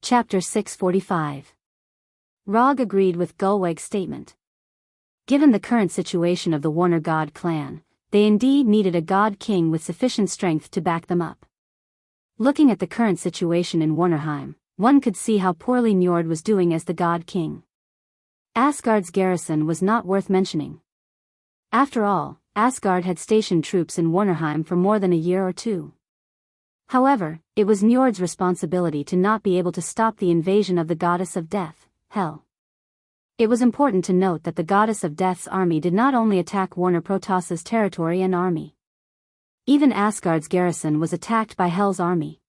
Chapter 645. Rog agreed with Gulweg's statement. Given the current situation of the Warner God clan, they indeed needed a God King with sufficient strength to back them up. Looking at the current situation in Warnerheim, one could see how poorly Njord was doing as the God King. Asgard's garrison was not worth mentioning. After all, Asgard had stationed troops in Warnerheim for more than a year or two. However, it was Njord's responsibility to not be able to stop the invasion of the goddess of death, Hel. It was important to note that the goddess of death's army did not only attack Warner Protoss's territory and army. Even Asgard's garrison was attacked by Hel's army.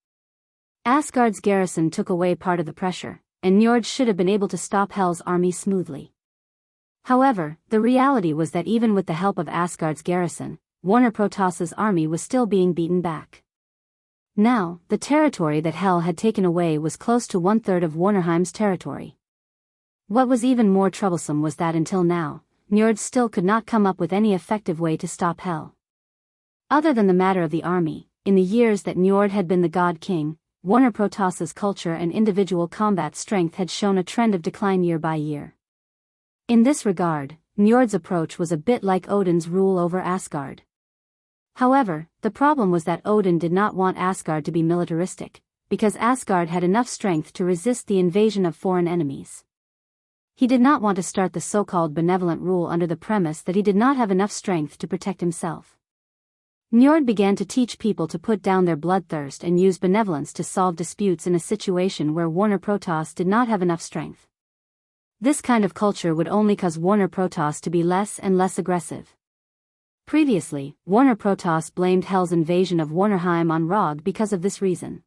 Asgard's garrison took away part of the pressure, and Njord should have been able to stop Hel's army smoothly. However, the reality was that even with the help of Asgard's garrison, Warner Protoss's army was still being beaten back. Now, the territory that Hel had taken away was close to 1/3 of Warnerheim's territory. What was even more troublesome was that until now, Njord still could not come up with any effective way to stop Hel. Other than the matter of the army, in the years that Njord had been the God King, Warner Protoss's culture and individual combat strength had shown a trend of decline year by year. In this regard, Njord's approach was a bit like Odin's rule over Asgard. However, the problem was that Odin did not want Asgard to be militaristic, because Asgard had enough strength to resist the invasion of foreign enemies. He did not want to start the so-called benevolent rule under the premise that he did not have enough strength to protect himself. Njord began to teach people to put down their bloodthirst and use benevolence to solve disputes in a situation where Warner Protoss did not have enough strength. This kind of culture would only cause Warner Protoss to be less and less aggressive. Previously, Warner Protoss blamed Hel's invasion of Warnerheim on Rog because of this reason.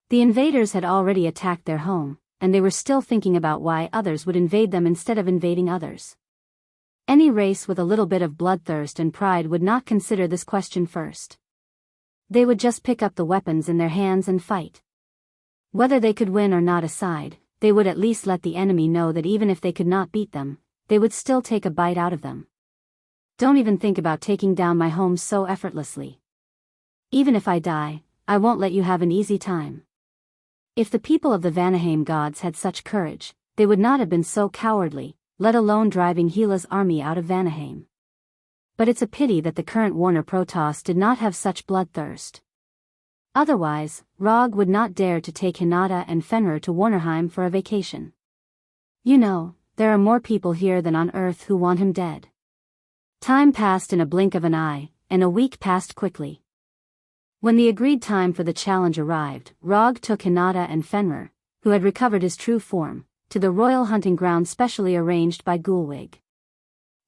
The invaders had already attacked their home, and they were still thinking about why others would invade them instead of invading others. Any race with a little bit of bloodthirst and pride would not consider this question first. They would just pick up the weapons in their hands and fight. Whether they could win or not aside, they would at least let the enemy know that even if they could not beat them, they would still take a bite out of them. Don't even think about taking down my home so effortlessly. Even if I die, I won't let you have an easy time. If the people of the Vanaheim gods had such courage, they would not have been so cowardly, let alone driving Hela's army out of Vanaheim. But it's a pity that the current Warner Protoss did not have such bloodthirst. Otherwise, Rog would not dare to take Hinata and Fenrir to Warnerheim for a vacation. You know, there are more people here than on Earth who want him dead. Time passed in a blink of an eye, and a week passed quickly. When the agreed time for the challenge arrived, Rog took Hinata and Fenrir, who had recovered his true form, to the royal hunting ground specially arranged by Gulweg.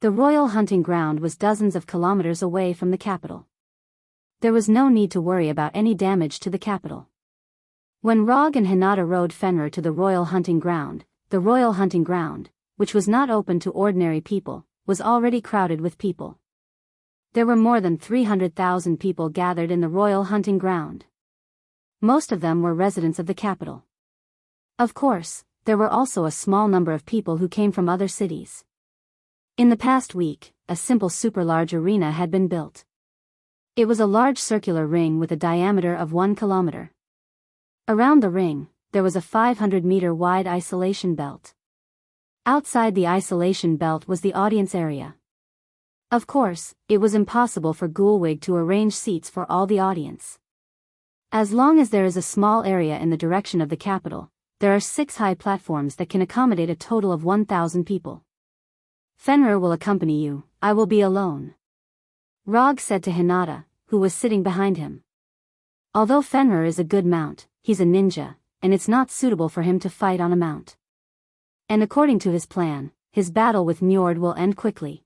The royal hunting ground was dozens of kilometers away from the capital. There was no need to worry about any damage to the capital. When Rog and Hinata rode Fenrir to the royal hunting ground, which was not open to ordinary people, was already crowded with people. There were more than 300,000 people gathered in the royal hunting ground. Most of them were residents of the capital. Of course, there were also a small number of people who came from other cities. In the past week, a simple super-large arena had been built. It was a large circular ring with a diameter of 1 kilometer. Around the ring, there was a 500-meter wide isolation belt. Outside the isolation belt was the audience area. Of course, it was impossible for Gulweg to arrange seats for all the audience. As long as there is a small area in the direction of the capital, there are 6 high platforms that can accommodate a total of 1,000 people. Fenrir will accompany you, I will be alone. Rog said to Hinata, who was sitting behind him. Although Fenrir is a good mount, he's a ninja, and it's not suitable for him to fight on a mount. And according to his plan, his battle with Njord will end quickly.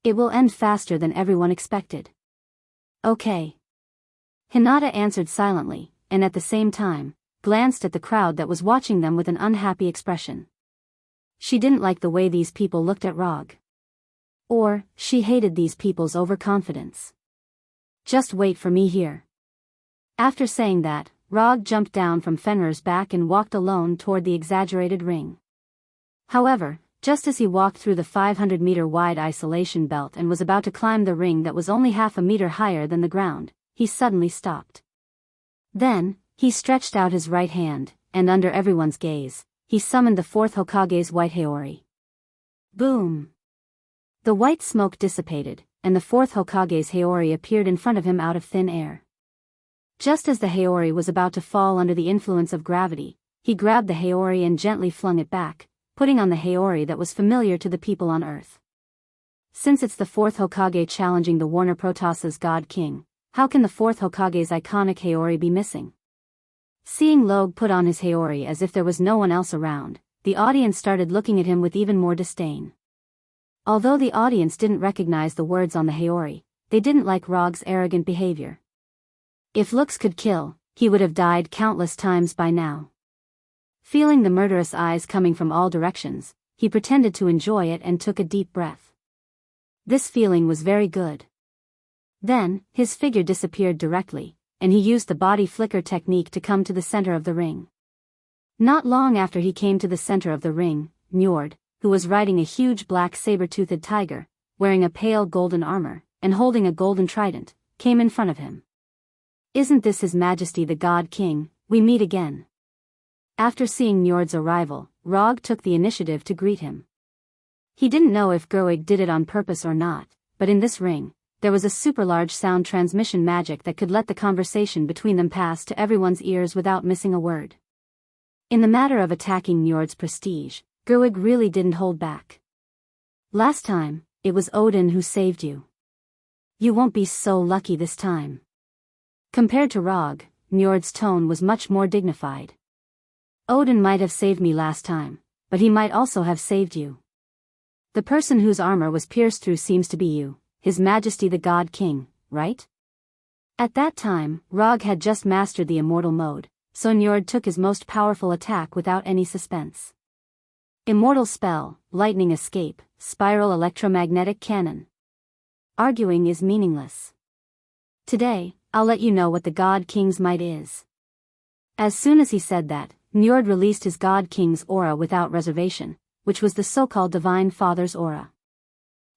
It will end faster than everyone expected. Okay. Hinata answered silently, and at the same time, glanced at the crowd that was watching them with an unhappy expression. She didn't like the way these people looked at Rog. Or, she hated these people's overconfidence. Just wait for me here. After saying that, Rog jumped down from Fenrir's back and walked alone toward the exaggerated ring. However, just as he walked through the 500-meter wide isolation belt and was about to climb the ring that was only half a meter higher than the ground, he suddenly stopped. Then, he stretched out his right hand, and under everyone's gaze, he summoned the fourth Hokage's white Haori. Boom! The white smoke dissipated, and the fourth Hokage's Haori appeared in front of him out of thin air. Just as the Haori was about to fall under the influence of gravity, he grabbed the Haori and gently flung it back, putting on the Haori that was familiar to the people on Earth. Since it's the fourth Hokage challenging the Warner Protoss's God King, how can the fourth Hokage's iconic Haori be missing? Seeing Logue put on his Haori as if there was no one else around, the audience started looking at him with even more disdain. Although the audience didn't recognize the words on the Haori, they didn't like Rogue's arrogant behavior. If looks could kill, he would have died countless times by now. Feeling the murderous eyes coming from all directions, he pretended to enjoy it and took a deep breath. This feeling was very good. Then, his figure disappeared directly, and he used the body flicker technique to come to the center of the ring. Not long after he came to the center of the ring, Njord, who was riding a huge black saber-toothed tiger, wearing a pale golden armor, and holding a golden trident, came in front of him. "Isn't this His Majesty the God King? We meet again." After seeing Njord's arrival, Rogue took the initiative to greet him. He didn't know if Gerwig did it on purpose or not, but in this ring, there was a super-large sound transmission magic that could let the conversation between them pass to everyone's ears without missing a word. In the matter of attacking Njord's prestige, Gerwig really didn't hold back. "Last time, it was Odin who saved you. You won't be so lucky this time." Compared to Rogue, Njord's tone was much more dignified. "Odin might have saved me last time, but he might also have saved you. The person whose armor was pierced through seems to be you, His Majesty the God King, right?" At that time, Rogue had just mastered the immortal mode, so Njord took his most powerful attack without any suspense. Immortal spell, lightning escape, spiral electromagnetic cannon. Arguing is meaningless. "Today, I'll let you know what the God King's might is." As soon as he said that, Njord released his God King's aura without reservation, which was the so-called Divine Father's aura.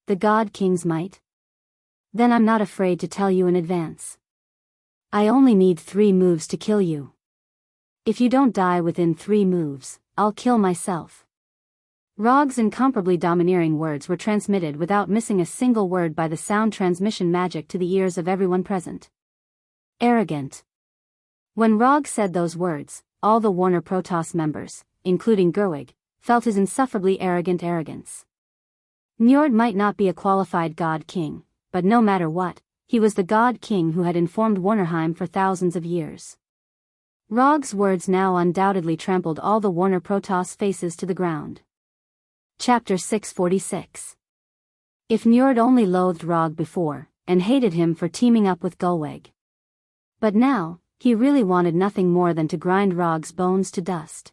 The God King's might? Then I'm not afraid to tell you in advance. I only need 3 moves to kill you. If you don't die within 3 moves, I'll kill myself. Rogue's incomparably domineering words were transmitted without missing a single word by the sound transmission magic to the ears of everyone present. Arrogant. When Rogue said those words, all the Warner Protoss members, including Gerwig, felt his insufferably arrogant arrogance. Njord might not be a qualified God King, but no matter what, he was the God King who had informed Warnerheim for thousands of years. Rogue's words now undoubtedly trampled all the Warner Protoss faces to the ground. Chapter 646. If Njord only loathed Rogue before, and hated him for teaming up with Gerwig. But now, he really wanted nothing more than to grind Rogue's bones to dust.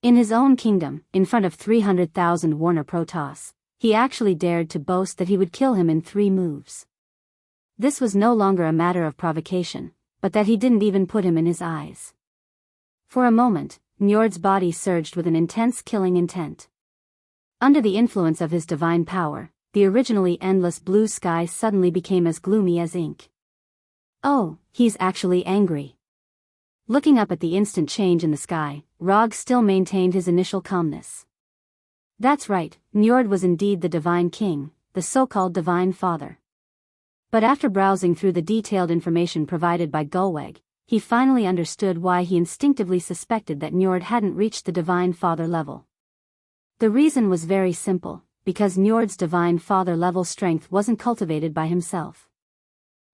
In his own kingdom, in front of 300,000 Warner Protoss, he actually dared to boast that he would kill him in 3 moves. This was no longer a matter of provocation, but that he didn't even put him in his eyes. For a moment, Njord's body surged with an intense killing intent. Under the influence of his divine power, the originally endless blue sky suddenly became as gloomy as ink. Oh, he's actually angry. Looking up at the instant change in the sky, Rogue still maintained his initial calmness. That's right, Njord was indeed the Divine King, the so-called Divine Father. But after browsing through the detailed information provided by Gerwig, he finally understood why he instinctively suspected that Njord hadn't reached the Divine Father level. The reason was very simple, because Njord's Divine Father level strength wasn't cultivated by himself.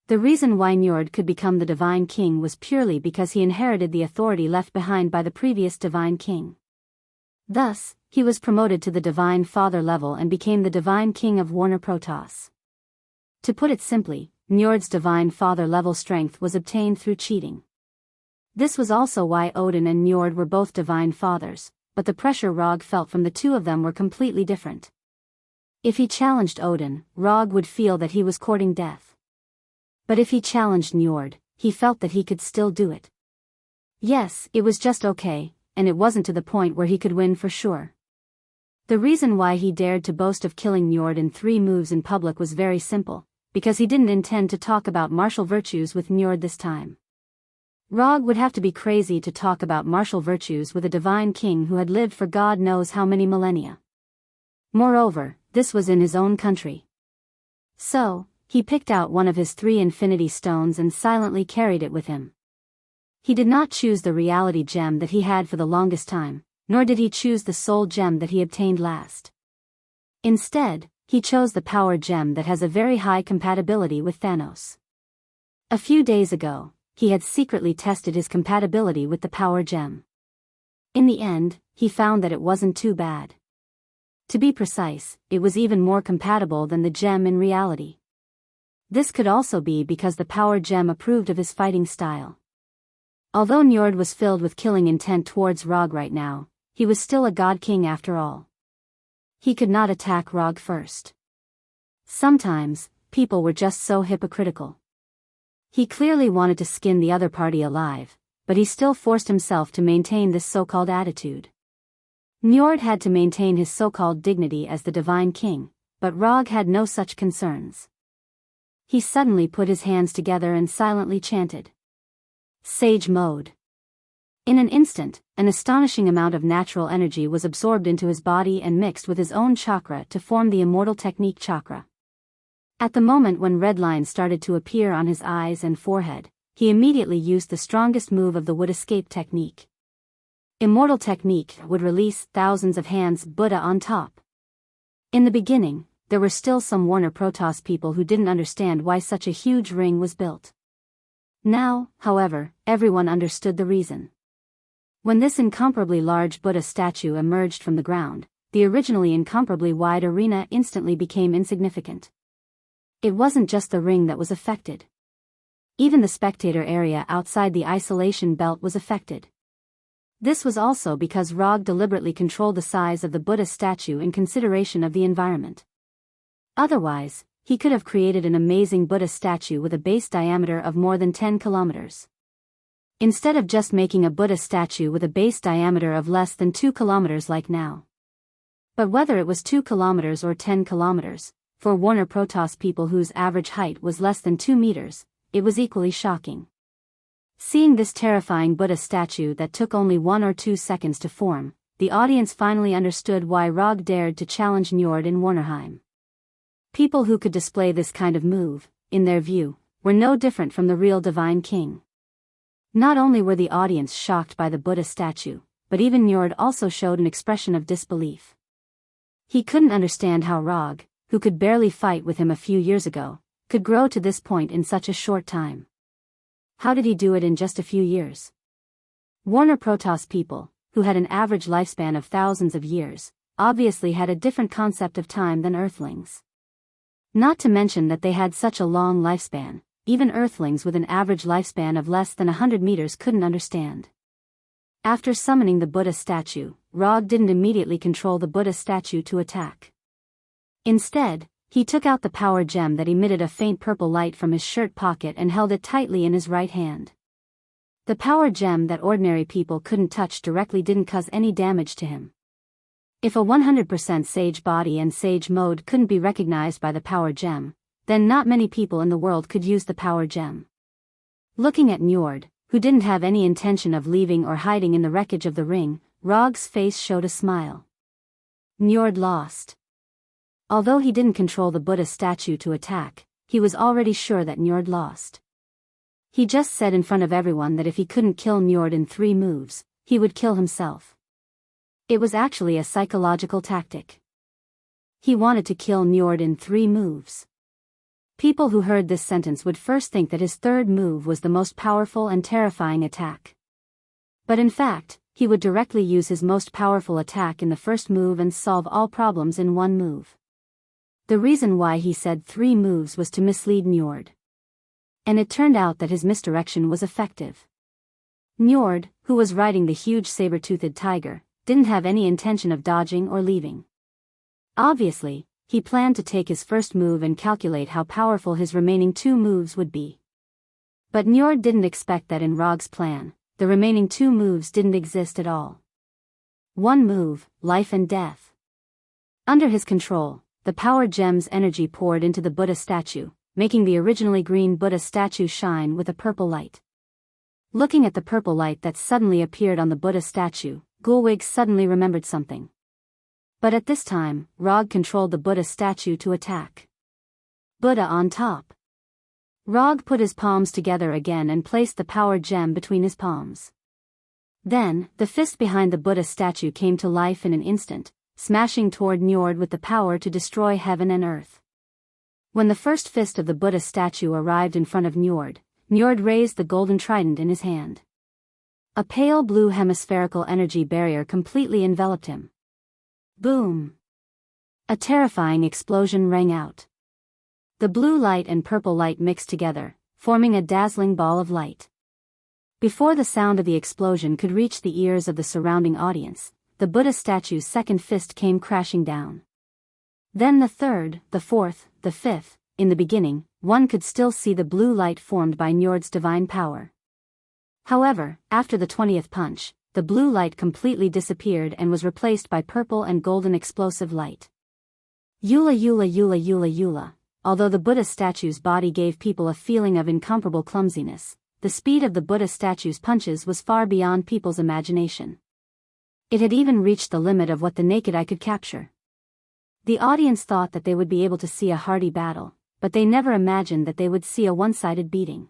The reason why Njord could become the Divine King was purely because he inherited the authority left behind by the previous Divine King. Thus, he was promoted to the Divine Father level and became the Divine King of Warner Protoss. To put it simply, Njord's Divine Father level strength was obtained through cheating. This was also why Odin and Njord were both Divine Fathers, but the pressure Rogue felt from the two of them were completely different. If he challenged Odin, Rogue would feel that he was courting death. But if he challenged Njord, he felt that he could still do it. Yes, it was just okay, and it wasn't to the point where he could win for sure. The reason why he dared to boast of killing Njord in 3 moves in public was very simple, because he didn't intend to talk about martial virtues with Njord this time. Rog would have to be crazy to talk about martial virtues with a divine king who had lived for God knows how many millennia. Moreover, this was in his own country. So, he picked out one of his 3 infinity stones and silently carried it with him. He did not choose the reality gem that he had for the longest time, nor did he choose the soul gem that he obtained last. Instead, he chose the power gem that has a very high compatibility with Thanos. A few days ago, he had secretly tested his compatibility with the power gem. In the end, he found that it wasn't too bad. To be precise, it was even more compatible than the gem in reality. This could also be because the power gem approved of his fighting style. Although Njord was filled with killing intent towards Rog right now, he was still a god king after all. He could not attack Rog first. Sometimes, people were just so hypocritical. He clearly wanted to skin the other party alive, but he still forced himself to maintain this so-called attitude. Njord had to maintain his so-called dignity as the divine king, but Rog had no such concerns. He suddenly put his hands together and silently chanted. Sage mode. In an instant, an astonishing amount of natural energy was absorbed into his body and mixed with his own chakra to form the immortal technique chakra. At the moment when red lines started to appear on his eyes and forehead, he immediately used the strongest move of the would escape technique. Immortal technique would release thousands of hands Buddha on top. In the beginning, there were still some Warner Protoss people who didn't understand why such a huge ring was built. Now, however, everyone understood the reason. When this incomparably large Buddha statue emerged from the ground, the originally incomparably wide arena instantly became insignificant. It wasn't just the ring that was affected. Even the spectator area outside the isolation belt was affected. This was also because Rog deliberately controlled the size of the Buddha statue in consideration of the environment. Otherwise, he could have created an amazing Buddha statue with a base diameter of more than 10 kilometers. Instead of just making a Buddha statue with a base diameter of less than 2 kilometers like now. But whether it was 2 kilometers or 10 kilometers, for Warner Protoss people whose average height was less than 2 meters, it was equally shocking. Seeing this terrifying Buddha statue that took only 1 or 2 seconds to form, the audience finally understood why Rog dared to challenge Njord in Warnerheim. People who could display this kind of move, in their view, were no different from the real divine king. Not only were the audience shocked by the Buddha statue, but even Njord also showed an expression of disbelief. He couldn't understand how Rog, who could barely fight with him a few years ago, could grow to this point in such a short time. How did he do it in just a few years? Warner Protoss people, who had an average lifespan of thousands of years, obviously had a different concept of time than Earthlings. Not to mention that they had such a long lifespan, even Earthlings with an average lifespan of less than 100 meters couldn't understand. After summoning the Buddha statue, Rog didn't immediately control the Buddha statue to attack. Instead, he took out the power gem that emitted a faint purple light from his shirt pocket and held it tightly in his right hand. The power gem that ordinary people couldn't touch directly didn't cause any damage to him. If a 100% sage body and sage mode couldn't be recognized by the power gem, then not many people in the world could use the power gem. Looking at Njord, who didn't have any intention of leaving or hiding in the wreckage of the ring, Rog's face showed a smile. Njord lost. Although he didn't control the Buddha statue to attack, he was already sure that Njord lost. He just said in front of everyone that if he couldn't kill Njord in 3 moves, he would kill himself. It was actually a psychological tactic. He wanted to kill Njord in 3 moves. People who heard this sentence would first think that his 3rd move was the most powerful and terrifying attack. But in fact, he would directly use his most powerful attack in the 1st move and solve all problems in 1 move. The reason why he said 3 moves was to mislead Njord. And it turned out that his misdirection was effective. Njord, who was riding the huge saber-toothed tiger, didn't have any intention of dodging or leaving. Obviously, he planned to take his 1st move and calculate how powerful his remaining 2 moves would be. But Njord didn't expect that in Rog's plan, the remaining 2 moves didn't exist at all. 1 move, life and death. Under his control, the power gem's energy poured into the Buddha statue, making the originally green Buddha statue shine with a purple light. Looking at the purple light that suddenly appeared on the Buddha statue, Gulwig suddenly remembered something. But at this time, Rog controlled the Buddha statue to attack. Buddha on top. Rog put his palms together again and placed the power gem between his palms. Then, the fist behind the Buddha statue came to life in an instant, smashing toward Njord with the power to destroy heaven and earth. When the first fist of the Buddha statue arrived in front of Njord, Njord raised the golden trident in his hand. A pale blue hemispherical energy barrier completely enveloped him. Boom! A terrifying explosion rang out. The blue light and purple light mixed together, forming a dazzling ball of light. Before the sound of the explosion could reach the ears of the surrounding audience, the Buddha statue's second fist came crashing down. Then the third, the fourth, the fifth. In the beginning, one could still see the blue light formed by Njord's divine power. However, after the 20th punch, the blue light completely disappeared and was replaced by purple and golden explosive light. Yula yula yula yula yula. Although the Buddha statue's body gave people a feeling of incomparable clumsiness, the speed of the Buddha statue's punches was far beyond people's imagination. It had even reached the limit of what the naked eye could capture. The audience thought that they would be able to see a hearty battle, but they never imagined that they would see a one-sided beating.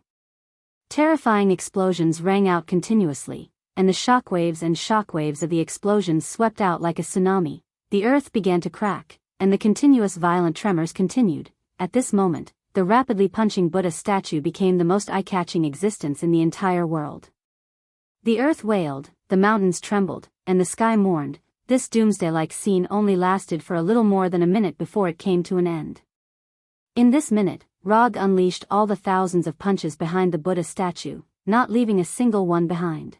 Terrifying explosions rang out continuously, and the shockwaves of the explosions swept out like a tsunami. The earth began to crack, and the continuous violent tremors continued. At this moment, the rapidly punching Buddha statue became the most eye-catching existence in the entire world. The earth wailed, the mountains trembled, and the sky mourned. This doomsday-like scene only lasted for a little more than a minute before it came to an end. In this minute, Rog unleashed all the thousands of punches behind the Buddha statue, not leaving a single one behind.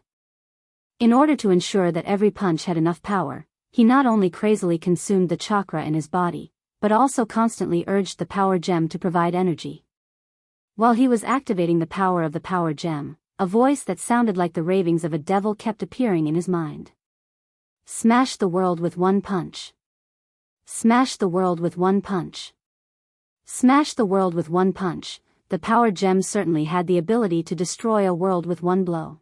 In order to ensure that every punch had enough power, he not only crazily consumed the chakra in his body, but also constantly urged the power gem to provide energy. While he was activating the power of the power gem, a voice that sounded like the ravings of a devil kept appearing in his mind. Smash the world with one punch. Smash the world with one punch. Smash the world with one punch. The power gem certainly had the ability to destroy a world with one blow.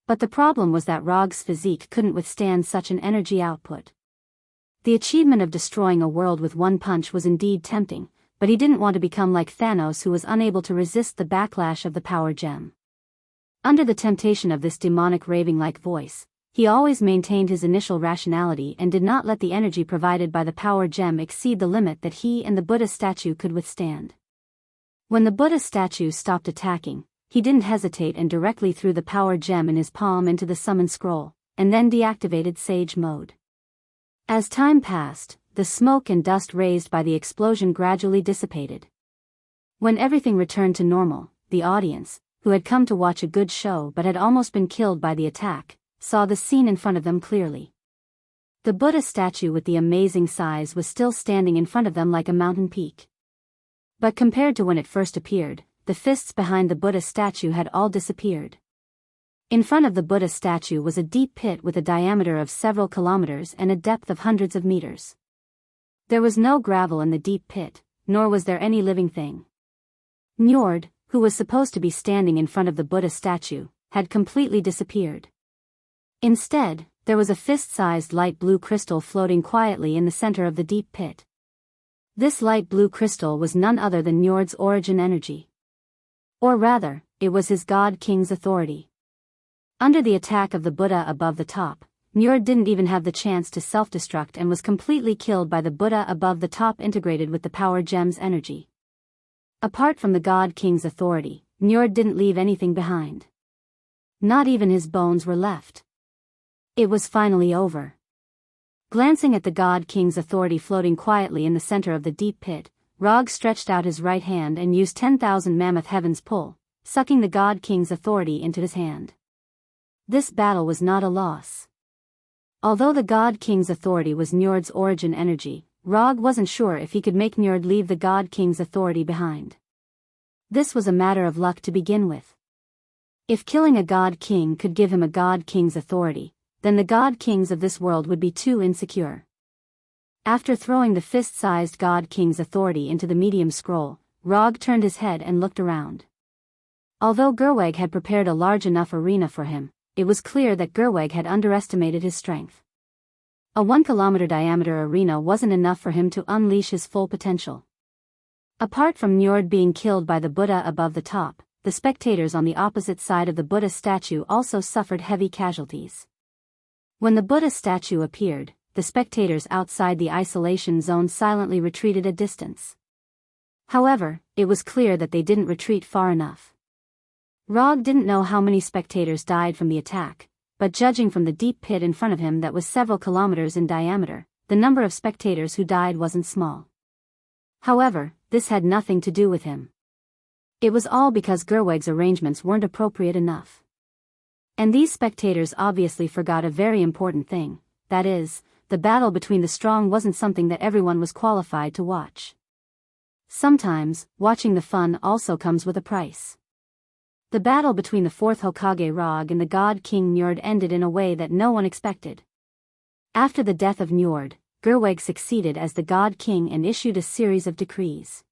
But the problem was that Rog's physique couldn't withstand such an energy output. The achievement of destroying a world with one punch was indeed tempting, but he didn't want to become like Thanos, who was unable to resist the backlash of the power gem. Under the temptation of this demonic raving-like voice, he always maintained his initial rationality and did not let the energy provided by the power gem exceed the limit that he and the Buddha statue could withstand. When the Buddha statue stopped attacking, he didn't hesitate and directly threw the power gem in his palm into the summon scroll, and then deactivated Sage mode. As time passed, the smoke and dust raised by the explosion gradually dissipated. When everything returned to normal, the audience, who had come to watch a good show but had almost been killed by the attack, saw the scene in front of them clearly. The Buddha statue with the amazing size was still standing in front of them like a mountain peak. But compared to when it first appeared, the fists behind the Buddha statue had all disappeared. In front of the Buddha statue was a deep pit with a diameter of several kilometers and a depth of hundreds of meters. There was no gravel in the deep pit, nor was there any living thing. Njord, who was supposed to be standing in front of the Buddha statue, had completely disappeared. Instead, there was a fist-sized light blue crystal floating quietly in the center of the deep pit. This light blue crystal was none other than Njord's origin energy. Or rather, it was his God King's authority. Under the attack of the Buddha above the top, Njord didn't even have the chance to self-destruct and was completely killed by the Buddha above the top integrated with the power gem's energy. Apart from the God King's authority, Njord didn't leave anything behind. Not even his bones were left. It was finally over. Glancing at the God King's authority floating quietly in the center of the deep pit, Rog stretched out his right hand and used 10,000 mammoth heavens pull, sucking the God King's authority into his hand. This battle was not a loss. Although the God King's authority was Njord's origin energy, Rog wasn't sure if he could make Njord leave the God King's authority behind. This was a matter of luck to begin with. If killing a God King could give him a God King's authority, then the God Kings of this world would be too insecure. After throwing the fist-sized God King's authority into the medium scroll, Rog turned his head and looked around. Although Gerweg had prepared a large enough arena for him, it was clear that Gerweg had underestimated his strength. A 1-kilometer diameter arena wasn't enough for him to unleash his full potential. Apart from Njord being killed by the Buddha above the top, the spectators on the opposite side of the Buddha statue also suffered heavy casualties. When the Buddha statue appeared, the spectators outside the isolation zone silently retreated a distance. However, it was clear that they didn't retreat far enough. Rog didn't know how many spectators died from the attack, but judging from the deep pit in front of him that was several kilometers in diameter, the number of spectators who died wasn't small. However, this had nothing to do with him. It was all because Gerweg's arrangements weren't appropriate enough. And these spectators obviously forgot a very important thing, that is, the battle between the strong wasn't something that everyone was qualified to watch. Sometimes, watching the fun also comes with a price. The battle between the fourth Hokage Rog and the God King Njord ended in a way that no one expected. After the death of Njord, Gerweg succeeded as the God King and issued a series of decrees.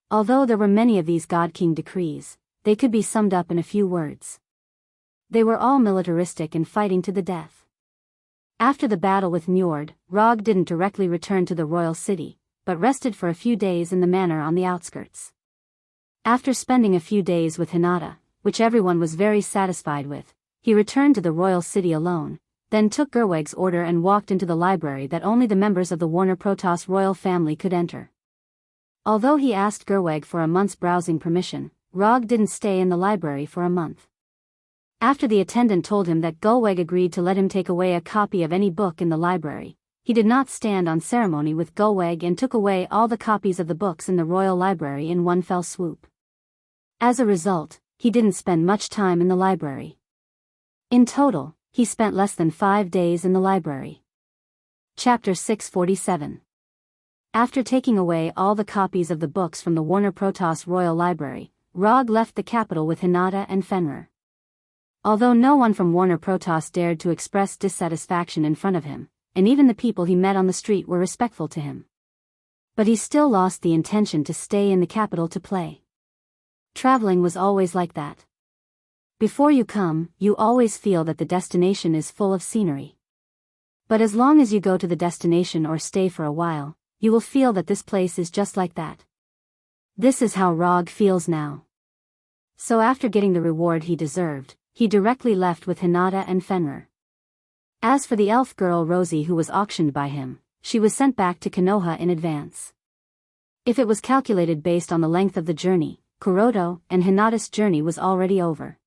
Although there were many of these God King decrees, they could be summed up in a few words. They were all militaristic and fighting to the death. After the battle with Njord, Rog didn't directly return to the royal city, but rested for a few days in the manor on the outskirts. After spending a few days with Hinata, which everyone was very satisfied with, he returned to the royal city alone, then took Gerweg's order and walked into the library that only the members of the Warner Protoss royal family could enter. Although he asked Gerweg for a month's browsing permission, Rog didn't stay in the library for a month. After the attendant told him that Gerweg agreed to let him take away a copy of any book in the library, he did not stand on ceremony with Gerweg and took away all the copies of the books in the royal library in one fell swoop. As a result, he didn't spend much time in the library. In total, he spent less than 5 days in the library. Chapter 647. After taking away all the copies of the books from the Warner Protoss Royal Library, Rog left the capital with Hinata and Fenrir. Although no one from Warner Protoss dared to express dissatisfaction in front of him, and even the people he met on the street were respectful to him. But he still lost the intention to stay in the capital to play. Traveling was always like that. Before you come, you always feel that the destination is full of scenery. But as long as you go to the destination or stay for a while, you will feel that this place is just like that. This is how Rog feels now. So after getting the reward he deserved, he directly left with Hinata and Fenrir. As for the elf girl Rosie who was auctioned by him, she was sent back to Konoha in advance. If it was calculated based on the length of the journey, Kuroto and Hinata's journey was already over.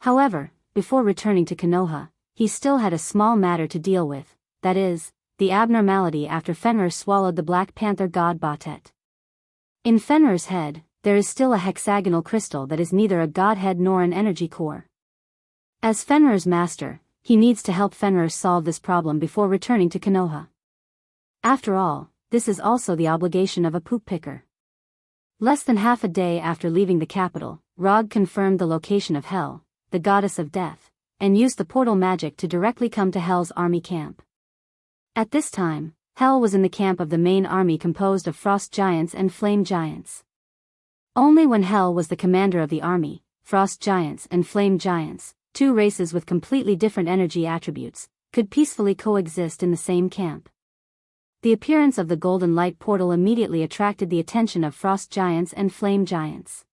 However, before returning to Konoha, he still had a small matter to deal with, that is, the abnormality after Fenrir swallowed the Black Panther god Batet. In Fenrir's head, there is still a hexagonal crystal that is neither a godhead nor an energy core. As Fenrir's master, he needs to help Fenrir solve this problem before returning to Konoha. After all, this is also the obligation of a poop picker. Less than half a day after leaving the capital, Rog confirmed the location of Hel, the goddess of death, and used the portal magic to directly come to Hel's army camp. At this time, Hel was in the camp of the main army composed of frost giants and flame giants. Only when Hel was the commander of the army, frost giants and flame giants, two races with completely different energy attributes, could peacefully coexist in the same camp. The appearance of the golden light portal immediately attracted the attention of frost giants and flame giants.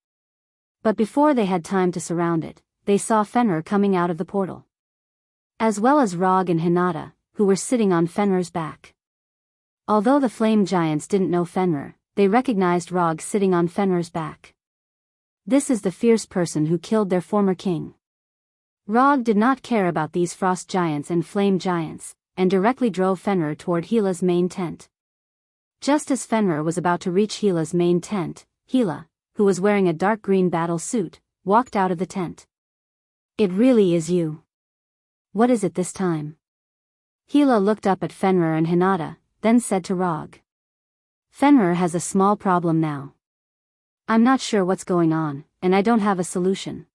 But before they had time to surround it, they saw Fenrir coming out of the portal. As well as Rog and Hinata, who were sitting on Fenrir's back. Although the flame giants didn't know Fenrir, they recognized Rog sitting on Fenrir's back. This is the fierce person who killed their former king. Rog did not care about these frost giants and flame giants, and directly drove Fenrir toward Hila's main tent. Just as Fenrir was about to reach Hila's main tent, Hila, who was wearing a dark green battle suit, walked out of the tent. "It really is you. What is it this time?" Hila looked up at Fenrir and Hinata, then said to Rog. "Fenrir has a small problem now. I'm not sure what's going on, and I don't have a solution.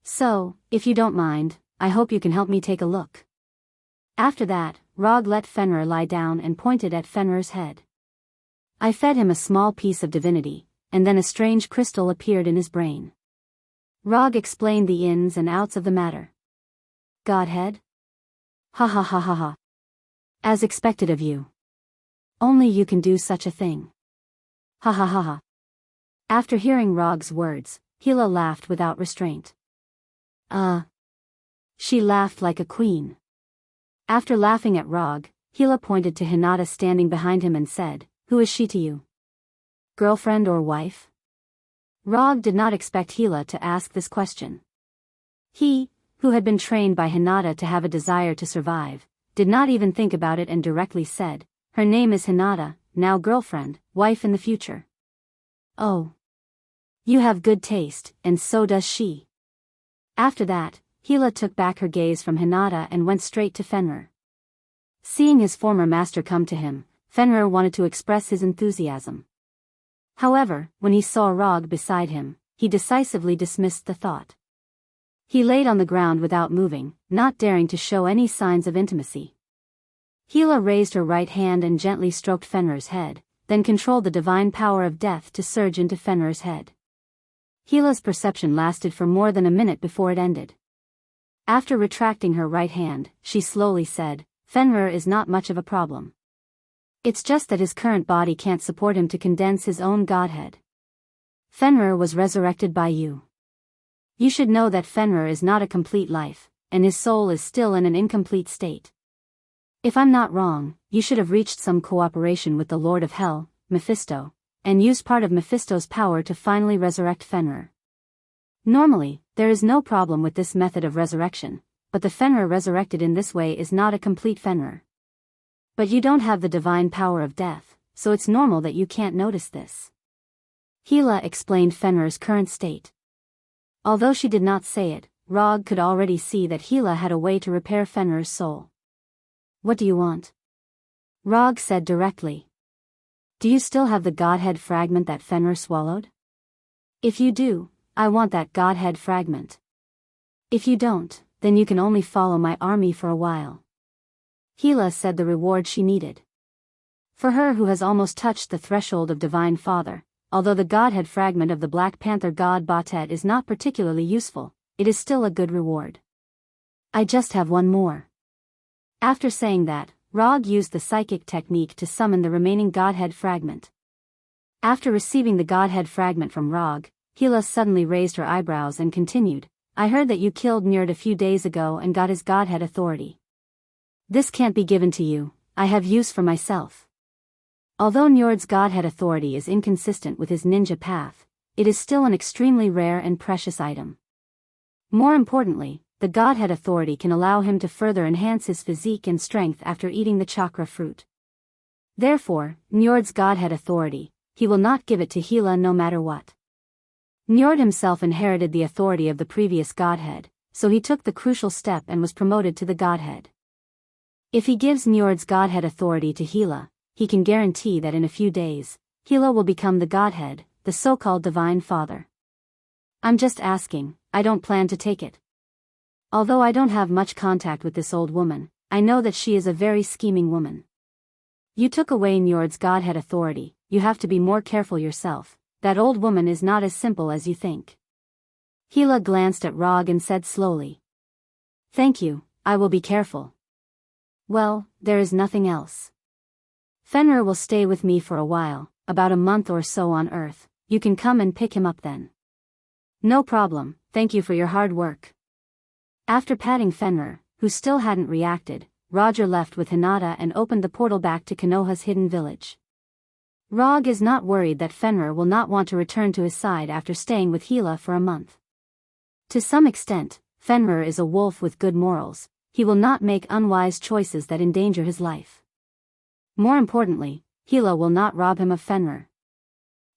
So, if you don't mind, I hope you can help me take a look." After that, Rog let Fenrir lie down and pointed at Fenrir's head. I fed him a small piece of divinity, and then a strange crystal appeared in his brain. Rog explained the ins and outs of the matter. Godhead? Ha ha ha ha ha. As expected of you. Only you can do such a thing. Ha ha ha ha. After hearing Rog's words, Hila laughed without restraint. She laughed like a queen. After laughing at Rog, Hila pointed to Hinata standing behind him and said, "Who is she to you? Girlfriend or wife?" Rog did not expect Hila to ask this question. He, who had been trained by Hinata to have a desire to survive, did not even think about it and directly said, "Her name is Hinata, now girlfriend, wife in the future." "Oh. You have good taste, and so does she." After that, Hila took back her gaze from Hinata and went straight to Fenrir. Seeing his former master come to him, Fenrir wanted to express his enthusiasm. However, when he saw Rog beside him, he decisively dismissed the thought. He laid on the ground without moving, not daring to show any signs of intimacy. Hila raised her right hand and gently stroked Fenrir's head, then controlled the divine power of death to surge into Fenrir's head. Hila's perception lasted for more than a minute before it ended. After retracting her right hand, she slowly said, "Fenrir is not much of a problem. It's just that his current body can't support him to condense his own godhead. Fenrir was resurrected by you. You should know that Fenrir is not a complete life, and his soul is still in an incomplete state. If I'm not wrong, you should have reached some cooperation with the Lord of Hell, Mephisto, and used part of Mephisto's power to finally resurrect Fenrir. Normally, there is no problem with this method of resurrection, but the Fenrir resurrected in this way is not a complete Fenrir. But you don't have the divine power of death, so it's normal that you can't notice this." Hila explained Fenrir's current state. Although she did not say it, Rog could already see that Hila had a way to repair Fenrir's soul. "What do you want?" Rog said directly. "Do you still have the Godhead fragment that Fenrir swallowed? If you do, I want that Godhead fragment. If you don't, then you can only follow my army for a while." Hila said the reward she needed. For her who has almost touched the threshold of Divine Father, although the Godhead fragment of the Black Panther god Batet is not particularly useful, it is still a good reward. "I just have one more." After saying that, Rog used the psychic technique to summon the remaining Godhead fragment. After receiving the Godhead fragment from Rog, Hila suddenly raised her eyebrows and continued, "I heard that you killed Njord a few days ago and got his Godhead authority. This can't be given to you, I have use for myself." Although Njord's Godhead authority is inconsistent with his ninja path, it is still an extremely rare and precious item. More importantly, the Godhead authority can allow him to further enhance his physique and strength after eating the chakra fruit. Therefore, Njord's Godhead authority, he will not give it to Hila no matter what. Njord himself inherited the authority of the previous Godhead, so he took the crucial step and was promoted to the Godhead. If he gives Njord's Godhead authority to Hila, he can guarantee that in a few days, Hila will become the Godhead, the so-called Divine Father. "I'm just asking, I don't plan to take it. Although I don't have much contact with this old woman, I know that she is a very scheming woman. You took away Njord's Godhead authority, you have to be more careful yourself. That old woman is not as simple as you think." Hila glanced at Rog and said slowly, "Thank you, I will be careful. Well, there is nothing else. Fenrir will stay with me for a while, about a month or so on Earth. You can come and pick him up then." "No problem, thank you for your hard work." After patting Fenrir, who still hadn't reacted, Roger left with Hinata and opened the portal back to Konoha's hidden village. Rog is not worried that Fenrir will not want to return to his side after staying with Hila for a month. To some extent, Fenrir is a wolf with good morals. He will not make unwise choices that endanger his life. More importantly, Hila will not rob him of Fenrir.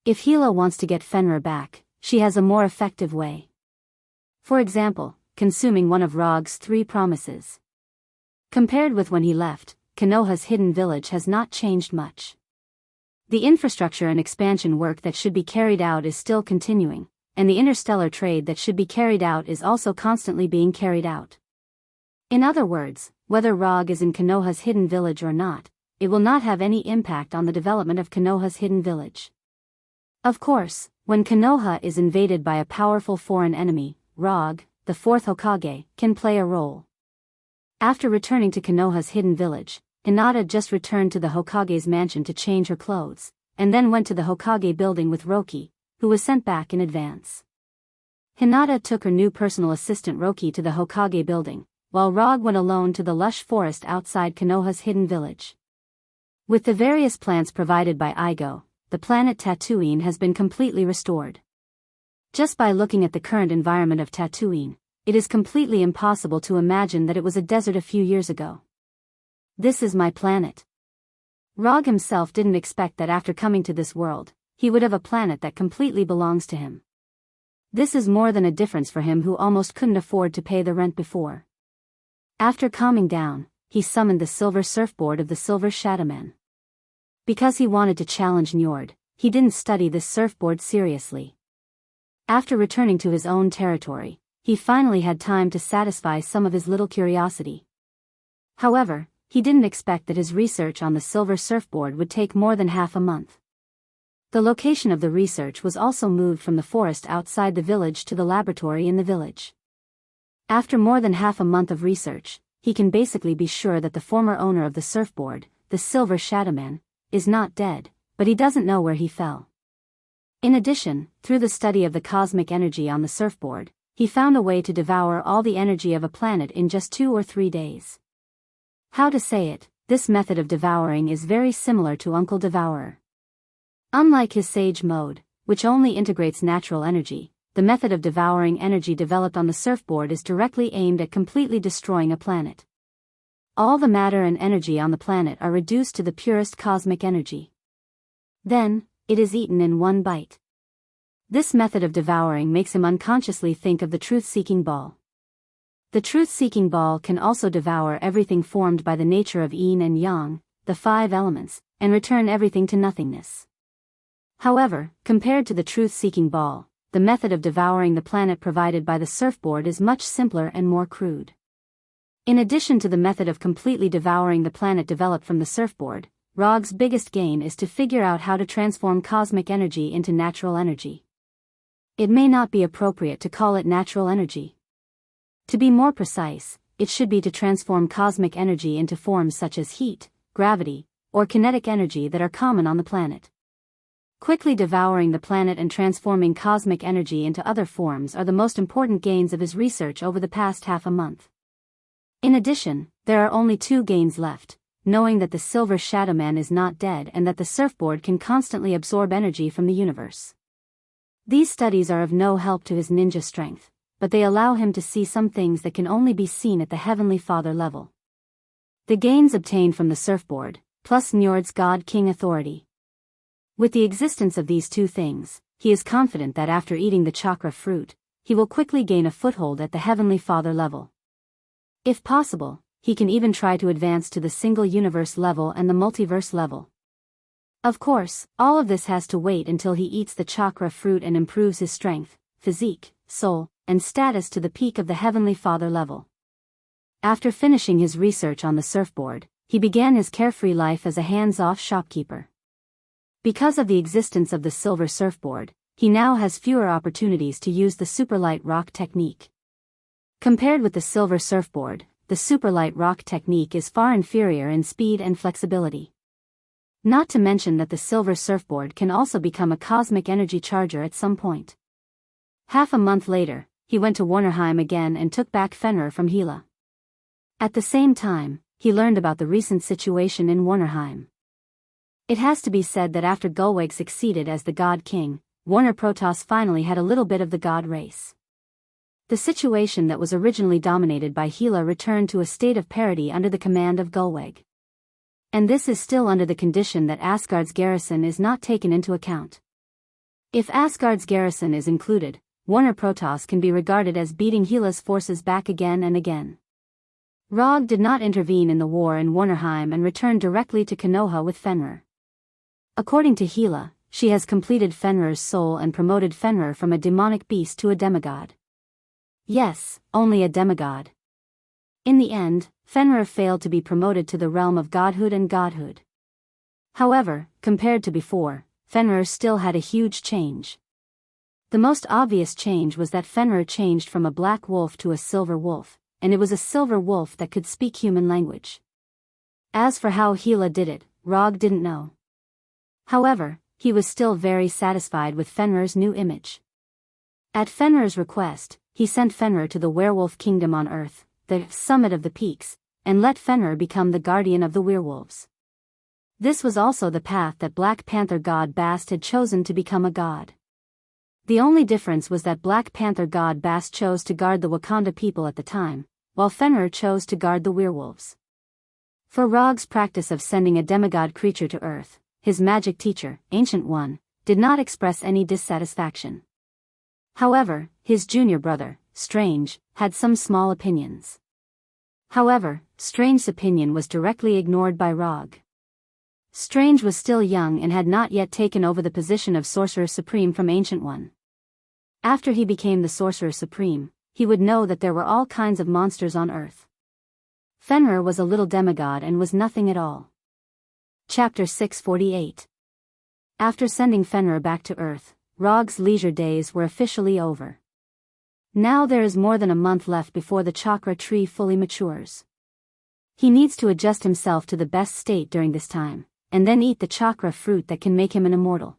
If Hila wants to get Fenrir back, she has a more effective way. For example, consuming one of Rog's 3 promises. Compared with when he left, Konoha's hidden village has not changed much. The infrastructure and expansion work that should be carried out is still continuing, and the interstellar trade that should be carried out is also constantly being carried out. In other words, whether Rog is in Konoha's hidden village or not, it will not have any impact on the development of Konoha's hidden village. Of course, when Konoha is invaded by a powerful foreign enemy, Rog, the fourth Hokage, can play a role. After returning to Konoha's hidden village, Hinata just returned to the Hokage's mansion to change her clothes, and then went to the Hokage building with Roki, who was sent back in advance. Hinata took her new personal assistant Roki to the Hokage building, while Rog went alone to the lush forest outside Konoha's hidden village. With the various plants provided by Igo, the planet Tatooine has been completely restored. Just by looking at the current environment of Tatooine, it is completely impossible to imagine that it was a desert a few years ago. This is my planet. Rog himself didn't expect that after coming to this world, he would have a planet that completely belongs to him. This is more than a difference for him who almost couldn't afford to pay the rent before. After calming down, he summoned the silver surfboard of the Silver Shadowman. Because he wanted to challenge Njord, he didn't study this surfboard seriously. After returning to his own territory, he finally had time to satisfy some of his little curiosity. However, he didn't expect that his research on the silver surfboard would take more than half a month. The location of the research was also moved from the forest outside the village to the laboratory in the village. After more than half a month of research, he can basically be sure that the former owner of the surfboard, the Silver Shadowman, is not dead, but he doesn't know where he fell. In addition, through the study of the cosmic energy on the surfboard, he found a way to devour all the energy of a planet in just 2 or 3 days. How to say it, this method of devouring is very similar to Uncle Devourer. Unlike his Sage mode, which only integrates natural energy, the method of devouring energy developed on the surfboard is directly aimed at completely destroying a planet. All the matter and energy on the planet are reduced to the purest cosmic energy. Then, it is eaten in one bite. This method of devouring makes him unconsciously think of the truth-seeking ball. The truth-seeking ball can also devour everything formed by the nature of yin and yang, the 5 elements, and return everything to nothingness. However, compared to the truth-seeking ball, the method of devouring the planet provided by the surfboard is much simpler and more crude. In addition to the method of completely devouring the planet developed from the surfboard, Rog's biggest gain is to figure out how to transform cosmic energy into natural energy. It may not be appropriate to call it natural energy. To be more precise, it should be to transform cosmic energy into forms such as heat, gravity, or kinetic energy that are common on the planet. Quickly devouring the planet and transforming cosmic energy into other forms are the most important gains of his research over the past half a month. In addition, there are only 2 gains left, knowing that the Silver Shadowman is not dead and that the surfboard can constantly absorb energy from the universe. These studies are of no help to his ninja strength, but they allow him to see some things that can only be seen at the Heavenly Father level. The gains obtained from the surfboard, plus Njord's God King authority. With the existence of these 2 things, he is confident that after eating the chakra fruit, he will quickly gain a foothold at the Heavenly Father level. If possible, he can even try to advance to the single universe level and the multiverse level. Of course, all of this has to wait until he eats the chakra fruit and improves his strength, physique, soul, and status to the peak of the Heavenly Father level. After finishing his research on the surfboard, he began his carefree life as a hands-off shopkeeper. Because of the existence of the silver surfboard, he now has fewer opportunities to use the superlight rock technique. Compared with the silver surfboard, the superlight rock technique is far inferior in speed and flexibility. Not to mention that the silver surfboard can also become a cosmic energy charger at some point. Half a month later, he went to Warnerheim again and took back Fenrir from Hela. At the same time, he learned about the recent situation in Warnerheim. It has to be said that after Gulweg succeeded as the God King, Warner Protoss finally had a little bit of the God race. The situation that was originally dominated by Hela returned to a state of parity under the command of Gulweg. And this is still under the condition that Asgard's garrison is not taken into account. If Asgard's garrison is included, Warner Protoss can be regarded as beating Hela's forces back again and again. Rog did not intervene in the war in Warnerheim and returned directly to Konoha with Fenrir. According to Hela, she has completed Fenrir's soul and promoted Fenrir from a demonic beast to a demigod. Yes, only a demigod. In the end, Fenrir failed to be promoted to the realm of godhood and godhood. However, compared to before, Fenrir still had a huge change. The most obvious change was that Fenrir changed from a black wolf to a silver wolf, and it was a silver wolf that could speak human language. As for how Hela did it, Rog didn't know. However, he was still very satisfied with Fenrir's new image. At Fenrir's request, he sent Fenrir to the werewolf kingdom on Earth, the summit of the peaks, and let Fenrir become the guardian of the werewolves. This was also the path that Black Panther god Bast had chosen to become a god. The only difference was that Black Panther god Bast chose to guard the Wakanda people at the time, while Fenrir chose to guard the werewolves. For Rog's practice of sending a demigod creature to Earth, his magic teacher, Ancient One, did not express any dissatisfaction. However, his junior brother, Strange, had some small opinions. However, Strange's opinion was directly ignored by Rog. Strange was still young and had not yet taken over the position of Sorcerer Supreme from Ancient One. After he became the Sorcerer Supreme, he would know that there were all kinds of monsters on Earth. Fenrir was a little demigod and was nothing at all. Chapter 648. After sending Fenrir back to Earth, Rog's leisure days were officially over. Now there is more than a month left before the chakra tree fully matures. He needs to adjust himself to the best state during this time, and then eat the chakra fruit that can make him an immortal.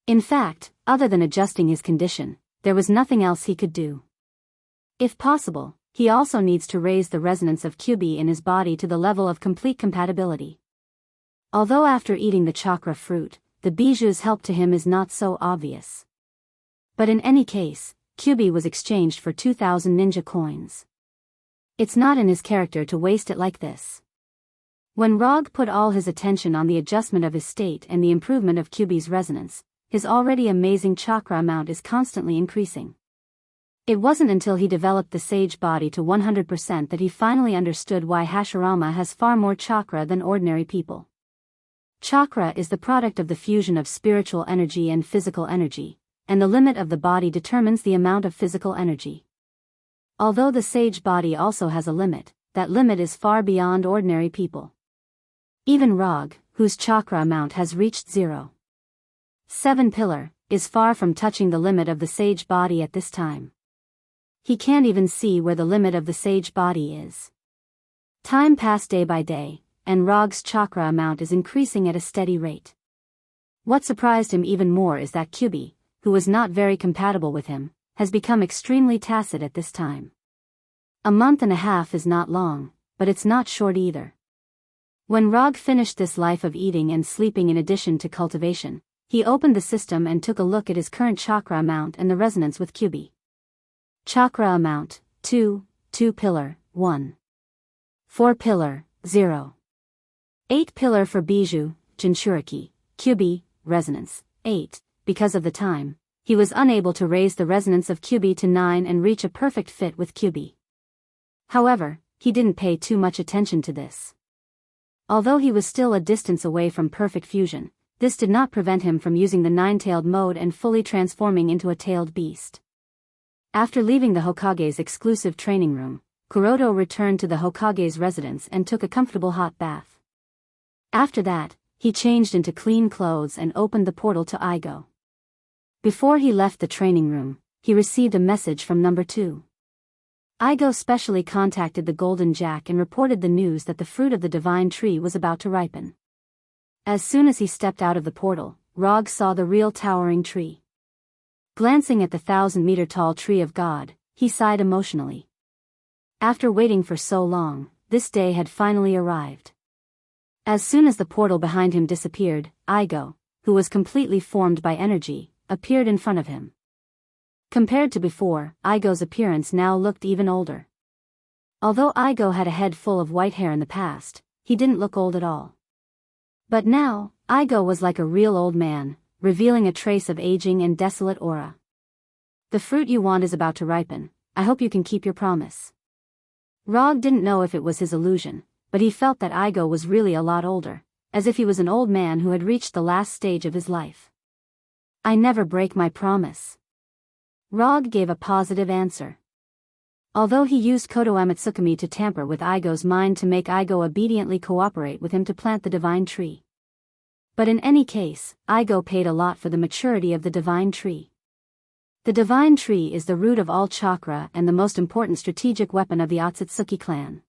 In fact, other than adjusting his condition, there was nothing else he could do. If possible, he also needs to raise the resonance of QB in his body to the level of complete compatibility. Although after eating the chakra fruit, the biju's help to him is not so obvious. But in any case, QB was exchanged for 2,000 ninja coins. It's not in his character to waste it like this. When Rog put all his attention on the adjustment of his state and the improvement of QB's resonance, his already amazing chakra amount is constantly increasing. It wasn't until he developed the sage body to 100% that he finally understood why Hashirama has far more chakra than ordinary people. Chakra is the product of the fusion of spiritual energy and physical energy, and the limit of the body determines the amount of physical energy. Although the sage body also has a limit, that limit is far beyond ordinary people. Even Rog, whose chakra amount has reached 0.7 pillar, is far from touching the limit of the sage body at this time. He can't even see where the limit of the sage body is. Time passed day by day, and Rog's chakra amount is increasing at a steady rate. What surprised him even more is that QB, who was not very compatible with him, has become extremely tacit at this time. A month and a half is not long, but it's not short either. When Rog finished this life of eating and sleeping in addition to cultivation, he opened the system and took a look at his current chakra amount and the resonance with QB. Chakra amount, 2 pillar, 1. 4 pillar, 0. 8 pillar for Biju, Jinchuriki, QB, resonance, 8. Because of the time, he was unable to raise the resonance of QB to 9 and reach a perfect fit with QB. However, he didn't pay too much attention to this. Although he was still a distance away from perfect fusion, this did not prevent him from using the nine-tailed mode and fully transforming into a tailed beast. After leaving the Hokage's exclusive training room, Kuroto returned to the Hokage's residence and took a comfortable hot bath. After that, he changed into clean clothes and opened the portal to Igo. Before he left the training room, he received a message from number 2. Igo specially contacted the Golden Jack and reported the news that the fruit of the divine tree was about to ripen. As soon as he stepped out of the portal, Rog saw the real towering tree. Glancing at the 1,000-meter-tall tree of God, he sighed emotionally. After waiting for so long, this day had finally arrived. As soon as the portal behind him disappeared, Igo, who was completely formed by energy, appeared in front of him. Compared to before, Igo's appearance now looked even older. Although Igo had a head full of white hair in the past, he didn't look old at all. But now, Igo was like a real old man, revealing a trace of aging and desolate aura. The fruit you want is about to ripen. I hope you can keep your promise. Rog didn't know if it was his illusion, but he felt that Igo was really a lot older, as if he was an old man who had reached the last stage of his life. I never break my promise. Rog gave a positive answer. Although he used Kodo Amatsukami to tamper with Igo's mind to make Igo obediently cooperate with him to plant the divine tree. But in any case, Igo paid a lot for the maturity of the divine tree. The divine tree is the root of all chakra and the most important strategic weapon of the Otsutsuki clan.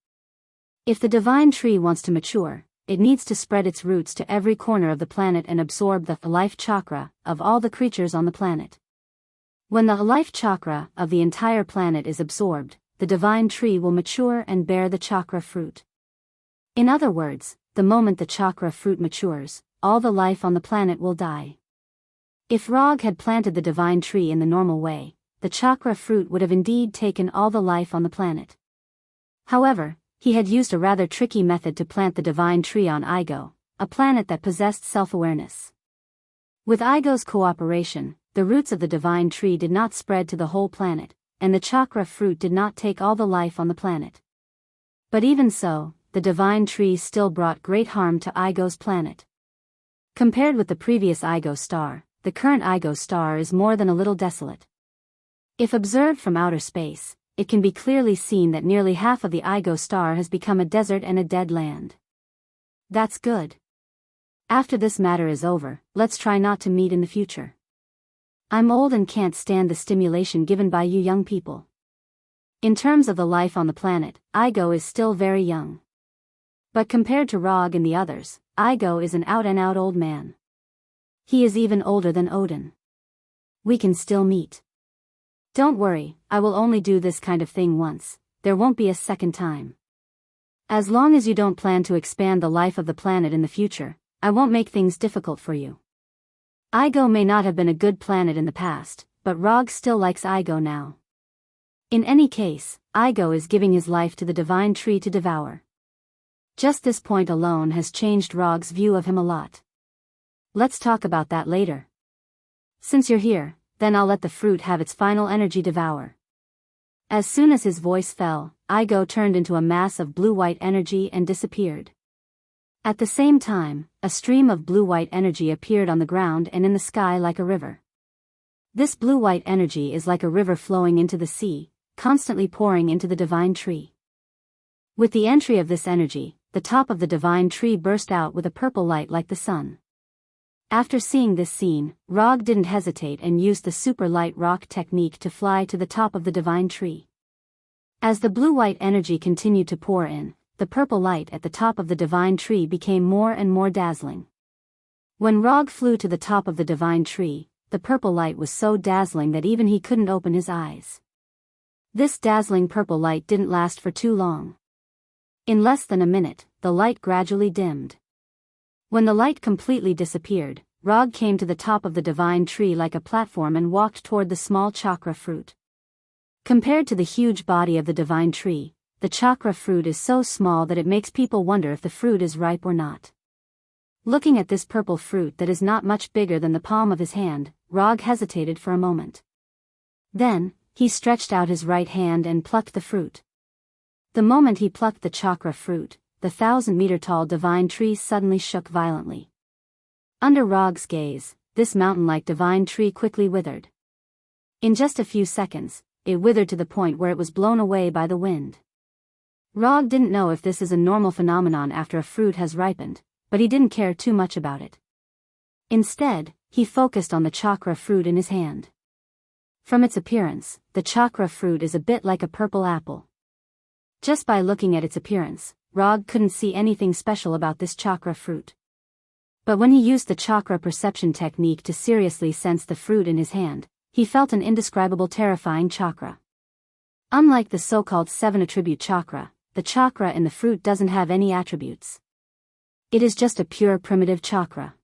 If the divine tree wants to mature, it needs to spread its roots to every corner of the planet and absorb the life chakra of all the creatures on the planet. When the life chakra of the entire planet is absorbed, the divine tree will mature and bear the chakra fruit. In other words, the moment the chakra fruit matures, all the life on the planet will die. If Rog had planted the divine tree in the normal way, the chakra fruit would have indeed taken all the life on the planet. However, he had used a rather tricky method to plant the divine tree on Igo, a planet that possessed self-awareness. With Igo's cooperation, the roots of the divine tree did not spread to the whole planet, and the chakra fruit did not take all the life on the planet. But even so, the divine tree still brought great harm to Igo's planet. Compared with the previous Igo star, the current Igo star is more than a little desolate. If observed from outer space, it can be clearly seen that nearly half of the Igo star has become a desert and a dead land. That's good. After this matter is over, let's try not to meet in the future. I'm old and can't stand the stimulation given by you young people. In terms of the life on the planet, Igo is still very young. But compared to Rog and the others, Igo is an out-and-out old man. He is even older than Odin. We can still meet. Don't worry, I will only do this kind of thing once, there won't be a second time. As long as you don't plan to expand the life of the planet in the future, I won't make things difficult for you. Igo may not have been a good planet in the past, but Rog still likes Igo now. In any case, Igo is giving his life to the divine tree to devour. Just this point alone has changed Rog's view of him a lot. Let's talk about that later. Since you're here, then I'll let the fruit have its final energy devour. As soon as his voice fell, Igo turned into a mass of blue-white energy and disappeared. At the same time, a stream of blue-white energy appeared on the ground and in the sky like a river. This blue-white energy is like a river flowing into the sea, constantly pouring into the divine tree. With the entry of this energy, the top of the divine tree burst out with a purple light like the sun. After seeing this scene, Rog didn't hesitate and used the super light rock technique to fly to the top of the divine tree. As the blue-white energy continued to pour in, the purple light at the top of the divine tree became more and more dazzling. When Rog flew to the top of the divine tree, the purple light was so dazzling that even he couldn't open his eyes. This dazzling purple light didn't last for too long. In less than a minute, the light gradually dimmed. When the light completely disappeared, Rog came to the top of the divine tree like a platform and walked toward the small chakra fruit. Compared to the huge body of the divine tree, the chakra fruit is so small that it makes people wonder if the fruit is ripe or not. Looking at this purple fruit that is not much bigger than the palm of his hand, Rog hesitated for a moment. Then, he stretched out his right hand and plucked the fruit. The moment he plucked the chakra fruit, the 1,000-meter-tall divine tree suddenly shook violently. Under Rog's gaze, this mountain-like divine tree quickly withered. In just a few seconds, it withered to the point where it was blown away by the wind. Rog didn't know if this is a normal phenomenon after a fruit has ripened, but he didn't care too much about it. Instead, he focused on the chakra fruit in his hand. From its appearance, the chakra fruit is a bit like a purple apple. Just by looking at its appearance, Rog couldn't see anything special about this chakra fruit. But when he used the chakra perception technique to seriously sense the fruit in his hand, he felt an indescribable terrifying chakra. Unlike the so-called 7-attribute chakra, the chakra in the fruit doesn't have any attributes. It is just a pure primitive chakra.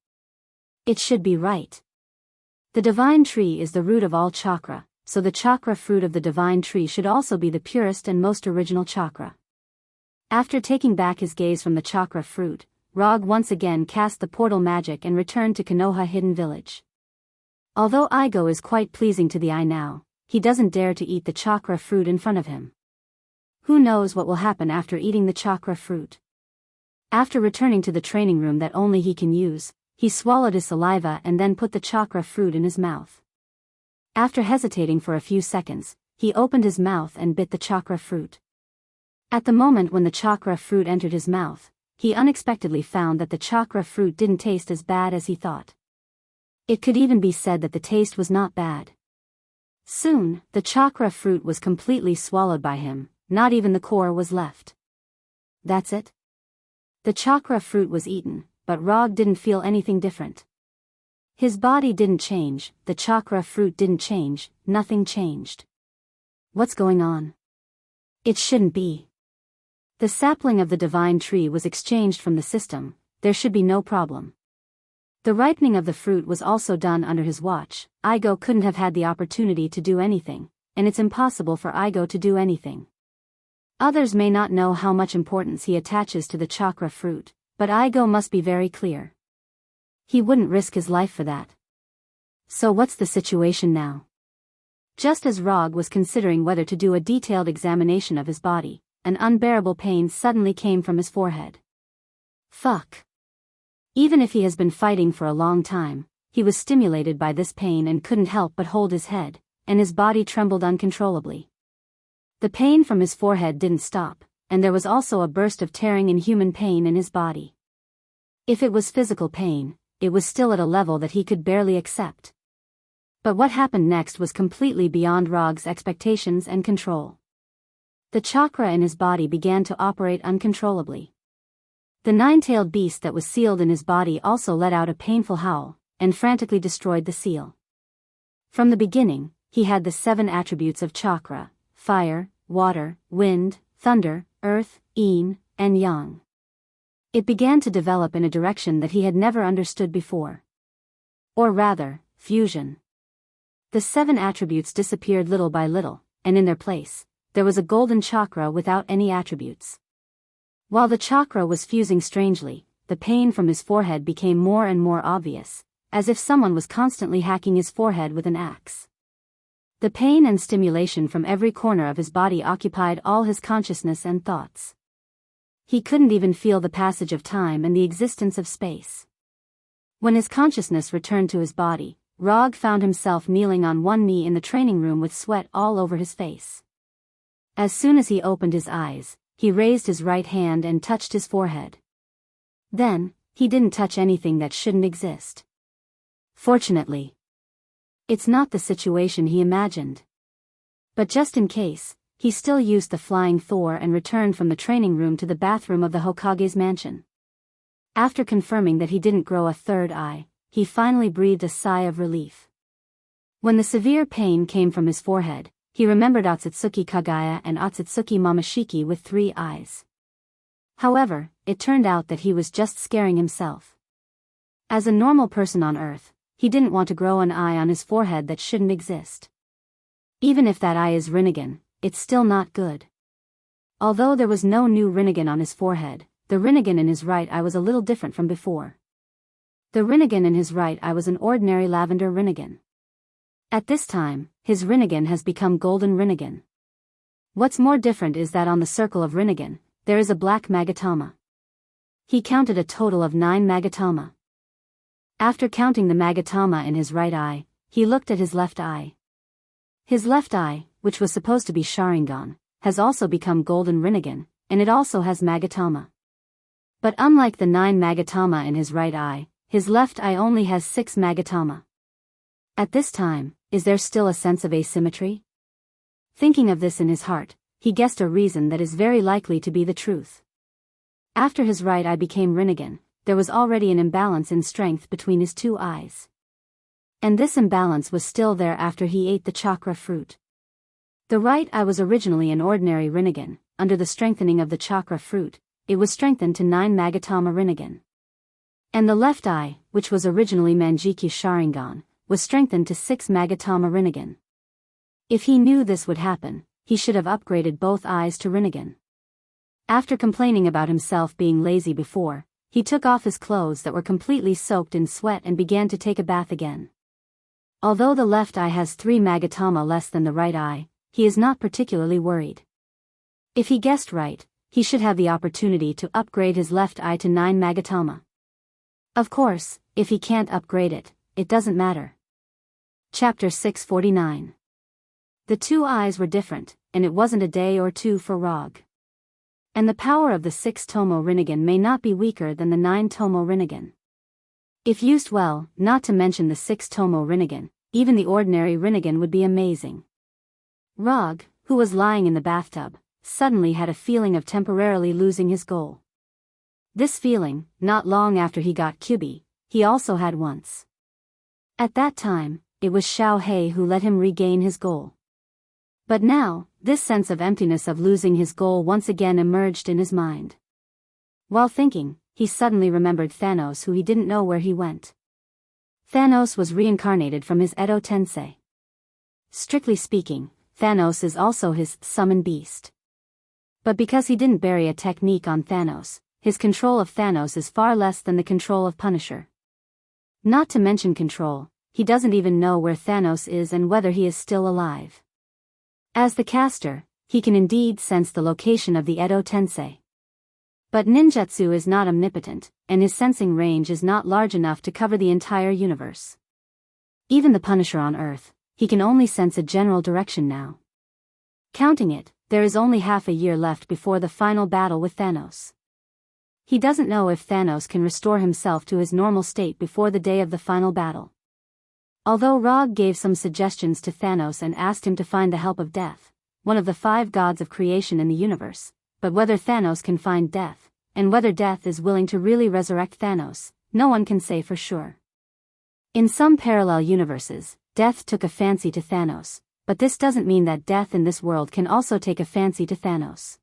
It should be right. The divine tree is the root of all chakra, so the chakra fruit of the divine tree should also be the purest and most original chakra. After taking back his gaze from the chakra fruit, Rog once again cast the portal magic and returned to Konoha Hidden Village. Although Igo is quite pleasing to the eye now, he doesn't dare to eat the chakra fruit in front of him. Who knows what will happen after eating the chakra fruit? After returning to the training room that only he can use, he swallowed his saliva and then put the chakra fruit in his mouth. After hesitating for a few seconds, he opened his mouth and bit the chakra fruit. At the moment when the chakra fruit entered his mouth, he unexpectedly found that the chakra fruit didn't taste as bad as he thought. It could even be said that the taste was not bad. Soon, the chakra fruit was completely swallowed by him, not even the core was left. That's it? The chakra fruit was eaten, but Rog didn't feel anything different. His body didn't change, the chakra fruit didn't change, nothing changed. What's going on? It shouldn't be. The sapling of the divine tree was exchanged from the system, there should be no problem. The ripening of the fruit was also done under his watch. Igo couldn't have had the opportunity to do anything, and it's impossible for Igo to do anything. Others may not know how much importance he attaches to the chakra fruit, but Igo must be very clear. He wouldn't risk his life for that. So what's the situation now? Just as Rog was considering whether to do a detailed examination of his body, an unbearable pain suddenly came from his forehead. Fuck. Even if he has been fighting for a long time, he was stimulated by this pain and couldn't help but hold his head, and his body trembled uncontrollably. The pain from his forehead didn't stop, and there was also a burst of tearing inhuman pain in his body. If it was physical pain, it was still at a level that he could barely accept. But what happened next was completely beyond Rog's expectations and control. The chakra in his body began to operate uncontrollably. The nine-tailed beast that was sealed in his body also let out a painful howl, and frantically destroyed the seal. From the beginning, he had the 7 attributes of chakra: fire, water, wind, thunder, earth, yin, and yang. It began to develop in a direction that he had never understood before. Or rather, fusion. The 7 attributes disappeared little by little, and in their place, there was a golden chakra without any attributes. While the chakra was fusing strangely, the pain from his forehead became more and more obvious, as if someone was constantly hacking his forehead with an axe. The pain and stimulation from every corner of his body occupied all his consciousness and thoughts. He couldn't even feel the passage of time and the existence of space. When his consciousness returned to his body, Rog found himself kneeling on one knee in the training room with sweat all over his face. As soon as he opened his eyes, he raised his right hand and touched his forehead. Then, he didn't touch anything that shouldn't exist. Fortunately, it's not the situation he imagined. But just in case, he still used the flying Thor and returned from the training room to the bathroom of the Hokage's mansion. After confirming that he didn't grow a third eye, he finally breathed a sigh of relief. When the severe pain came from his forehead, he remembered Otsutsuki Kagaya and Otsutsuki Momoshiki with 3 eyes. However, it turned out that he was just scaring himself. As a normal person on Earth, he didn't want to grow an eye on his forehead that shouldn't exist. Even if that eye is Rinnegan, it's still not good. Although there was no new Rinnegan on his forehead, the Rinnegan in his right eye was a little different from before. The Rinnegan in his right eye was an ordinary lavender Rinnegan. At this time, his Rinnegan has become golden Rinnegan. What's more different is that on the circle of Rinnegan, there is a black Magatama. He counted a total of 9 Magatama. After counting the Magatama in his right eye, he looked at his left eye. His left eye, which was supposed to be Sharingan, has also become golden Rinnegan, and it also has Magatama. But unlike the 9 Magatama in his right eye, his left eye only has 6 Magatama. At this time, is there still a sense of asymmetry? Thinking of this in his heart, he guessed a reason that is very likely to be the truth. After his right eye became Rinnegan, there was already an imbalance in strength between his 2 eyes. And this imbalance was still there after he ate the chakra fruit. The right eye was originally an ordinary Rinnegan. Under the strengthening of the chakra fruit, it was strengthened to 9 Magatama Rinnegan. And the left eye, which was originally Manjiki Sharingan, was strengthened to 6 Magatama Rinnegan. If he knew this would happen, he should have upgraded both eyes to Rinnegan. After complaining about himself being lazy before, he took off his clothes that were completely soaked in sweat and began to take a bath again. Although the left eye has 3 Magatama less than the right eye, he is not particularly worried. If he guessed right, he should have the opportunity to upgrade his left eye to 9 Magatama. Of course, if he can't upgrade it, it doesn't matter. Chapter 649. The 2 eyes were different, and it wasn't a day or 2 for Rog. And the power of the 6 Tomo Rinnegan may not be weaker than the 9 Tomo Rinnegan. If used well, not to mention the 6 Tomo Rinnegan, Even the ordinary Rinnegan would be amazing. Rog, who was lying in the bathtub, suddenly had a feeling of temporarily losing his goal. This feeling, not long after he got Kyubi, he also had once. At that time, it was Xiao Hei who let him regain his goal. But now, this sense of emptiness of losing his goal once again emerged in his mind. While thinking, he suddenly remembered Thanos, who he didn't know where he went. Thanos was reincarnated from his Edo Tensei. Strictly speaking, Thanos is also his summon beast. But because he didn't bury a technique on Thanos, his control of Thanos is far less than the control of Punisher. Not to mention control, he doesn't even know where Thanos is and whether he is still alive. As the caster, he can indeed sense the location of the Edo Tensei. But ninjutsu is not omnipotent, and his sensing range is not large enough to cover the entire universe. Even the Punisher on Earth, he can only sense a general direction now. Counting it, there is only half a year left before the final battle with Thanos. He doesn't know if Thanos can restore himself to his normal state before the day of the final battle. Although Rog gave some suggestions to Thanos and asked him to find the help of Death, one of the 5 gods of creation in the universe, but whether Thanos can find Death, and whether Death is willing to really resurrect Thanos, no one can say for sure. In some parallel universes, Death took a fancy to Thanos, but this doesn't mean that Death in this world can also take a fancy to Thanos.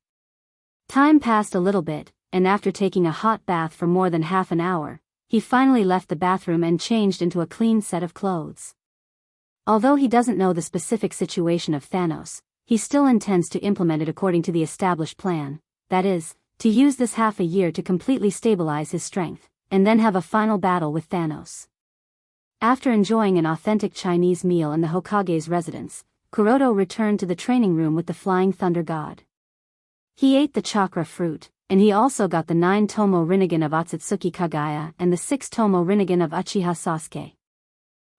Time passed a little bit, and after taking a hot bath for more than half an hour, he finally left the bathroom and changed into a clean set of clothes. Although he doesn't know the specific situation of Thanos, he still intends to implement it according to the established plan, that is, to use this half a year to completely stabilize his strength, and then have a final battle with Thanos. After enjoying an authentic Chinese meal in the Hokage's residence, Kuroto returned to the training room with the Flying Thunder God. He ate the chakra fruit, and he also got the 9-tomo Rinnegan of Otsutsuki Kagaya and the 6-tomo Rinnegan of Uchiha Sasuke.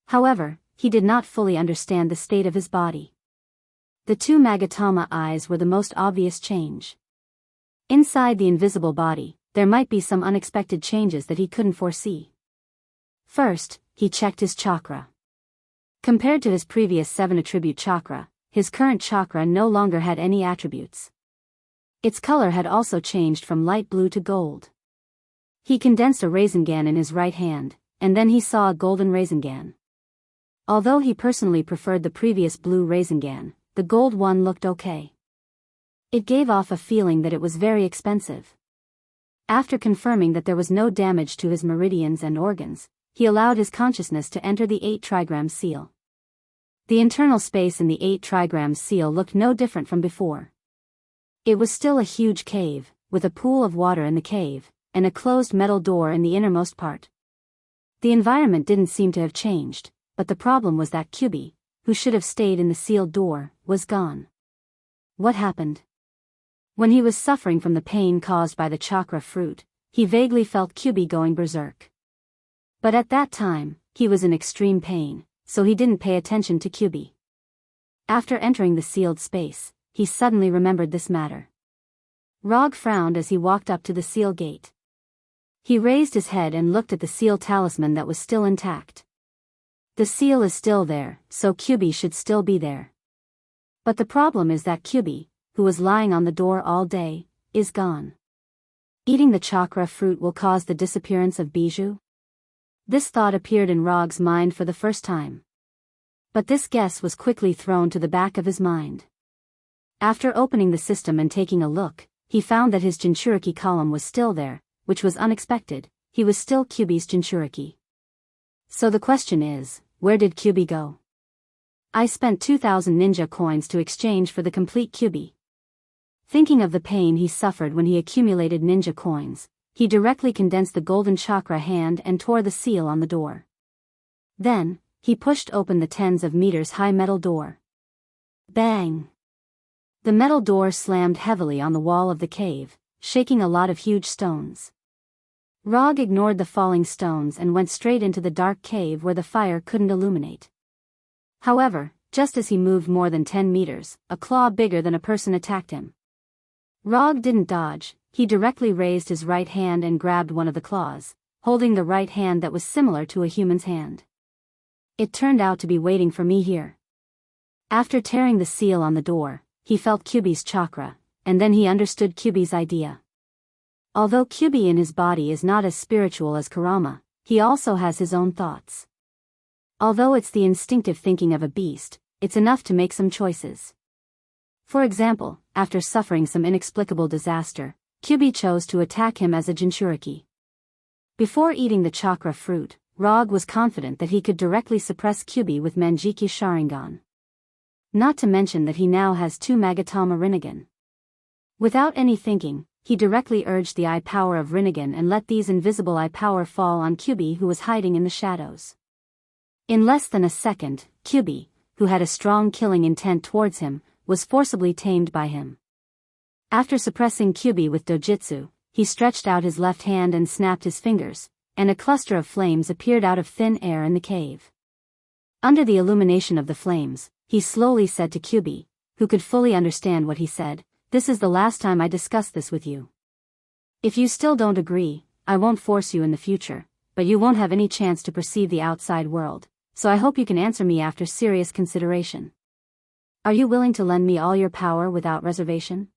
However, he did not fully understand the state of his body. The 2 Magatama eyes were the most obvious change. Inside the invisible body, there might be some unexpected changes that he couldn't foresee. First, he checked his chakra. Compared to his previous 7-attribute chakra, his current chakra no longer had any attributes. Its color had also changed from light blue to gold. He condensed a Rasengan in his right hand, and then he saw a golden Rasengan. Although he personally preferred the previous blue Rasengan, the gold one looked okay. It gave off a feeling that it was very expensive. After confirming that there was no damage to his meridians and organs, he allowed his consciousness to enter the 8-trigram seal. The internal space in the 8-trigram seal looked no different from before. It was still a huge cave, with a pool of water in the cave, and a closed metal door in the innermost part. The environment didn't seem to have changed, but the problem was that Kyubi, who should have stayed in the sealed door, was gone. What happened? When he was suffering from the pain caused by the chakra fruit, he vaguely felt Kyubi going berserk. But at that time, he was in extreme pain, so he didn't pay attention to Kyubi. After entering the sealed space, he suddenly remembered this matter. Rog frowned as he walked up to the seal gate. He raised his head and looked at the seal talisman that was still intact. The seal is still there, so Kyubi should still be there. But the problem is that Kyubi, who was lying on the door all day, is gone. Eating the chakra fruit will cause the disappearance of Bijou? This thought appeared in Rog's mind for the first time. But this guess was quickly thrown to the back of his mind. After opening the system and taking a look, he found that his Jinchuriki column was still there, which was unexpected. He was still Kyubi's Jinchuriki. So the question is, where did Kyubi go? I spent 2,000 ninja coins to exchange for the complete Kyubi. Thinking of the pain he suffered when he accumulated ninja coins, he directly condensed the golden chakra hand and tore the seal on the door. Then, he pushed open the tens of meters high metal door. Bang! The metal door slammed heavily on the wall of the cave, shaking a lot of huge stones. Rog ignored the falling stones and went straight into the dark cave where the fire couldn't illuminate. However, just as he moved more than 10 meters, a claw bigger than a person attacked him. Rog didn't dodge, he directly raised his right hand and grabbed one of the claws, holding the right hand that was similar to a human's hand. It turned out to be waiting for me here. After tearing the seal on the door, he felt Kyubi's chakra, and then he understood Kyubi's idea. Although Kyubi in his body is not as spiritual as Kurama, he also has his own thoughts. Although it's the instinctive thinking of a beast, it's enough to make some choices. For example, after suffering some inexplicable disaster, Kyubi chose to attack him as a Jinchuriki. Before eating the chakra fruit, Rog was confident that he could directly suppress Kyubi with Manjiki Sharingan. Not to mention that he now has 2 Magatama Rinnegan. Without any thinking, he directly urged the eye power of Rinnegan and let these invisible eye power fall on Kyubi, who was hiding in the shadows. In less than a second, Kyubi, who had a strong killing intent towards him, was forcibly tamed by him. After suppressing Kyubi with dojutsu, he stretched out his left hand and snapped his fingers, and a cluster of flames appeared out of thin air in the cave. Under the illumination of the flames, he slowly said to Kyubi, who could fully understand what he said, "This is the last time I discuss this with you. If you still don't agree, I won't force you in the future, but you won't have any chance to perceive the outside world, so I hope you can answer me after serious consideration. Are you willing to lend me all your power without reservation?"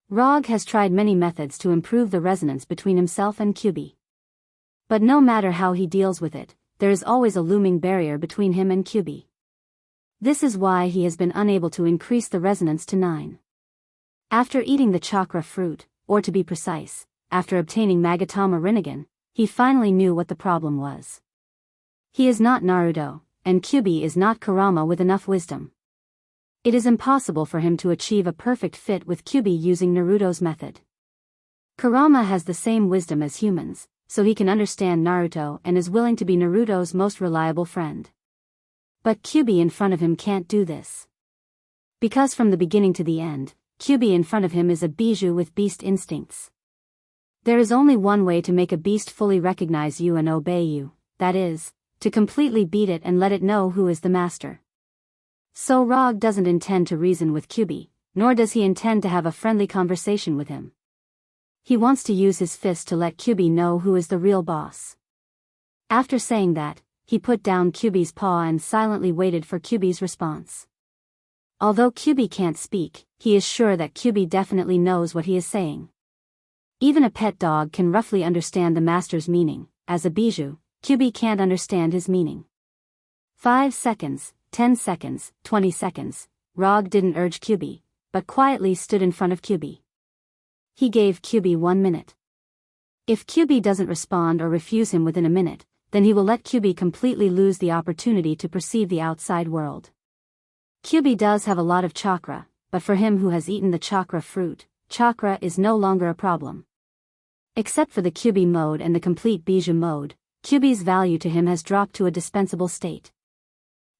Rog has tried many methods to improve the resonance between himself and Kyubi. But no matter how he deals with it, there is always a looming barrier between him and Kyubi. This is why he has been unable to increase the resonance to 9. After eating the chakra fruit, or to be precise, after obtaining Magatama Rinnegan, he finally knew what the problem was. He is not Naruto, and Kyubi is not Kurama with enough wisdom. It is impossible for him to achieve a perfect fit with Kyubi using Naruto's method. Kurama has the same wisdom as humans, so he can understand Naruto and is willing to be Naruto's most reliable friend. But Kyubi in front of him can't do this. Because from the beginning to the end, Kyubi in front of him is a bijou with beast instincts. There is only one way to make a beast fully recognize you and obey you, that is, to completely beat it and let it know who is the master. So Rog doesn't intend to reason with Kyubi, nor does he intend to have a friendly conversation with him. He wants to use his fist to let Kyubi know who is the real boss. After saying that, he put down Kyubi's paw and silently waited for Kyubi's response. Although Kyubi can't speak, he is sure that Kyubi definitely knows what he is saying. Even a pet dog can roughly understand the master's meaning. As a bijou, Kyubi can't understand his meaning. 5 seconds, 10 seconds, 20 seconds, Rog didn't urge Kyubi, but quietly stood in front of Kyubi. He gave Kyubi 1 minute. If Kyubi doesn't respond or refuse him within a minute, then he will let Kyubi completely lose the opportunity to perceive the outside world. Kyubi does have a lot of chakra, but for him who has eaten the chakra fruit, chakra is no longer a problem. Except for the Kyubi mode and the complete bijou mode, Kyubi's value to him has dropped to a dispensable state.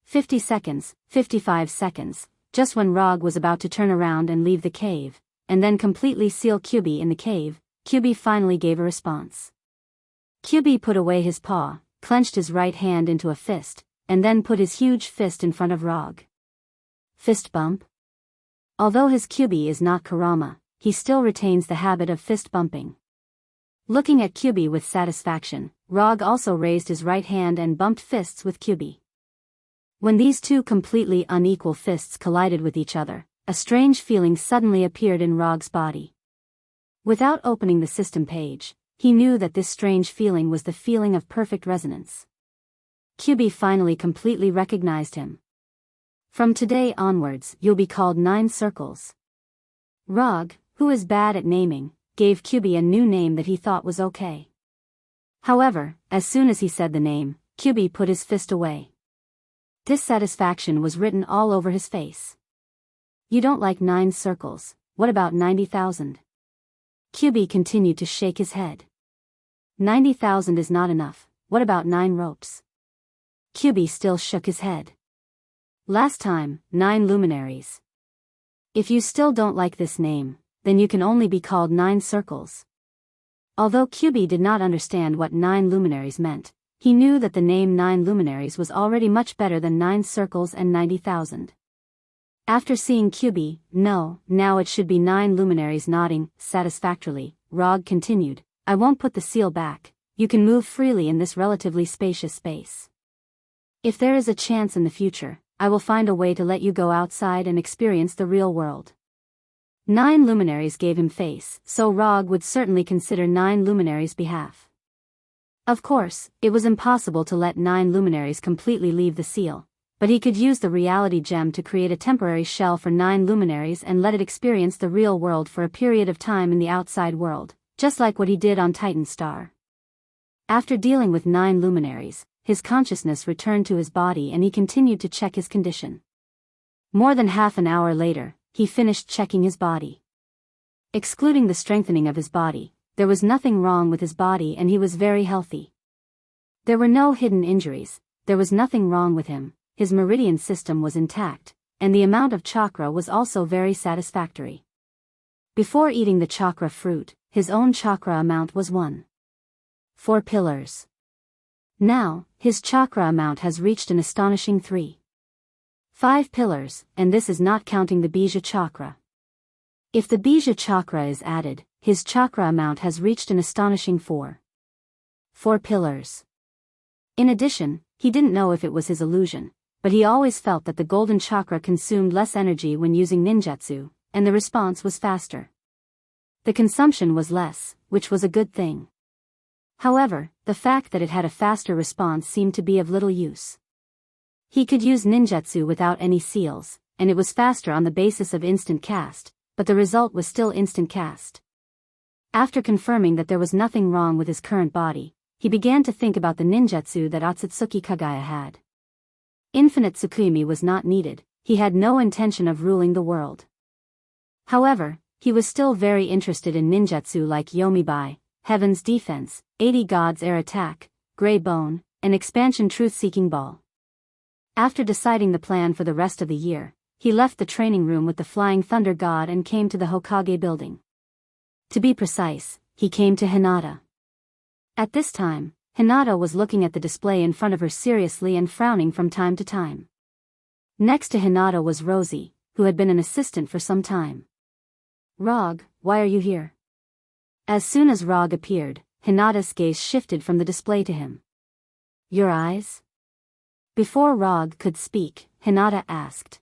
50 seconds, 55 seconds, just when Rog was about to turn around and leave the cave, and then completely seal Kyubi in the cave, Kyubi finally gave a response. Kyubi put away his paw, clenched his right hand into a fist, and then put his huge fist in front of Rog. Fist bump? Although his Kyubi is not Kurama, he still retains the habit of fist bumping. Looking at Kyubi with satisfaction, Rog also raised his right hand and bumped fists with Kyubi. When these two completely unequal fists collided with each other, a strange feeling suddenly appeared in Rog's body. Without opening the system page, he knew that this strange feeling was the feeling of perfect resonance. Kyubi finally completely recognized him. From today onwards, you'll be called 9 Circles. Rog, who is bad at naming, gave Kyubi a new name that he thought was okay. However, as soon as he said the name, Kyubi put his fist away. Dissatisfaction was written all over his face. You don't like 9 circles, what about 90,000? Kyubi continued to shake his head. 90,000 is not enough, what about 9 ropes? Kyubi still shook his head. Last time, 9 luminaries. If you still don't like this name, then you can only be called 9 circles. Although Kyubi did not understand what 9 luminaries meant, he knew that the name 9 luminaries was already much better than 9 circles and 90,000. After seeing Kyubi, no, now it should be 9 luminaries nodding satisfactorily, Rog continued, I won't put the seal back, you can move freely in this relatively spacious space. If there is a chance in the future, I will find a way to let you go outside and experience the real world. 9 luminaries gave him face, so Rog would certainly consider 9 luminaries' behalf. Of course, it was impossible to let 9 luminaries completely leave the seal, but he could use the reality gem to create a temporary shell for 9 luminaries and let it experience the real world for a period of time in the outside world, just like what he did on Titan Star. After dealing with 9 luminaries, his consciousness returned to his body and he continued to check his condition. More than half an hour later, he finished checking his body. Excluding the strengthening of his body, there was nothing wrong with his body and he was very healthy. There were no hidden injuries, there was nothing wrong with him, his meridian system was intact, and the amount of chakra was also very satisfactory. Before eating the chakra fruit, his own chakra amount was 4 pillars. Now, his chakra amount has reached an astonishing 5 pillars, and this is not counting the Bija chakra. If the Bija chakra is added, his chakra amount has reached an astonishing 4 pillars. In addition, he didn't know if it was his illusion, but he always felt that the golden chakra consumed less energy when using ninjutsu, and the response was faster. The consumption was less, which was a good thing. However, the fact that it had a faster response seemed to be of little use. He could use ninjutsu without any seals, and it was faster on the basis of instant cast, but the result was still instant cast. After confirming that there was nothing wrong with his current body, he began to think about the ninjutsu that Otsutsuki Kagaya had. Infinite Tsukimi was not needed, he had no intention of ruling the world. However, he was still very interested in ninjutsu like Yomibai, Heaven's Defense, 80 Gods Air Attack, Grey Bone, and Expansion Truth-Seeking Ball. After deciding the plan for the rest of the year, he left the training room with the Flying Thunder God and came to the Hokage building. To be precise, he came to Hinata. At this time, Hinata was looking at the display in front of her seriously and frowning from time to time. Next to Hinata was Rosie, who had been an assistant for some time. "Rog, why are you here?" As soon as Rog appeared, Hinata's gaze shifted from the display to him. "Your eyes?" Before Rog could speak, Hinata asked.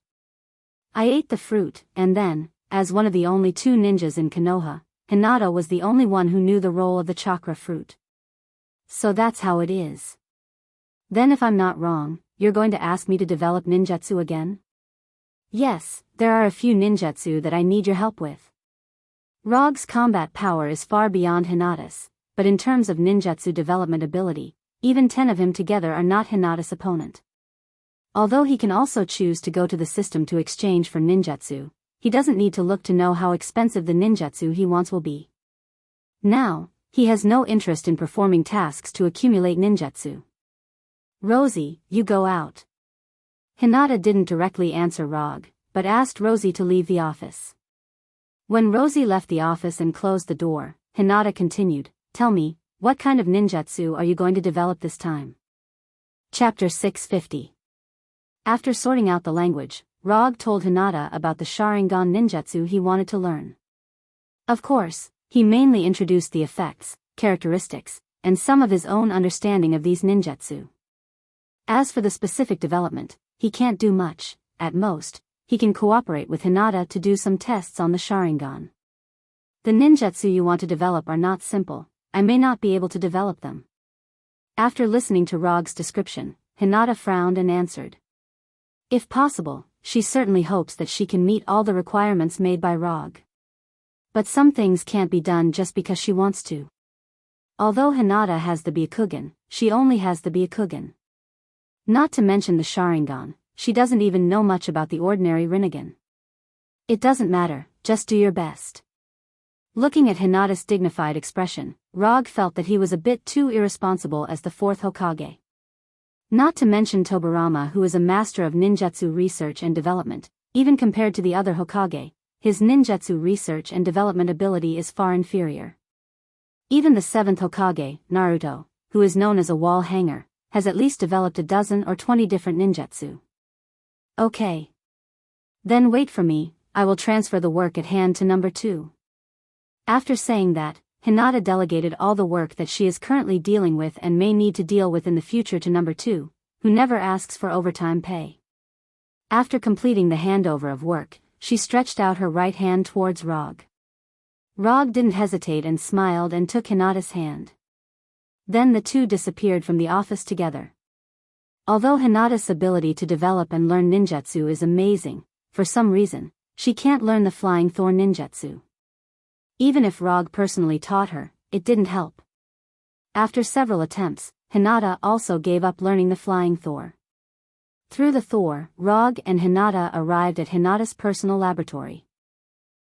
"I ate the fruit, and then, as one of the only 2 ninjas in Konoha, Hinata was the only one who knew the role of the chakra fruit. So that's how it is. Then if I'm not wrong, you're going to ask me to develop ninjutsu again?" "Yes, there are a few ninjutsu that I need your help with." Rog's combat power is far beyond Hinata's, but in terms of ninjutsu development ability, even 10 of him together are not Hinata's opponent. Although he can also choose to go to the system to exchange for ninjutsu, he doesn't need to look to know how expensive the ninjutsu he wants will be. Now, he has no interest in performing tasks to accumulate ninjutsu. "Rosie, you go out." Hinata didn't directly answer Rog, but asked Rosie to leave the office. When Rosie left the office and closed the door, Hinata continued, "Tell me, what kind of ninjutsu are you going to develop this time?" Chapter 650. After sorting out the language, Rog told Hinata about the Sharingan ninjutsu he wanted to learn. Of course, he mainly introduced the effects, characteristics, and some of his own understanding of these ninjutsu. As for the specific development, he can't do much. At most, he can cooperate with Hinata to do some tests on the Sharingan. "The ninjutsu you want to develop are not simple, I may not be able to develop them." After listening to Rog's description, Hinata frowned and answered. If possible, she certainly hopes that she can meet all the requirements made by Rog. But some things can't be done just because she wants to. Although Hinata has the Byakugan, she only has the Byakugan. Not to mention the Sharingan, she doesn't even know much about the ordinary Rinnegan. It doesn't matter, just do your best. Looking at Hinata's dignified expression, Rog felt that he was a bit too irresponsible as the 4th Hokage. Not to mention Tobirama, who is a master of ninjutsu research and development. Even compared to the other Hokage, his ninjutsu research and development ability is far inferior. Even the 7th Hokage, Naruto, who is known as a wall hanger, has at least developed a dozen or 20 different ninjutsu. Okay. Then wait for me, I will transfer the work at hand to number 2. After saying that, Hinata delegated all the work that she is currently dealing with and may need to deal with in the future to number 2, who never asks for overtime pay. After completing the handover of work, she stretched out her right hand towards Rog. Rog didn't hesitate and smiled and took Hinata's hand. Then the two disappeared from the office together. Although Hinata's ability to develop and learn ninjutsu is amazing, for some reason, she can't learn the Flying Thor ninjutsu. Even if Rog personally taught her, it didn't help. After several attempts, Hinata also gave up learning the Flying Thor. Through the Thor, Rog and Hinata arrived at Hinata's personal laboratory.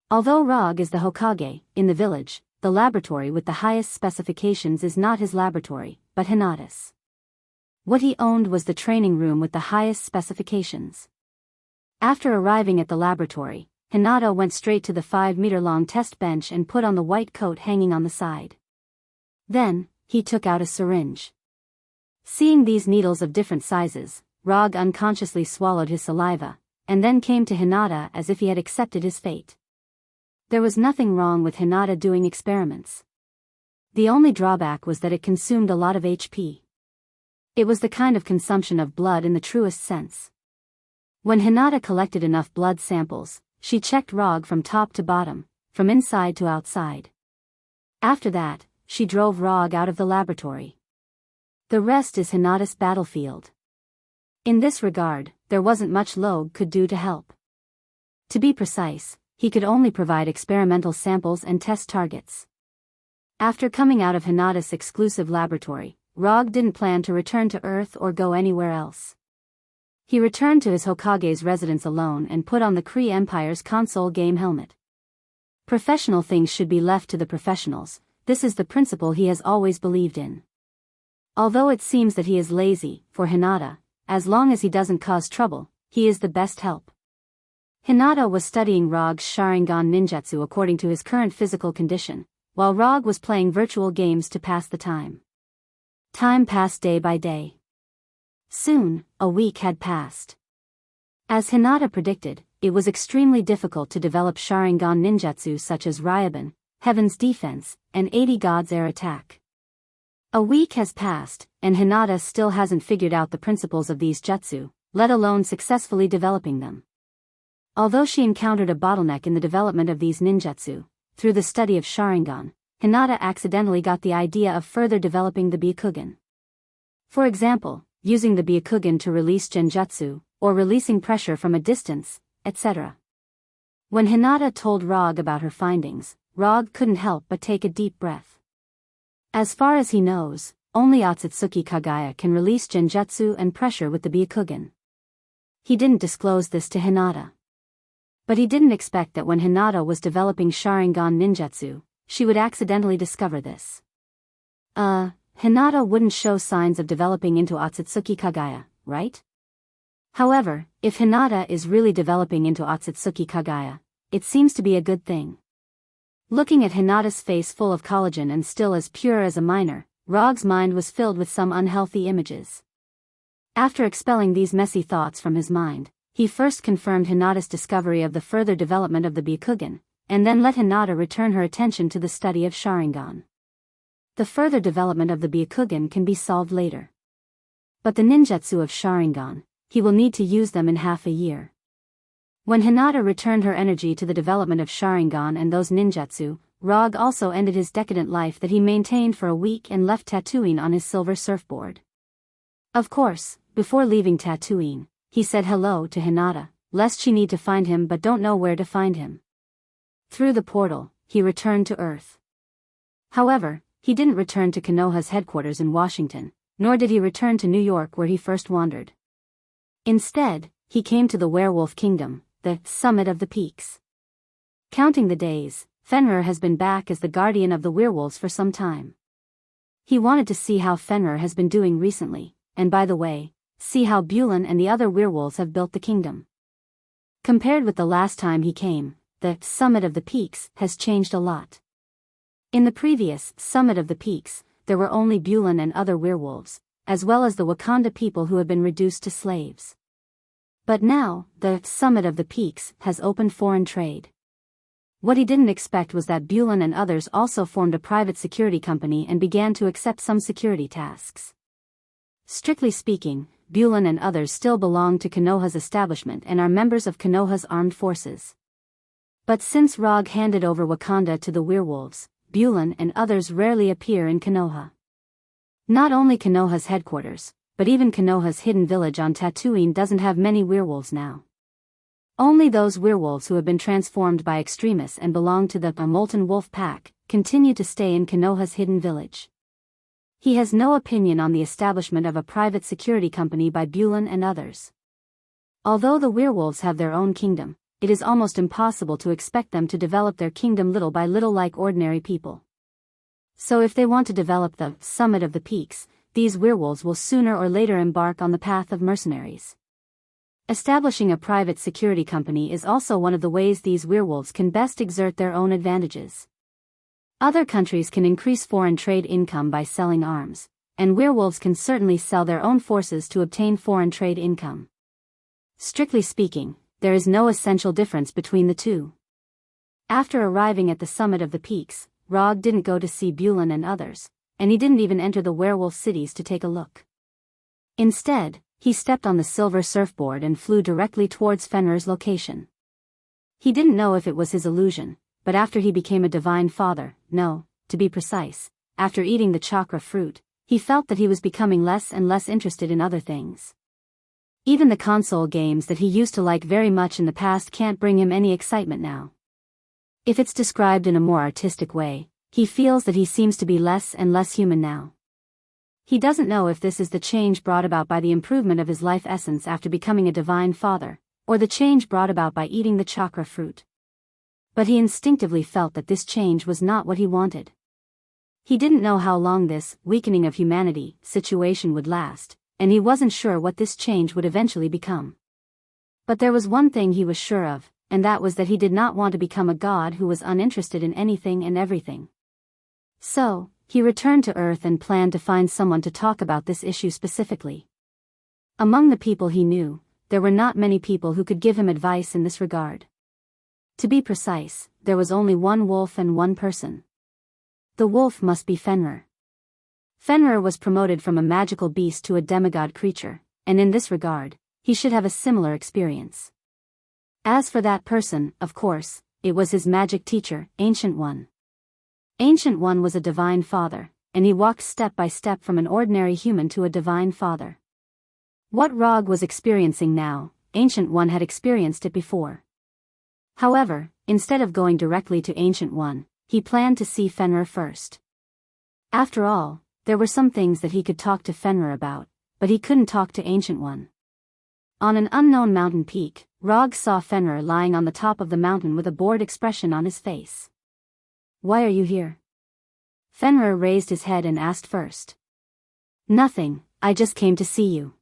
Although Rog is the Hokage in the village, the laboratory with the highest specifications is not his laboratory, but Hinata's. What he owned was the training room with the highest specifications. After arriving at the laboratory, Hinata went straight to the 5-meter-long test bench and put on the white coat hanging on the side. Then, he took out a syringe. Seeing these needles of different sizes, Rog unconsciously swallowed his saliva, and then came to Hinata as if he had accepted his fate. There was nothing wrong with Hinata doing experiments. The only drawback was that it consumed a lot of HP. It was the kind of consumption of blood in the truest sense. When Hinata collected enough blood samples, she checked Rog from top to bottom, from inside to outside. After that, she drove Rog out of the laboratory. The rest is Hinata's battlefield. In this regard, there wasn't much Log could do to help. To be precise, he could only provide experimental samples and test targets. After coming out of Hinata's exclusive laboratory, Rog didn't plan to return to Earth or go anywhere else. He returned to his Hokage's residence alone and put on the Kree Empire's console game helmet. Professional things should be left to the professionals, this is the principle he has always believed in. Although it seems that he is lazy, for Hinata, as long as he doesn't cause trouble, he is the best help. Hinata was studying Rog's Sharingan ninjutsu according to his current physical condition, while Rog was playing virtual games to pass the time. Time passed day by day. Soon, a week had passed. As Hinata predicted, it was extremely difficult to develop Sharingan ninjutsu such as Ryuban, Heaven's Defense, and 80 God's Air Attack. A week has passed, and Hinata still hasn't figured out the principles of these jutsu, let alone successfully developing them. Although she encountered a bottleneck in the development of these ninjutsu, through the study of Sharingan, Hinata accidentally got the idea of further developing the Byakugan. For example, using the Byakugan to release genjutsu, or releasing pressure from a distance, etc. When Hinata told Rog about her findings, Rog couldn't help but take a deep breath. As far as he knows, only Otsutsuki Kagaya can release genjutsu and pressure with the Byakugan. He didn't disclose this to Hinata. But he didn't expect that when Hinata was developing Sharingan ninjutsu, she would accidentally discover this. Hinata wouldn't show signs of developing into Otsutsuki Kagaya, right? However, if Hinata is really developing into Otsutsuki Kagaya, it seems to be a good thing. Looking at Hinata's face full of collagen and still as pure as a minor, Rog's mind was filled with some unhealthy images. After expelling these messy thoughts from his mind, he first confirmed Hinata's discovery of the further development of the Byakugan, and then let Hinata return her attention to the study of Sharingan. The further development of the Byakugan can be solved later. But the ninjutsu of Sharingan, he will need to use them in half a year. When Hinata returned her energy to the development of Sharingan and those ninjutsu, Rog also ended his decadent life that he maintained for a week and left Tatooine on his silver surfboard. Of course, before leaving Tatooine, he said hello to Hinata, lest she need to find him but don't know where to find him. Through the portal, he returned to Earth. However, he didn't return to Konoha's headquarters in Washington, nor did he return to New York where he first wandered. Instead, he came to the Werewolf Kingdom, the summit of the peaks. Counting the days, Fenrir has been back as the guardian of the werewolves for some time. He wanted to see how Fenrir has been doing recently, and by the way, see how Bulan and the other werewolves have built the kingdom. Compared with the last time he came, the summit of the peaks has changed a lot. In the previous summit of the peaks, there were only Bulan and other werewolves, as well as the Wakanda people who had been reduced to slaves. But now, the summit of the peaks has opened foreign trade. What he didn't expect was that Bulan and others also formed a private security company and began to accept some security tasks. Strictly speaking, Bulan and others still belong to Konoha's establishment and are members of Konoha's armed forces. But since Rog handed over Wakanda to the werewolves, Bulan and others rarely appear in Konoha. Not only Konoha's headquarters, but even Konoha's hidden village on Tatooine doesn't have many werewolves now. Only those werewolves who have been transformed by extremists and belong to the Molten Wolf Pack continue to stay in Konoha's hidden village. He has no opinion on the establishment of a private security company by Bulan and others. Although the werewolves have their own kingdom, it is almost impossible to expect them to develop their kingdom little by little like ordinary people. So if they want to develop the summit of the peaks, these werewolves will sooner or later embark on the path of mercenaries. Establishing a private security company is also one of the ways these werewolves can best exert their own advantages. Other countries can increase foreign trade income by selling arms, and werewolves can certainly sell their own forces to obtain foreign trade income. Strictly speaking, there is no essential difference between the two. After arriving at the summit of the peaks, Rog didn't go to see Bulan and others, and he didn't even enter the werewolf cities to take a look. Instead, he stepped on the silver surfboard and flew directly towards Fenrir's location. He didn't know if it was his illusion, but after he became a divine father, no, to be precise, after eating the chakra fruit, he felt that he was becoming less and less interested in other things. Even the console games that he used to like very much in the past can't bring him any excitement now. If it's described in a more artistic way, he feels that he seems to be less and less human now. He doesn't know if this is the change brought about by the improvement of his life essence after becoming a divine father, or the change brought about by eating the chakra fruit. But he instinctively felt that this change was not what he wanted. He didn't know how long this weakening of humanity situation would last, and he wasn't sure what this change would eventually become. But there was one thing he was sure of, and that was that he did not want to become a god who was uninterested in anything and everything. So, he returned to Earth and planned to find someone to talk about this issue specifically. Among the people he knew, there were not many people who could give him advice in this regard. To be precise, there was only one wolf and one person. The wolf must be Fenrir. Fenrir was promoted from a magical beast to a demigod creature, and in this regard, he should have a similar experience. As for that person, of course, it was his magic teacher, Ancient One. Ancient One was a divine father, and he walked step by step from an ordinary human to a divine father. What Rog was experiencing now, Ancient One had experienced it before. However, instead of going directly to Ancient One, he planned to see Fenrir first. After all, there were some things that he could talk to Fenrir about, but he couldn't talk to Ancient One. On an unknown mountain peak, Rog saw Fenrir lying on the top of the mountain with a bored expression on his face. "Why are you here?" Fenrir raised his head and asked first. "Nothing, I just came to see you."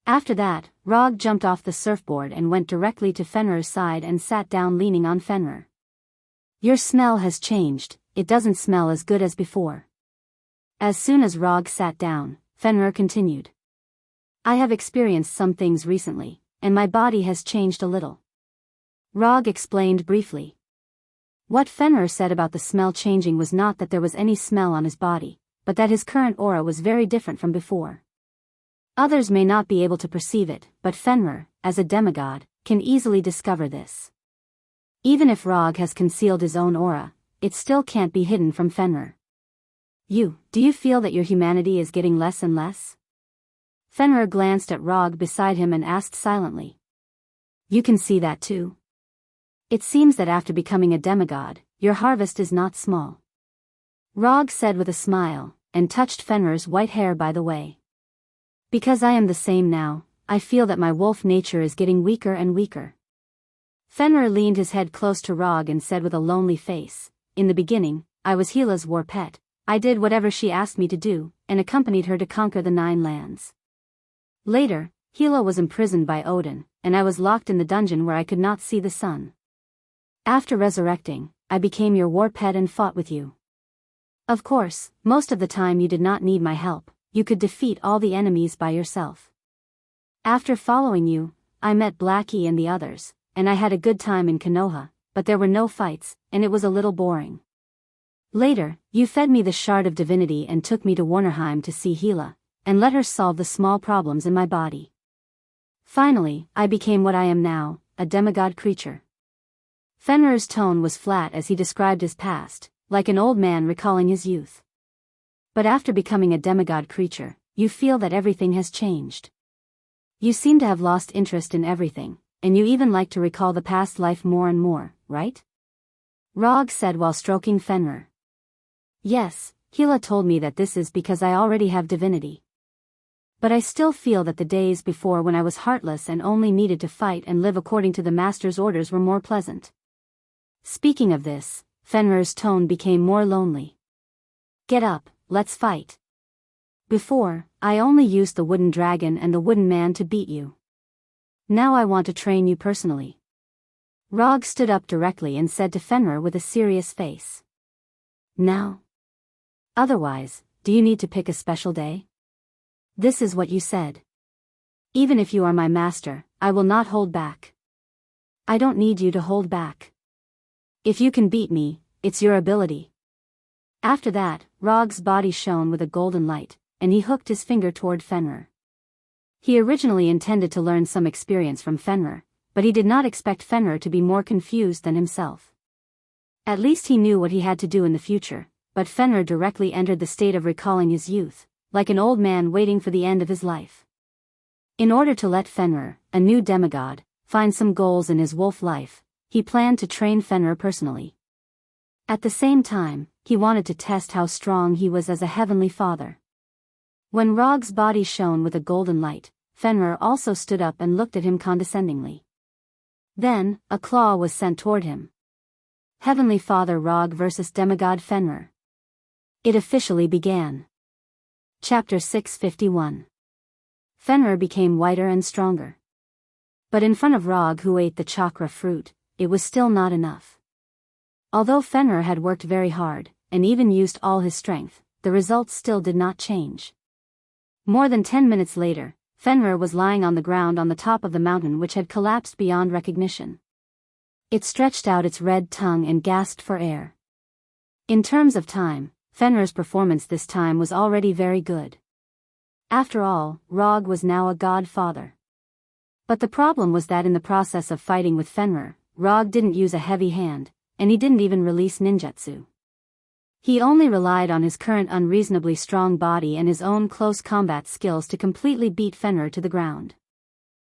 After that, Rog jumped off the surfboard and went directly to Fenrir's side and sat down leaning on Fenrir. "Your smell has changed, it doesn't smell as good as before." As soon as Rog sat down, Fenrir continued. "I have experienced some things recently, and my body has changed a little." Rog explained briefly. What Fenrir said about the smell changing was not that there was any smell on his body, but that his current aura was very different from before. Others may not be able to perceive it, but Fenrir, as a demigod, can easily discover this. Even if Rog has concealed his own aura, it still can't be hidden from Fenrir. Do you feel that your humanity is getting less and less?" Fenrir glanced at Rog beside him and asked silently. "You can see that too? It seems that after becoming a demigod, your harvest is not small." Rog said with a smile, and touched Fenrir's white hair by the way. "Because I am the same now, I feel that my wolf nature is getting weaker and weaker." Fenrir leaned his head close to Rog and said with a lonely face, "In the beginning, I was Hila's war pet. I did whatever she asked me to do, and accompanied her to conquer the 9 lands. Later, Hila was imprisoned by Odin, and I was locked in the dungeon where I could not see the sun. After resurrecting, I became your war pet and fought with you. Of course, most of the time you did not need my help, you could defeat all the enemies by yourself. After following you, I met Blackie and the others, and I had a good time in Konoha, but there were no fights, and it was a little boring. Later, you fed me the shard of divinity and took me to Warnerheim to see Hila, and let her solve the small problems in my body. Finally, I became what I am now, a demigod creature. Fenrir's tone was flat as he described his past, like an old man recalling his youth. But after becoming a demigod creature, you feel that everything has changed. You seem to have lost interest in everything, and you even like to recall the past life more and more, right? Rog said while stroking Fenrir. Yes, Hela told me that this is because I already have divinity. But I still feel that the days before when I was heartless and only needed to fight and live according to the master's orders were more pleasant. Speaking of this, Fenrir's tone became more lonely. Get up, let's fight. Before, I only used the wooden dragon and the wooden man to beat you. Now I want to train you personally. Rog stood up directly and said to Fenrir with a serious face. Now? Otherwise, do you need to pick a special day? This is what you said. Even if you are my master, I will not hold back. I don't need you to hold back. If you can beat me, it's your ability. After that, Rog's body shone with a golden light, and he hooked his finger toward Fenrir. He originally intended to learn some experience from Fenrir, but he did not expect Fenrir to be more confused than himself. At least he knew what he had to do in the future, but Fenrir directly entered the state of recalling his youth, like an old man waiting for the end of his life. In order to let Fenrir, a new demigod, find some goals in his wolf life, he planned to train Fenrir personally. At the same time, he wanted to test how strong he was as a heavenly father. When Rog's body shone with a golden light, Fenrir also stood up and looked at him condescendingly. Then, a claw was sent toward him. Heavenly Father Rog versus Demigod Fenrir. It officially began. Chapter 651. Fenrir became whiter and stronger. But in front of Rog, who ate the chakra fruit, it was still not enough. Although Fenrir had worked very hard, and even used all his strength, the results still did not change. More than 10 minutes later, Fenrir was lying on the ground on the top of the mountain which had collapsed beyond recognition. It stretched out its red tongue and gasped for air. In terms of time, Fenrir's performance this time was already very good. After all, Rog was now a godfather. But the problem was that in the process of fighting with Fenrir, Rog didn't use a heavy hand, and he didn't even release ninjutsu. He only relied on his current unreasonably strong body and his own close combat skills to completely beat Fenrir to the ground.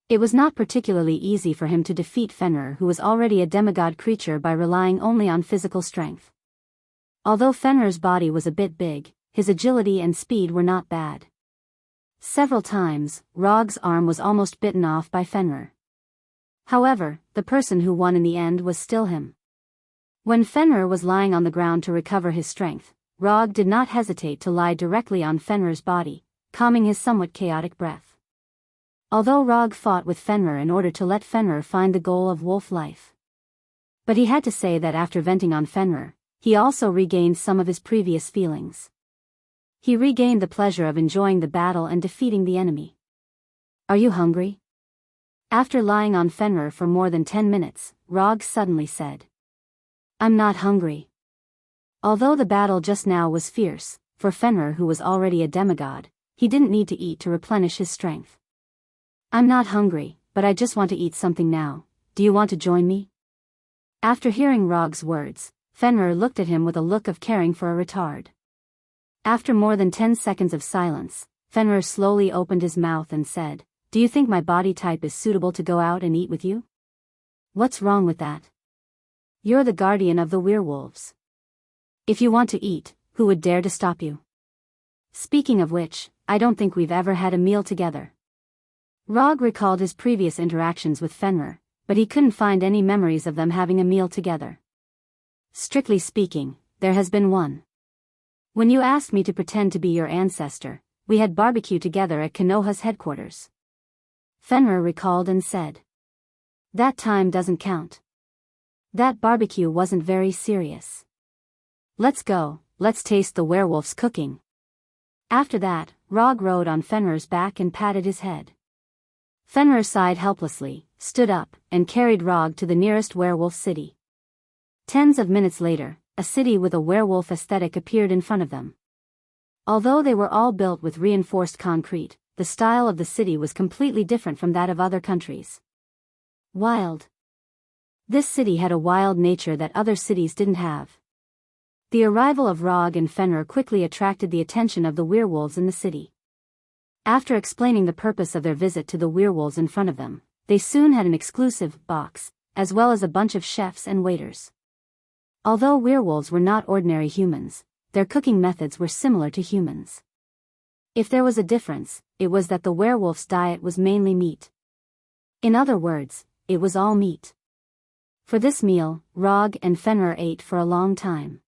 It was not particularly easy for him to defeat Fenrir, who was already a demigod creature, by relying only on physical strength. Although Fenrir's body was a bit big, his agility and speed were not bad. Several times, Rog's arm was almost bitten off by Fenrir. However, the person who won in the end was still him. When Fenrir was lying on the ground to recover his strength, Rog did not hesitate to lie directly on Fenrir's body, calming his somewhat chaotic breath. Although Rog fought with Fenrir in order to let Fenrir find the goal of wolf life. But he had to say that after venting on Fenrir, he also regained some of his previous feelings. He regained the pleasure of enjoying the battle and defeating the enemy. Are you hungry? After lying on Fenrir for more than 10 minutes, Rog suddenly said. I'm not hungry. Although the battle just now was fierce, for Fenrir, who was already a demigod, he didn't need to eat to replenish his strength. I'm not hungry, but I just want to eat something now. Do you want to join me? After hearing Rog's words, Fenrir looked at him with a look of caring for a retard. After more than 10 seconds of silence, Fenrir slowly opened his mouth and said, Do you think my body type is suitable to go out and eat with you? What's wrong with that? You're the guardian of the werewolves. If you want to eat, who would dare to stop you? Speaking of which, I don't think we've ever had a meal together. Rog recalled his previous interactions with Fenrir, but he couldn't find any memories of them having a meal together. Strictly speaking, there has been one. When you asked me to pretend to be your ancestor, we had barbecue together at Konoha's headquarters. Fenrir recalled and said. That time doesn't count. That barbecue wasn't very serious. Let's go, let's taste the werewolf's cooking. After that, Rog rode on Fenrir's back and patted his head. Fenrir sighed helplessly, stood up, and carried Rog to the nearest werewolf city. Tens of minutes later, a city with a werewolf aesthetic appeared in front of them. Although they were all built with reinforced concrete, the style of the city was completely different from that of other countries. Wild. This city had a wild nature that other cities didn't have. The arrival of Rog and Fenrir quickly attracted the attention of the werewolves in the city. After explaining the purpose of their visit to the werewolves in front of them, they soon had an exclusive box, as well as a bunch of chefs and waiters. Although werewolves were not ordinary humans, their cooking methods were similar to humans. If there was a difference, it was that the werewolf's diet was mainly meat. In other words, it was all meat. For this meal, Rog and Fenrir ate for a long time.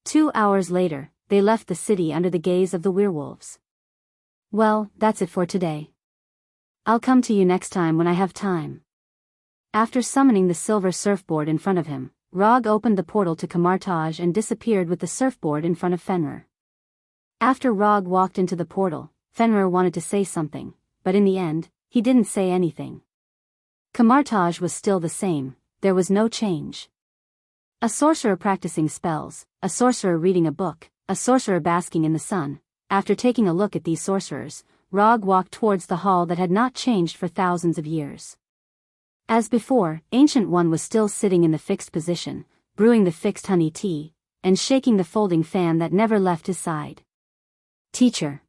2 hours later, they left the city under the gaze of the werewolves. Well, that's it for today. I'll come to you next time when I have time. After summoning the silver surfboard in front of him, Rog opened the portal to Camartage and disappeared with the surfboard in front of Fenrir. After Rog walked into the portal, Fenrir wanted to say something, but in the end, he didn't say anything. Camartage was still the same, there was no change. A sorcerer practicing spells, a sorcerer reading a book, a sorcerer basking in the sun. After taking a look at these sorcerers, Rog walked towards the hall that had not changed for thousands of years. As before, Ancient One was still sitting in the fixed position, brewing the fixed honey tea, and shaking the folding fan that never left his side. Teacher.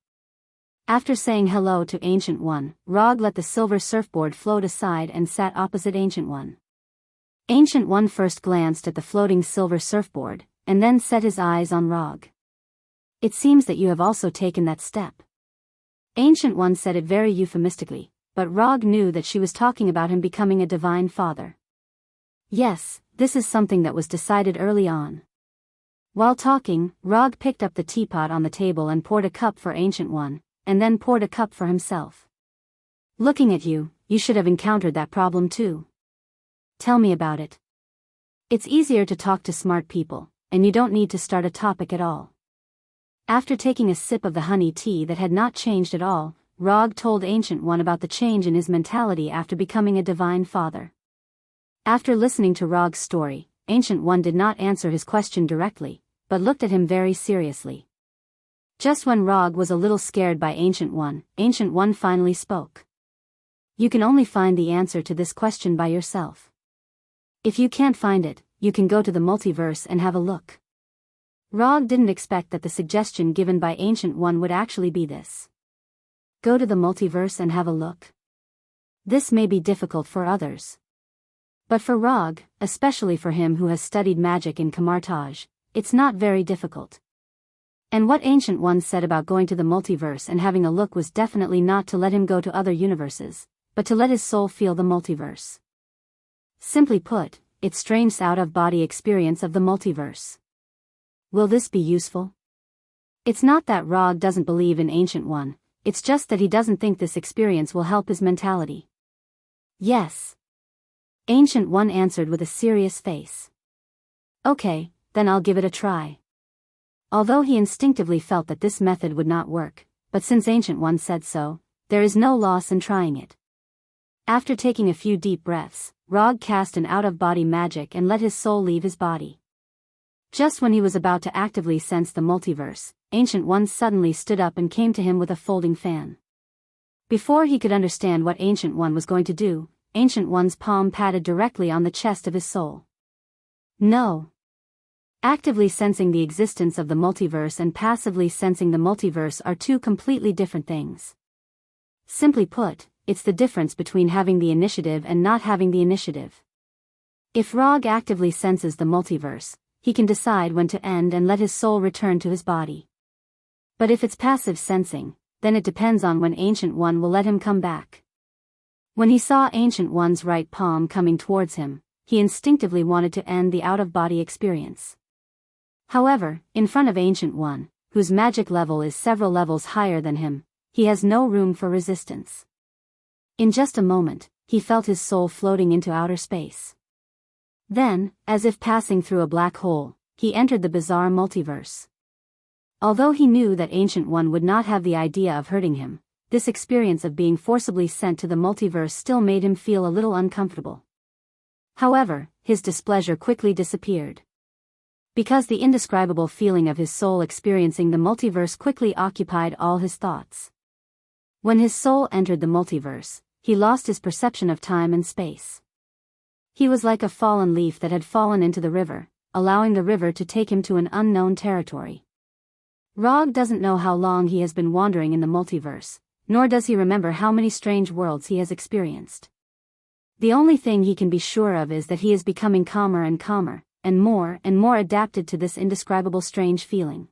After saying hello to Ancient One, Rog let the silver surfboard float aside and sat opposite Ancient One. Ancient One first glanced at the floating silver surfboard, and then set his eyes on Rog. It seems that you have also taken that step. Ancient One said it very euphemistically, but Rog knew that she was talking about him becoming a divine father. Yes, this is something that was decided early on. While talking, Rog picked up the teapot on the table and poured a cup for Ancient One, and then poured a cup for himself. Looking at you, you should have encountered that problem too. Tell me about it. It's easier to talk to smart people, and you don't need to start a topic at all. After taking a sip of the honey tea that had not changed at all, Rog told Ancient One about the change in his mentality after becoming a divine father. After listening to Rog's story, Ancient One did not answer his question directly, but looked at him very seriously. Just when Rog was a little scared by Ancient One finally spoke. You can only find the answer to this question by yourself. If you can't find it, you can go to the multiverse and have a look. Rog didn't expect that the suggestion given by Ancient One would actually be this. Go to the multiverse and have a look. This may be difficult for others. But for Rog, especially for him who has studied magic in Camartage, it's not very difficult. And what Ancient One said about going to the multiverse and having a look was definitely not to let him go to other universes, but to let his soul feel the multiverse. Simply put, it's strange out-of-body experience of the multiverse. Will this be useful? It's not that Rog doesn't believe in Ancient One, it's just that he doesn't think this experience will help his mentality. Yes. Ancient One answered with a serious face. Okay, then I'll give it a try. Although he instinctively felt that this method would not work, but since Ancient One said so, there is no loss in trying it. After taking a few deep breaths, Rog cast an out-of-body magic and let his soul leave his body. Just when he was about to actively sense the multiverse, Ancient One suddenly stood up and came to him with a folding fan. Before he could understand what Ancient One was going to do, Ancient One's palm patted directly on the chest of his soul. No. Actively sensing the existence of the multiverse and passively sensing the multiverse are two completely different things. Simply put, it's the difference between having the initiative and not having the initiative. If Rog actively senses the multiverse, he can decide when to end and let his soul return to his body. But if it's passive sensing, then it depends on when Ancient One will let him come back. When he saw Ancient One's right palm coming towards him, he instinctively wanted to end the out-of-body experience. However, in front of Ancient One, whose magic level is several levels higher than him, he has no room for resistance. In just a moment, he felt his soul floating into outer space. Then, as if passing through a black hole, he entered the bizarre multiverse. Although he knew that Ancient One would not have the idea of hurting him, this experience of being forcibly sent to the multiverse still made him feel a little uncomfortable. However, his displeasure quickly disappeared. Because the indescribable feeling of his soul experiencing the multiverse quickly occupied all his thoughts. When his soul entered the multiverse, he lost his perception of time and space. He was like a fallen leaf that had fallen into the river, allowing the river to take him to an unknown territory. Rog doesn't know how long he has been wandering in the multiverse, nor does he remember how many strange worlds he has experienced. The only thing he can be sure of is that he is becoming calmer and more adapted to this indescribable strange feeling.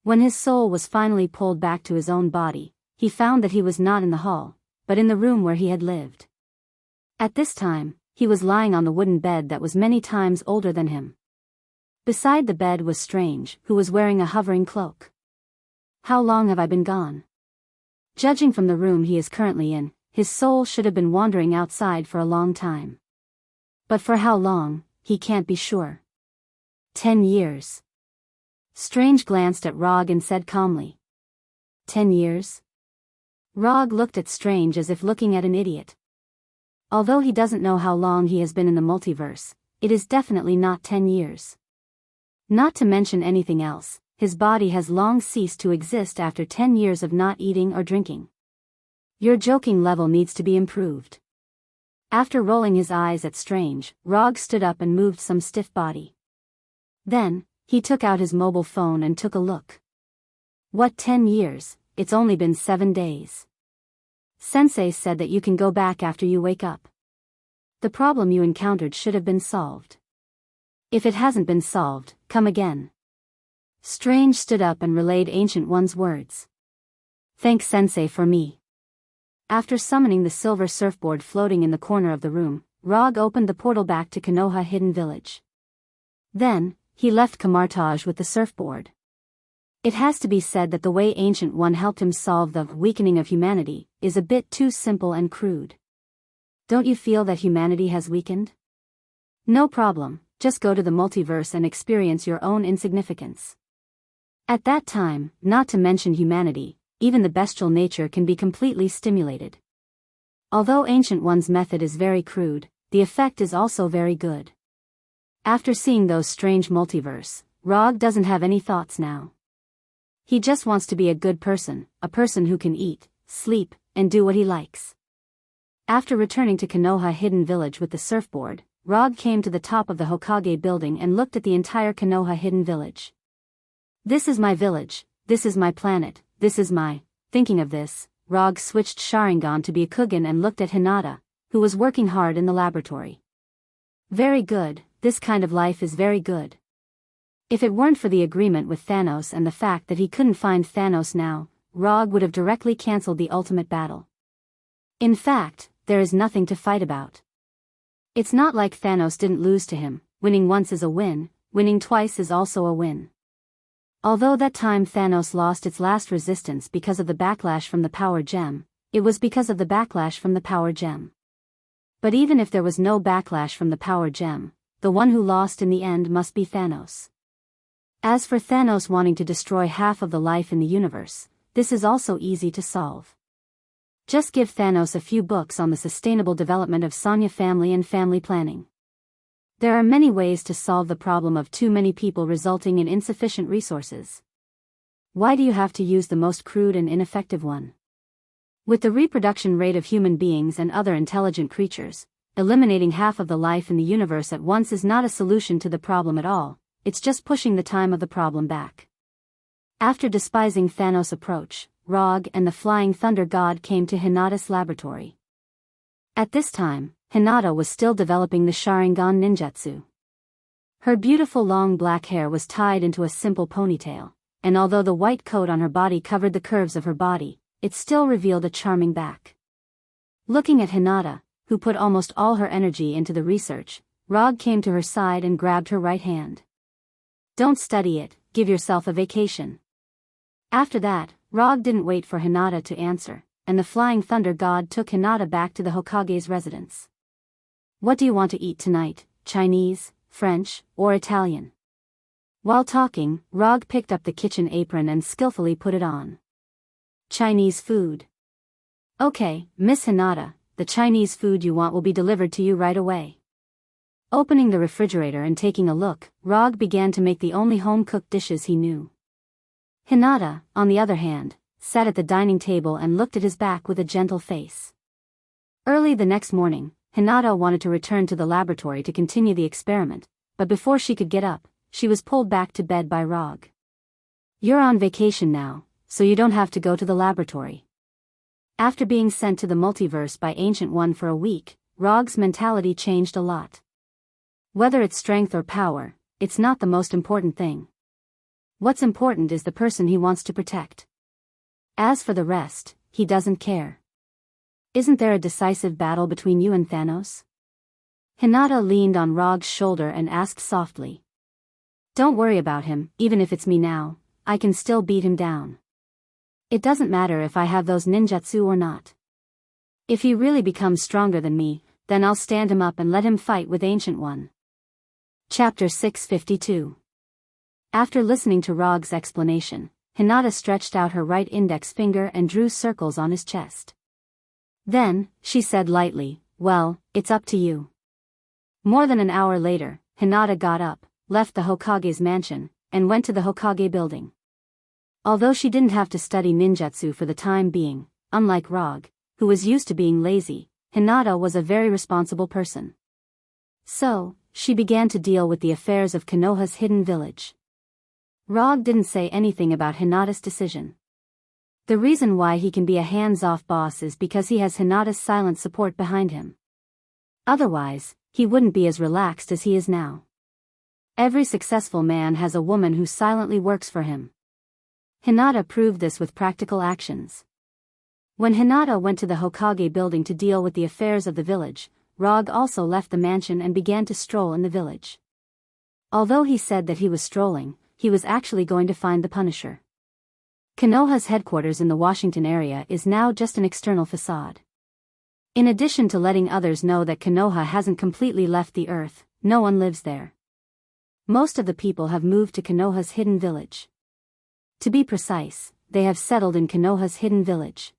When his soul was finally pulled back to his own body, he found that he was not in the hall, but in the room where he had lived. At this time, he was lying on the wooden bed that was many times older than him. Beside the bed was Strange, who was wearing a hovering cloak. How long have I been gone? Judging from the room he is currently in, his soul should have been wandering outside for a long time. But for how long, he can't be sure. 10 years. Strange glanced at Rog and said calmly. 10 years? Rog looked at Strange as if looking at an idiot. Although he doesn't know how long he has been in the multiverse, it is definitely not 10 years. Not to mention anything else, his body has long ceased to exist after 10 years of not eating or drinking. Your joking level needs to be improved. After rolling his eyes at Strange, Rog stood up and moved some stiff body. Then, he took out his mobile phone and took a look. What 10 years, it's only been 7 days. Sensei said that you can go back after you wake up. The problem you encountered should have been solved. If it hasn't been solved, come again. Strange stood up and relayed Ancient One's words. Thanks Sensei for me. After summoning the silver surfboard floating in the corner of the room, Rog opened the portal back to Konoha Hidden Village. Then, he left Kamartaj with the surfboard. It has to be said that the way Ancient One helped him solve the weakening of humanity is a bit too simple and crude. Don't you feel that humanity has weakened? No problem, just go to the multiverse and experience your own insignificance. At that time, not to mention humanity, even the bestial nature can be completely stimulated. Although Ancient One's method is very crude, the effect is also very good. After seeing those strange multiverse, Rog doesn't have any thoughts now. He just wants to be a good person, a person who can eat, sleep, and do what he likes. After returning to Konoha Hidden Village with the surfboard, Rog came to the top of the Hokage building and looked at the entire Konoha Hidden Village. This is my village, this is my planet, this is my... Thinking of this, Rog switched Sharingan to be Byakugan and looked at Hinata, who was working hard in the laboratory. Very good, this kind of life is very good. If it weren't for the agreement with Thanos and the fact that he couldn't find Thanos now, Rog would have directly cancelled the ultimate battle. In fact, there is nothing to fight about. It's not like Thanos didn't lose to him. Winning once is a win, winning twice is also a win. Although that time Thanos lost its last resistance because of the backlash from the power gem, it was because of the backlash from the power gem. But even if there was no backlash from the power gem, the one who lost in the end must be Thanos. As for Thanos wanting to destroy half of the life in the universe, this is also easy to solve. Just give Thanos a few books on the sustainable development of Sonya family and family planning. There are many ways to solve the problem of too many people resulting in insufficient resources. Why do you have to use the most crude and ineffective one? With the reproduction rate of human beings and other intelligent creatures, eliminating half of the life in the universe at once is not a solution to the problem at all, it's just pushing the time of the problem back. After despising Thanos' approach, Rog and the Flying Thunder God came to Hinata's laboratory. At this time, Hinata was still developing the Sharingan ninjutsu. Her beautiful long black hair was tied into a simple ponytail, and although the white coat on her body covered the curves of her body, it still revealed a charming back. Looking at Hinata, who put almost all her energy into the research, Rog came to her side and grabbed her right hand. Don't study it, give yourself a vacation. After that, Rog didn't wait for Hinata to answer, and the Flying Thunder God took Hinata back to the Hokage's residence. What do you want to eat tonight, Chinese, French, or Italian? While talking, Rog picked up the kitchen apron and skillfully put it on. Chinese food. Okay, Miss Hinata, the Chinese food you want will be delivered to you right away. Opening the refrigerator and taking a look, Rog began to make the only home-cooked dishes he knew. Hinata, on the other hand, sat at the dining table and looked at his back with a gentle face. Early the next morning, Hinata wanted to return to the laboratory to continue the experiment, but before she could get up, she was pulled back to bed by Rog. "You're on vacation now, so you don't have to go to the laboratory." After being sent to the multiverse by Ancient One for a week, Rog's mentality changed a lot. Whether it's strength or power, it's not the most important thing. What's important is the person he wants to protect. As for the rest, he doesn't care. "Isn't there a decisive battle between you and Thanos?" Hinata leaned on Rog's shoulder and asked softly. "Don't worry about him, even if it's me now, I can still beat him down. It doesn't matter if I have those ninjutsu or not. If he really becomes stronger than me, then I'll stand him up and let him fight with Ancient One." Chapter 652. After listening to Rog's explanation, Hinata stretched out her right index finger and drew circles on his chest. Then, she said lightly, "Well, it's up to you." More than an hour later, Hinata got up, left the Hokage's mansion, and went to the Hokage building. Although she didn't have to study ninjutsu for the time being, unlike Rog, who was used to being lazy, Hinata was a very responsible person. So, she began to deal with the affairs of Konoha's hidden village. Rog didn't say anything about Hinata's decision. The reason why he can be a hands-off boss is because he has Hinata's silent support behind him. Otherwise, he wouldn't be as relaxed as he is now. Every successful man has a woman who silently works for him. Hinata proved this with practical actions. When Hinata went to the Hokage building to deal with the affairs of the village, Rog also left the mansion and began to stroll in the village. Although he said that he was strolling, he was actually going to find the Punisher. Konoha's headquarters in the Washington area is now just an external facade. In addition to letting others know that Konoha hasn't completely left the Earth, no one lives there. Most of the people have moved to Konoha's hidden village. To be precise, they have settled in Konoha's hidden village.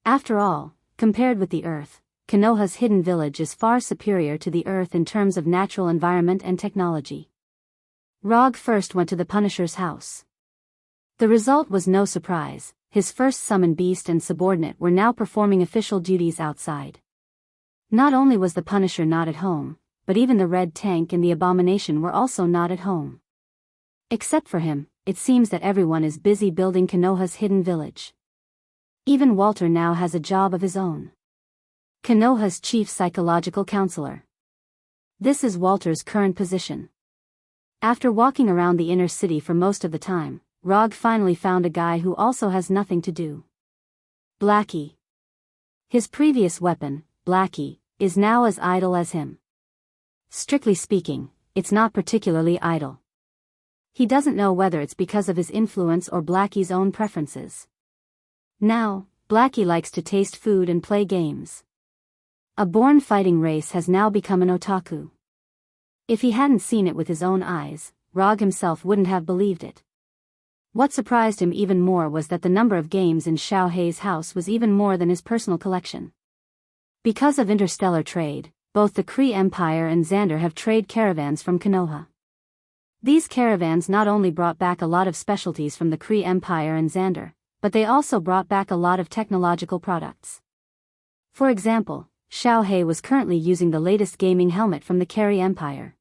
After all, compared with the Earth, Konoha's hidden village is far superior to the Earth in terms of natural environment and technology. Rog first went to the Punisher's house. The result was no surprise. His first summoned beast and subordinate were now performing official duties outside. Not only was the Punisher not at home, but even the Red Tank and the Abomination were also not at home. Except for him, it seems that everyone is busy building Konoha's hidden village. Even Walter now has a job of his own. Konoha's chief psychological counselor. This is Walter's current position. After walking around the inner city for most of the time, Rog finally found a guy who also has nothing to do. Blackie. His previous weapon, Blackie, is now as idle as him. Strictly speaking, it's not particularly idle. He doesn't know whether it's because of his influence or Blackie's own preferences. Now, Blackie likes to taste food and play games. A born fighting race has now become an otaku. If he hadn't seen it with his own eyes, Rog himself wouldn't have believed it. What surprised him even more was that the number of games in Xiao Hei's house was even more than his personal collection. Because of interstellar trade, both the Kree Empire and Xander have trade caravans from Konoha. These caravans not only brought back a lot of specialties from the Kree Empire and Xander, but they also brought back a lot of technological products. For example, Xiao Hei was currently using the latest gaming helmet from the Kree Empire.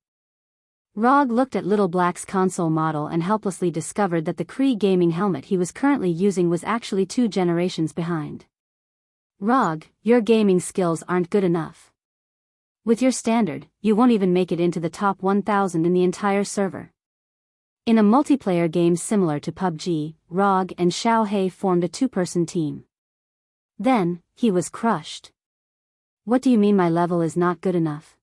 Rog looked at Little Black's console model and helplessly discovered that the Kree gaming helmet he was currently using was actually 2 generations behind. Rog, your gaming skills aren't good enough. With your standard, you won't even make it into the top 1,000 in the entire server. In a multiplayer game similar to PUBG, Rog and Xiao Hei formed a 2-person team. Then, he was crushed. What do you mean my level is not good enough?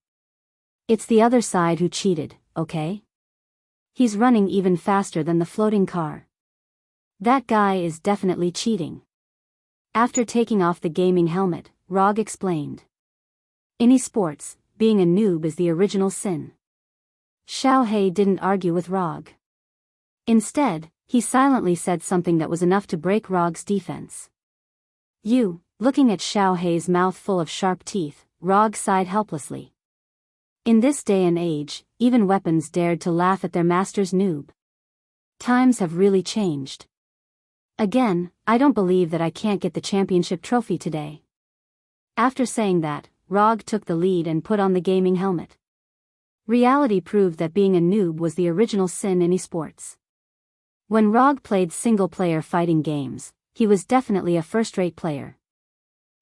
It's the other side who cheated, okay? He's running even faster than the floating car. That guy is definitely cheating. After taking off the gaming helmet, Rog explained. In esports, being a noob is the original sin. Xiao Hei didn't argue with Rog. Instead, he silently said something that was enough to break Rog's defense. You, looking at Xiao Hei's mouth full of sharp teeth, Rog sighed helplessly. In this day and age, even weapons dared to laugh at their master's noob. Times have really changed. Again, I don't believe that I can't get the championship trophy today. After saying that, Rog took the lead and put on the gaming helmet. Reality proved that being a noob was the original sin in esports. When Rog played single-player fighting games, he was definitely a first-rate player.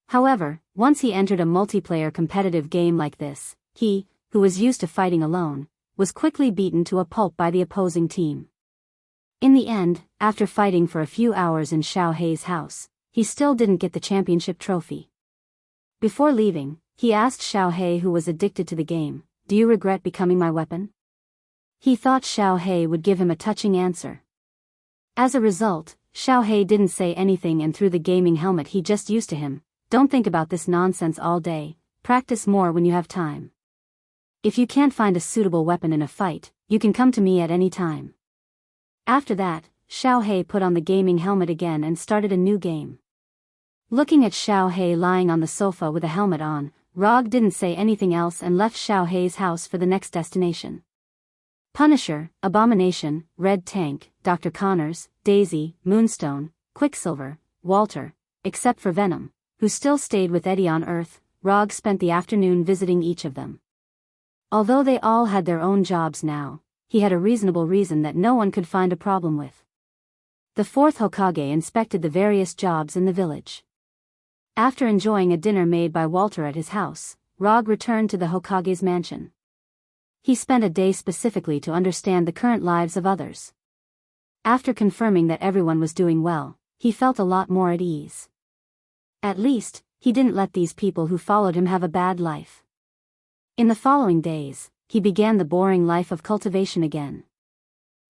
However, once he entered a multiplayer competitive game like this, he, who was used to fighting alone, was quickly beaten to a pulp by the opposing team. In the end, after fighting for a few hours in Xiao Hei's house, he still didn't get the championship trophy. Before leaving, he asked Xiao Hei, who was addicted to the game, "Do you regret becoming my weapon?" He thought Xiao Hei would give him a touching answer. As a result, Xiao Hei didn't say anything and threw the gaming helmet he just used to him. "Don't think about this nonsense all day, practice more when you have time. If you can't find a suitable weapon in a fight, you can come to me at any time." After that, Xiao Hei put on the gaming helmet again and started a new game. Looking at Xiao Hei lying on the sofa with a helmet on, Rog didn't say anything else and left Xiao Hei's house for the next destination. Punisher, Abomination, Red Tank, Dr. Connors, Daisy, Moonstone, Quicksilver, Walter, except for Venom, who still stayed with Eddie on Earth, Rog spent the afternoon visiting each of them. Although they all had their own jobs now, he had a reasonable reason that no one could find a problem with. The fourth Hokage inspected the various jobs in the village. After enjoying a dinner made by Walter at his house, Rog returned to the Hokage's mansion. He spent a day specifically to understand the current lives of others. After confirming that everyone was doing well, he felt a lot more at ease. At least, he didn't let these people who followed him have a bad life. In the following days, he began the boring life of cultivation again.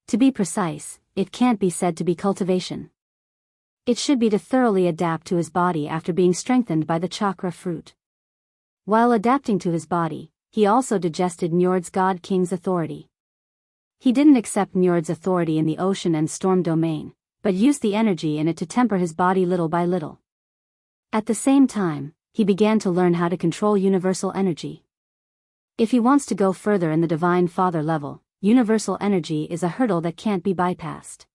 To be precise, it can't be said to be cultivation. It should be to thoroughly adapt to his body after being strengthened by the chakra fruit. While adapting to his body, he also digested Njord's God King's authority. He didn't accept Njord's authority in the ocean and storm domain, but used the energy in it to temper his body little by little. At the same time, he began to learn how to control universal energy. If he wants to go further in the Divine Father level, universal energy is a hurdle that can't be bypassed.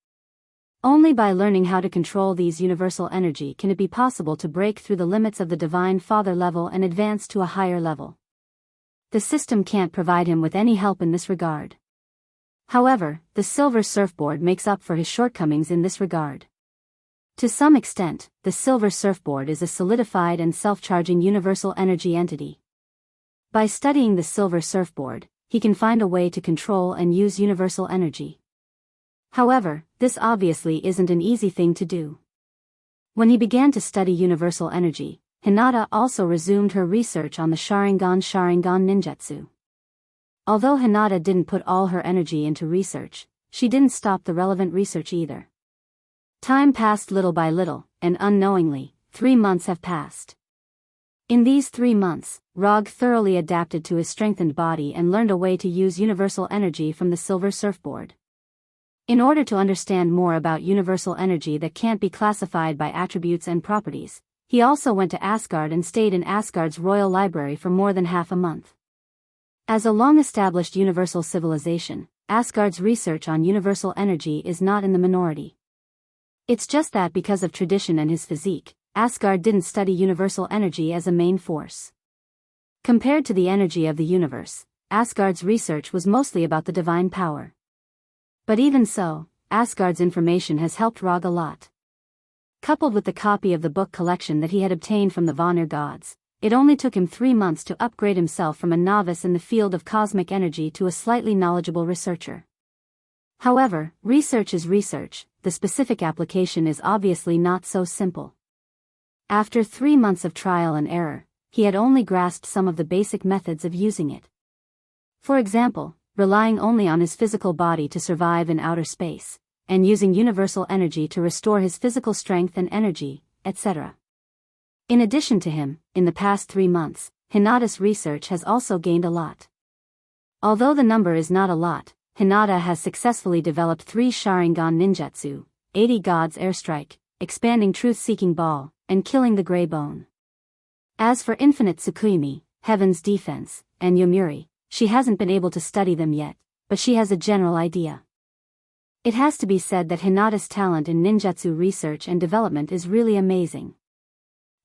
Only by learning how to control these universal energy can it be possible to break through the limits of the Divine Father level and advance to a higher level. The system can't provide him with any help in this regard. However, the Silver Surfboard makes up for his shortcomings in this regard. To some extent, the Silver Surfboard is a solidified and self-charging universal energy entity. By studying the Silver Surfboard, he can find a way to control and use universal energy. However, this obviously isn't an easy thing to do. When he began to study universal energy, Hinata also resumed her research on the Sharingan ninjutsu. Although Hinata didn't put all her energy into research, she didn't stop the relevant research either. Time passed little by little, and unknowingly, 3 months have passed. In these 3 months, Rog thoroughly adapted to his strengthened body and learned a way to use universal energy from the Silver Surfboard. In order to understand more about universal energy that can't be classified by attributes and properties, he also went to Asgard and stayed in Asgard's royal library for more than half a month. As a long-established universal civilization, Asgard's research on universal energy is not in the minority. It's just that because of tradition and his physique, Asgard didn't study universal energy as a main force. Compared to the energy of the universe, Asgard's research was mostly about the divine power. But even so, Asgard's information has helped Rog a lot. Coupled with the copy of the book collection that he had obtained from the Vanir gods, it only took him 3 months to upgrade himself from a novice in the field of cosmic energy to a slightly knowledgeable researcher. However, research is research, the specific application is obviously not so simple. After 3 months of trial and error, he had only grasped some of the basic methods of using it. For example, relying only on his physical body to survive in outer space, and using universal energy to restore his physical strength and energy, etc. In addition to him, in the past 3 months, Hinata's research has also gained a lot. Although the number is not a lot, Hinata has successfully developed 3 Sharingan ninjutsu, 80 God's Airstrike, Expanding Truth-Seeking Ball, and Killing the Grey Bone. As for Infinite Tsukuyomi, Heaven's Defense, and Yomiuri, she hasn't been able to study them yet, but she has a general idea. It has to be said that Hinata's talent in ninjutsu research and development is really amazing.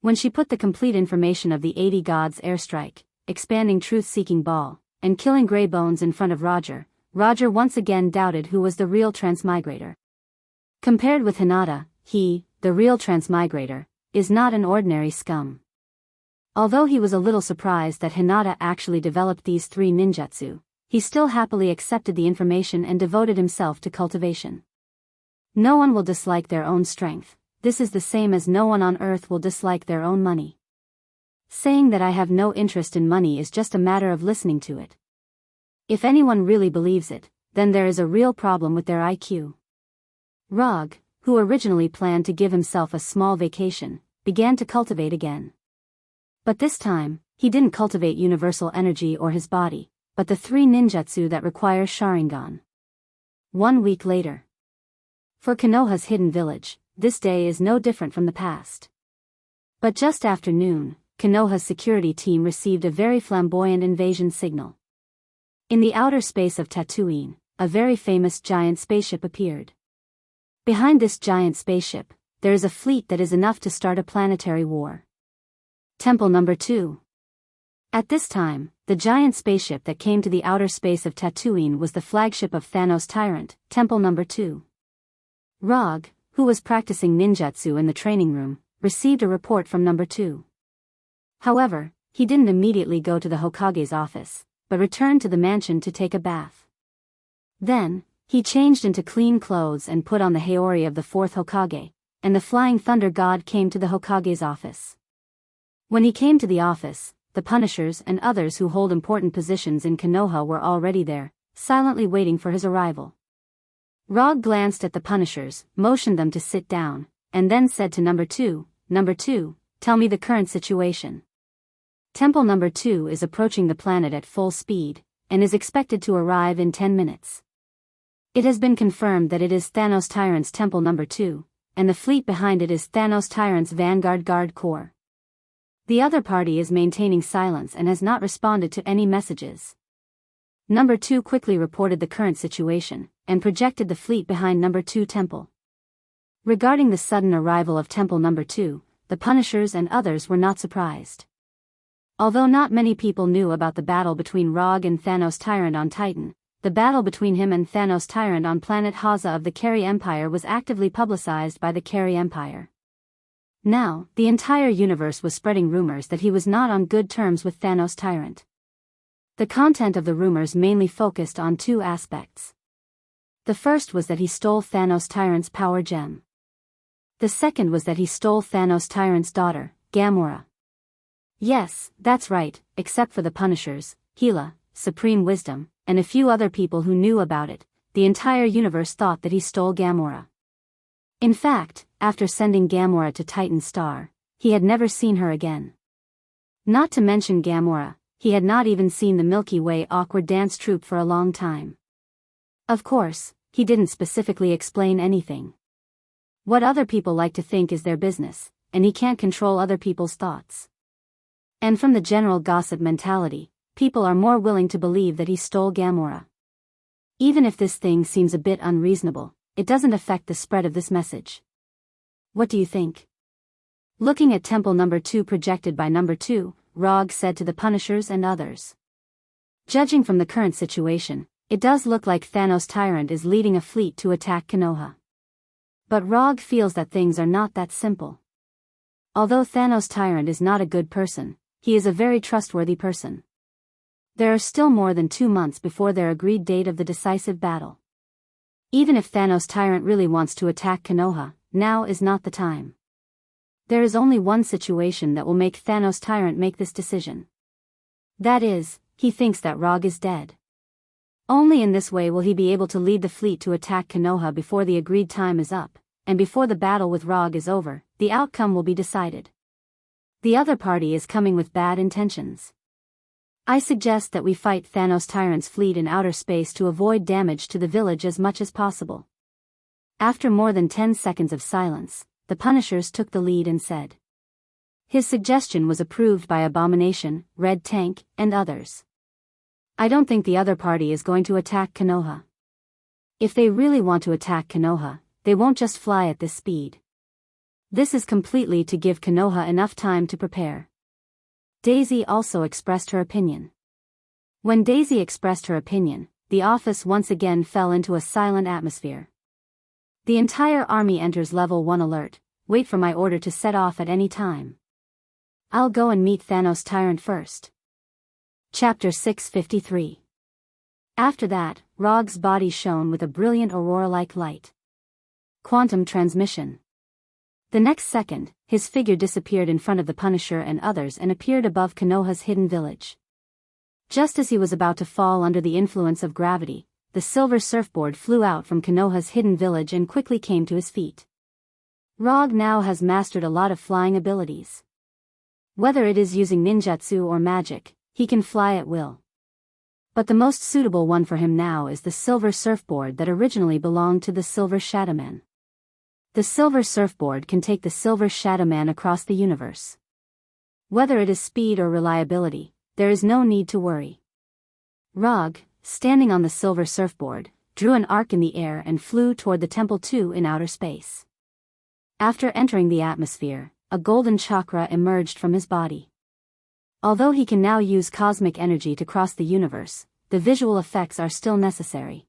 When she put the complete information of the 80 Gods airstrike, expanding truth-seeking ball, and killing Grey Bones in front of Roger, Roger once again doubted who was the real transmigrator. Compared with Hinata, he, the real transmigrator, is not an ordinary scum. Although he was a little surprised that Hinata actually developed these 3 ninjutsu, he still happily accepted the information and devoted himself to cultivation. No one will dislike their own strength. This is the same as no one on earth will dislike their own money. Saying that I have no interest in money is just a matter of listening to it. If anyone really believes it, then there is a real problem with their IQ. Rog, who originally planned to give himself a small vacation, began to cultivate again. But this time, he didn't cultivate universal energy or his body, but the 3 ninjutsu that require Sharingan. 1 week later. For Konoha's hidden village, this day is no different from the past. But just after noon, Konoha's security team received a very flamboyant invasion signal. In the outer space of Tatooine, a very famous giant spaceship appeared. Behind this giant spaceship, there is a fleet that is enough to start a planetary war. Temple number 2. At this time, the giant spaceship that came to the outer space of Tatooine was the flagship of Thanos' Tyrant, Temple number 2. Rog, who was practicing ninjutsu in the training room, received a report from number 2. However, he didn't immediately go to the Hokage's office, but returned to the mansion to take a bath. Then, he changed into clean clothes and put on the Haori of the 4th Hokage, and the Flying Thunder God came to the Hokage's office. When he came to the office, the Punishers and others who hold important positions in Konoha were already there, silently waiting for his arrival. Rog glanced at the Punishers, motioned them to sit down, and then said to number 2, "Number 2, tell me the current situation." Temple number 2 is approaching the planet at full speed, and is expected to arrive in 10 minutes. It has been confirmed that it is Thanos Tyrant's Temple number 2, and the fleet behind it is Thanos Tyrant's Vanguard Guard Corps. The other party is maintaining silence and has not responded to any messages. Number 2 quickly reported the current situation, and projected the fleet behind number 2 Temple. Regarding the sudden arrival of Temple number 2, the Punishers and others were not surprised. Although not many people knew about the battle between Rog and Thanos Tyrant on Titan, the battle between him and Thanos Tyrant on planet Haza of the Kari Empire was actively publicized by the Kari Empire. Now, the entire universe was spreading rumors that he was not on good terms with Thanos Tyrant. The content of the rumors mainly focused on 2 aspects. The first was that he stole Thanos Tyrant's power gem. The second was that he stole Thanos Tyrant's daughter, Gamora. Yes, that's right, except for the Punishers, Gila, Supreme Wisdom, and a few other people who knew about it, the entire universe thought that he stole Gamora. In fact, after sending Gamora to Titan Star, he had never seen her again. Not to mention Gamora, he had not even seen the Milky Way awkward dance troupe for a long time. Of course, he didn't specifically explain anything. What other people like to think is their business, and he can't control other people's thoughts. And from the general gossip mentality, people are more willing to believe that he stole Gamora. Even if this thing seems a bit unreasonable, it doesn't affect the spread of this message. What do you think? Looking at Temple number 2 projected by number 2, Rog said to the Punishers and others. Judging from the current situation, it does look like Thanos Tyrant is leading a fleet to attack Konoha. But Rog feels that things are not that simple. Although Thanos Tyrant is not a good person, he is a very trustworthy person. There are still more than 2 months before their agreed date of the decisive battle. Even if Thanos Tyrant really wants to attack Konoha, now is not the time. There is only one situation that will make Thanos Tyrant make this decision. That is, he thinks that Rog is dead. Only in this way will he be able to lead the fleet to attack Konoha before the agreed time is up, and before the battle with Rog is over, the outcome will be decided. The other party is coming with bad intentions. I suggest that we fight Thanos Tyrant's fleet in outer space to avoid damage to the village as much as possible. After more than 10 seconds of silence, the Punishers took the lead and said. His suggestion was approved by Abomination, Red Tank, and others. I don't think the other party is going to attack Konoha. If they really want to attack Konoha, they won't just fly at this speed. This is completely to give Konoha enough time to prepare. Daisy also expressed her opinion. When Daisy expressed her opinion, the office once again fell into a silent atmosphere. The entire army enters level 1 alert, wait for my order to set off at any time. I'll go and meet Thanos Tyrant first. Chapter 653. After that, Rog's body shone with a brilliant aurora-like light. Quantum transmission. The next second, his figure disappeared in front of the Punisher and others and appeared above Konoha's hidden village. Just as he was about to fall under the influence of gravity, the silver surfboard flew out from Konoha's hidden village and quickly came to his feet. Rog now has mastered a lot of flying abilities. Whether it is using ninjutsu or magic, he can fly at will. But the most suitable one for him now is the silver surfboard that originally belonged to the Silver Shadow Man. The silver surfboard can take the Silver Shadow Man across the universe. Whether it is speed or reliability, there is no need to worry. Rog, standing on the silver surfboard, drew an arc in the air and flew toward the Temple 2 in outer space. After entering the atmosphere, a golden chakra emerged from his body. Although he can now use cosmic energy to cross the universe, the visual effects are still necessary.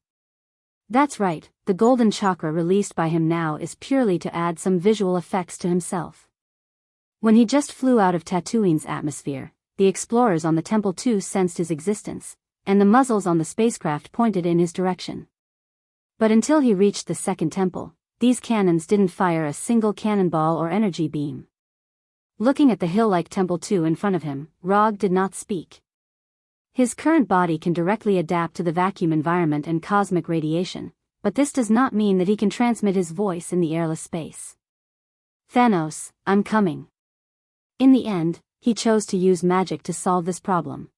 That's right, the golden chakra released by him now is purely to add some visual effects to himself. When he just flew out of Tatooine's atmosphere, the explorers on the Temple 2 sensed his existence, and the muzzles on the spacecraft pointed in his direction. But until he reached the second temple, these cannons didn't fire a single cannonball or energy beam. Looking at the hill-like Temple 2 in front of him, Rog did not speak. His current body can directly adapt to the vacuum environment and cosmic radiation, but this does not mean that he can transmit his voice in the airless space. Thanos, I'm coming. In the end, he chose to use magic to solve this problem.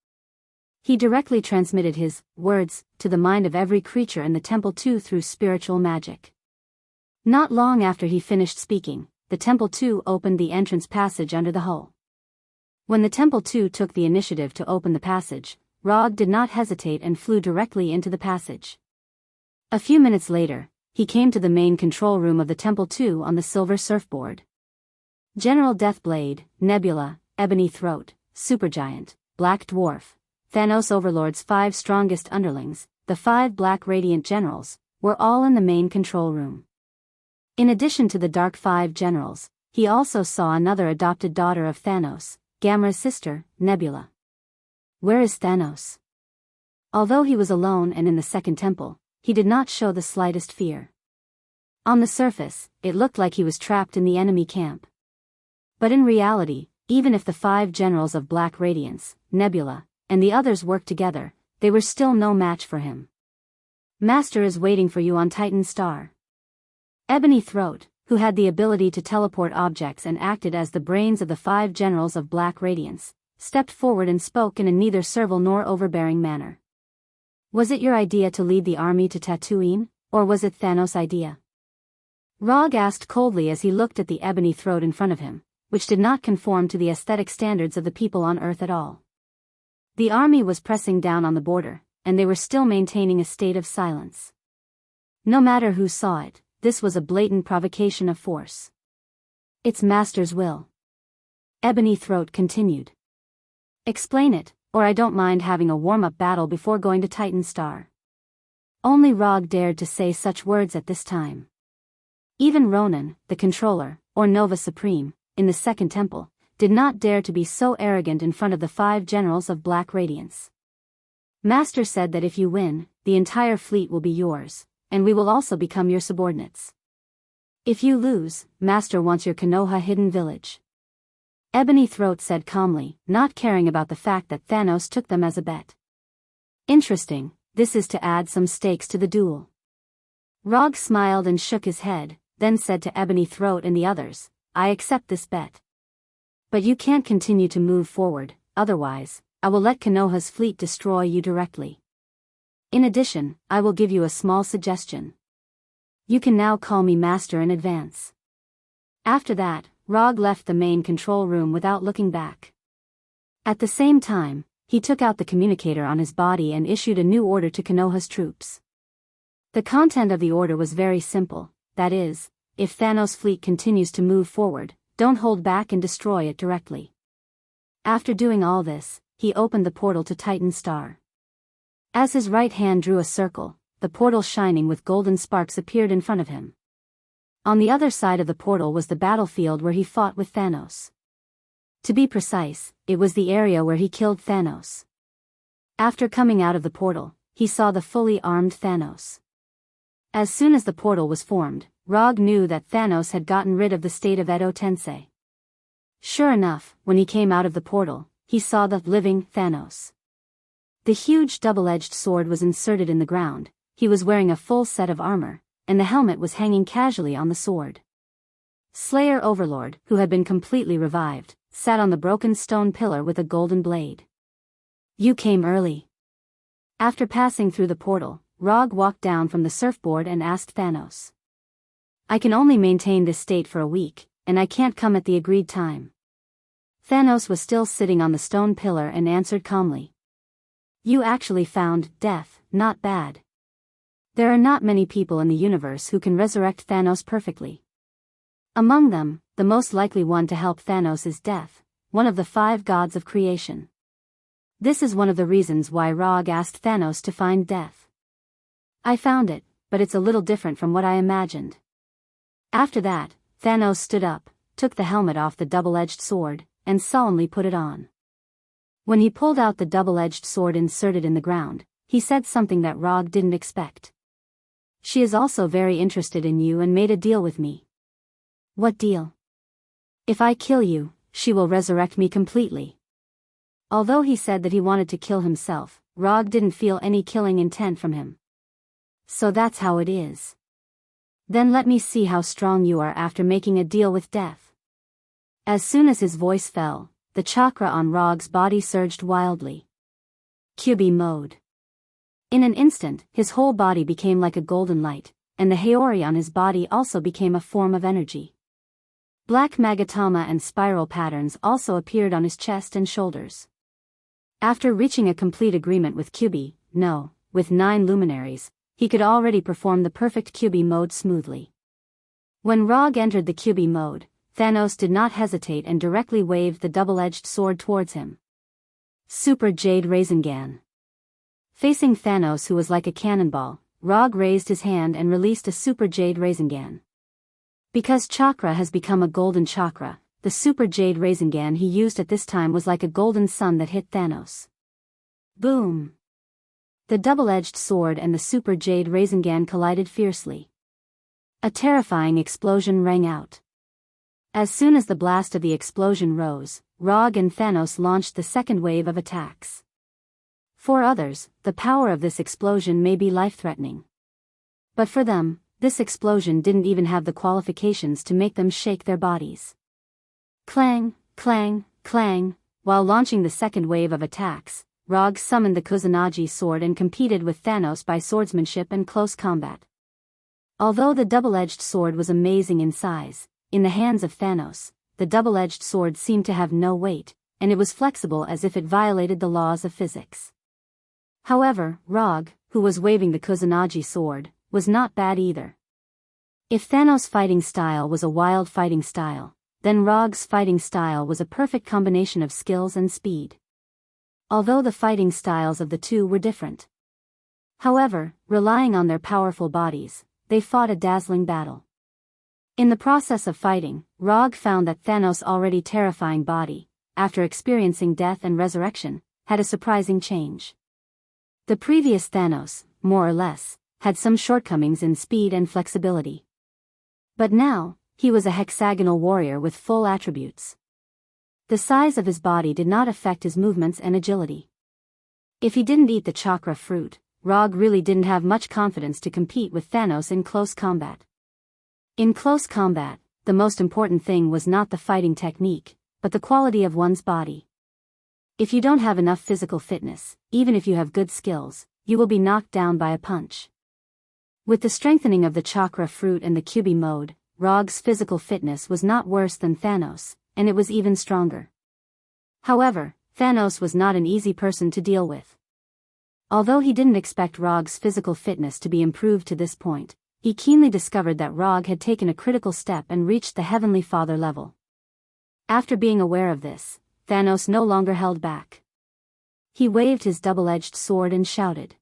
He directly transmitted his words to the mind of every creature in the Temple 2 through spiritual magic. Not long after he finished speaking, the Temple 2 opened the entrance passage under the hull. When the Temple 2 took the initiative to open the passage, Rog did not hesitate and flew directly into the passage. A few minutes later, he came to the main control room of the Temple 2 on the silver surfboard. General Deathblade, Nebula, Ebony Throat, Supergiant, Black Dwarf, Thanos Overlord's 5 strongest underlings, the 5 Black Radiant Generals, were all in the main control room. In addition to the Dark 5 generals, he also saw another adopted daughter of Thanos, Gamera's sister, Nebula. Where is Thanos? Although he was alone and in the second temple, he did not show the slightest fear. On the surface, it looked like he was trapped in the enemy camp. But in reality, even if the 5 generals of Black Radiance, Nebula, and the others worked together, they were still no match for him. Master is waiting for you on Titan Star. Ebony Throat, who had the ability to teleport objects and acted as the brains of the 5 generals of Black Radiance, stepped forward and spoke in a neither servile nor overbearing manner. Was it your idea to lead the army to Tatooine, or was it Thanos' idea? Rog asked coldly as he looked at the Ebony Throat in front of him, which did not conform to the aesthetic standards of the people on Earth at all. The army was pressing down on the border, and they were still maintaining a state of silence. No matter who saw it, this was a blatant provocation of force. It's Master's will. Ebony Throat continued. Explain it, or I don't mind having a warm-up battle before going to Titan Star. Only Rog dared to say such words at this time. Even Ronan, the controller, or Nova Supreme, in the second temple, did not dare to be so arrogant in front of the 5 generals of Black Radiance. Master said that if you win, the entire fleet will be yours, and we will also become your subordinates. If you lose, Master wants your Konoha hidden village. Ebony Throat said calmly, not caring about the fact that Thanos took them as a bet. Interesting, this is to add some stakes to the duel. Rog smiled and shook his head, then said to Ebony Throat and the others, I accept this bet. But you can't continue to move forward, otherwise, I will let Konoha's fleet destroy you directly. In addition, I will give you a small suggestion. You can now call me Master in advance. After that, Rog left the main control room without looking back. At the same time, he took out the communicator on his body and issued a new order to Konoha's troops. The content of the order was very simple, that is, if Thanos' fleet continues to move forward, don't hold back and destroy it directly. After doing all this, he opened the portal to Titan Star. As his right hand drew a circle, the portal shining with golden sparks appeared in front of him. On the other side of the portal was the battlefield where he fought with Thanos. To be precise, it was the area where he killed Thanos. After coming out of the portal, he saw the fully armed Thanos. As soon as the portal was formed, Rog knew that Thanos had gotten rid of the state of Edo Tensei. Sure enough, when he came out of the portal, he saw the living Thanos. The huge double-edged sword was inserted in the ground, he was wearing a full set of armor, and the helmet was hanging casually on the sword. Slayer Overlord, who had been completely revived, sat on the broken stone pillar with a golden blade. You came early. After passing through the portal, Rog walked down from the surfboard and asked Thanos. I can only maintain this state for a week, and I can't come at the agreed time. Thanos was still sitting on the stone pillar and answered calmly. You actually found death, not bad. There are not many people in the universe who can resurrect Thanos perfectly. Among them, the most likely one to help Thanos is Death, one of the 5 gods of creation. This is one of the reasons why Rog asked Thanos to find Death. I found it, but it's a little different from what I imagined. After that, Thanos stood up, took the helmet off the double-edged sword, and solemnly put it on. When he pulled out the double-edged sword inserted in the ground, he said something that Rog didn't expect. She is also very interested in you and made a deal with me. What deal? If I kill you, she will resurrect me completely. Although he said that he wanted to kill himself, Rog didn't feel any killing intent from him. So that's how it is. Then let me see how strong you are after making a deal with Death. As soon as his voice fell, the chakra on Rog's body surged wildly. QB mode. In an instant, his whole body became like a golden light, and the Haori on his body also became a form of energy. Black magatama and spiral patterns also appeared on his chest and shoulders. After reaching a complete agreement with QB, with 9 luminaries, he could already perform the perfect QB mode smoothly. When Rog entered the QB mode, Thanos did not hesitate and directly waved the double-edged sword towards him. Super Jade Rasengan. Facing Thanos, who was like a cannonball, Rog raised his hand and released a Super Jade Rasengan. Because chakra has become a golden chakra, the Super Jade Rasengan he used at this time was like a golden sun that hit Thanos. Boom! The double-edged sword and the Super Jade Rasengan collided fiercely. A terrifying explosion rang out. As soon as the blast of the explosion rose, Rog and Thanos launched the second wave of attacks. For others, the power of this explosion may be life-threatening. But for them, this explosion didn't even have the qualifications to make them shake their bodies. Clang, clang, clang, while launching the second wave of attacks, Rog summoned the Kusanagi sword and competed with Thanos by swordsmanship and close combat. Although the double-edged sword was amazing in size, in the hands of Thanos, the double-edged sword seemed to have no weight, and it was flexible as if it violated the laws of physics. However, Rog, who was waving the Kusanagi sword, was not bad either. If Thanos' fighting style was a wild fighting style, then Rog's fighting style was a perfect combination of skills and speed. Although the fighting styles of the two were different. However, relying on their powerful bodies, they fought a dazzling battle. In the process of fighting, Rog found that Thanos' already terrifying body, after experiencing death and resurrection, had a surprising change. The previous Thanos, more or less, had some shortcomings in speed and flexibility. But now, he was a hexagonal warrior with full attributes. The size of his body did not affect his movements and agility. If he didn't eat the chakra fruit, Rog really didn't have much confidence to compete with Thanos in close combat. In close combat, the most important thing was not the fighting technique, but the quality of one's body. If you don't have enough physical fitness, even if you have good skills, you will be knocked down by a punch. With the strengthening of the chakra fruit and the QB mode, Rog's physical fitness was not worse than Thanos, and it was even stronger. However, Thanos was not an easy person to deal with. Although he didn't expect Rog's physical fitness to be improved to this point, he keenly discovered that Rog had taken a critical step and reached the Heavenly Father level. After being aware of this, Thanos no longer held back. He waved his double-edged sword and shouted.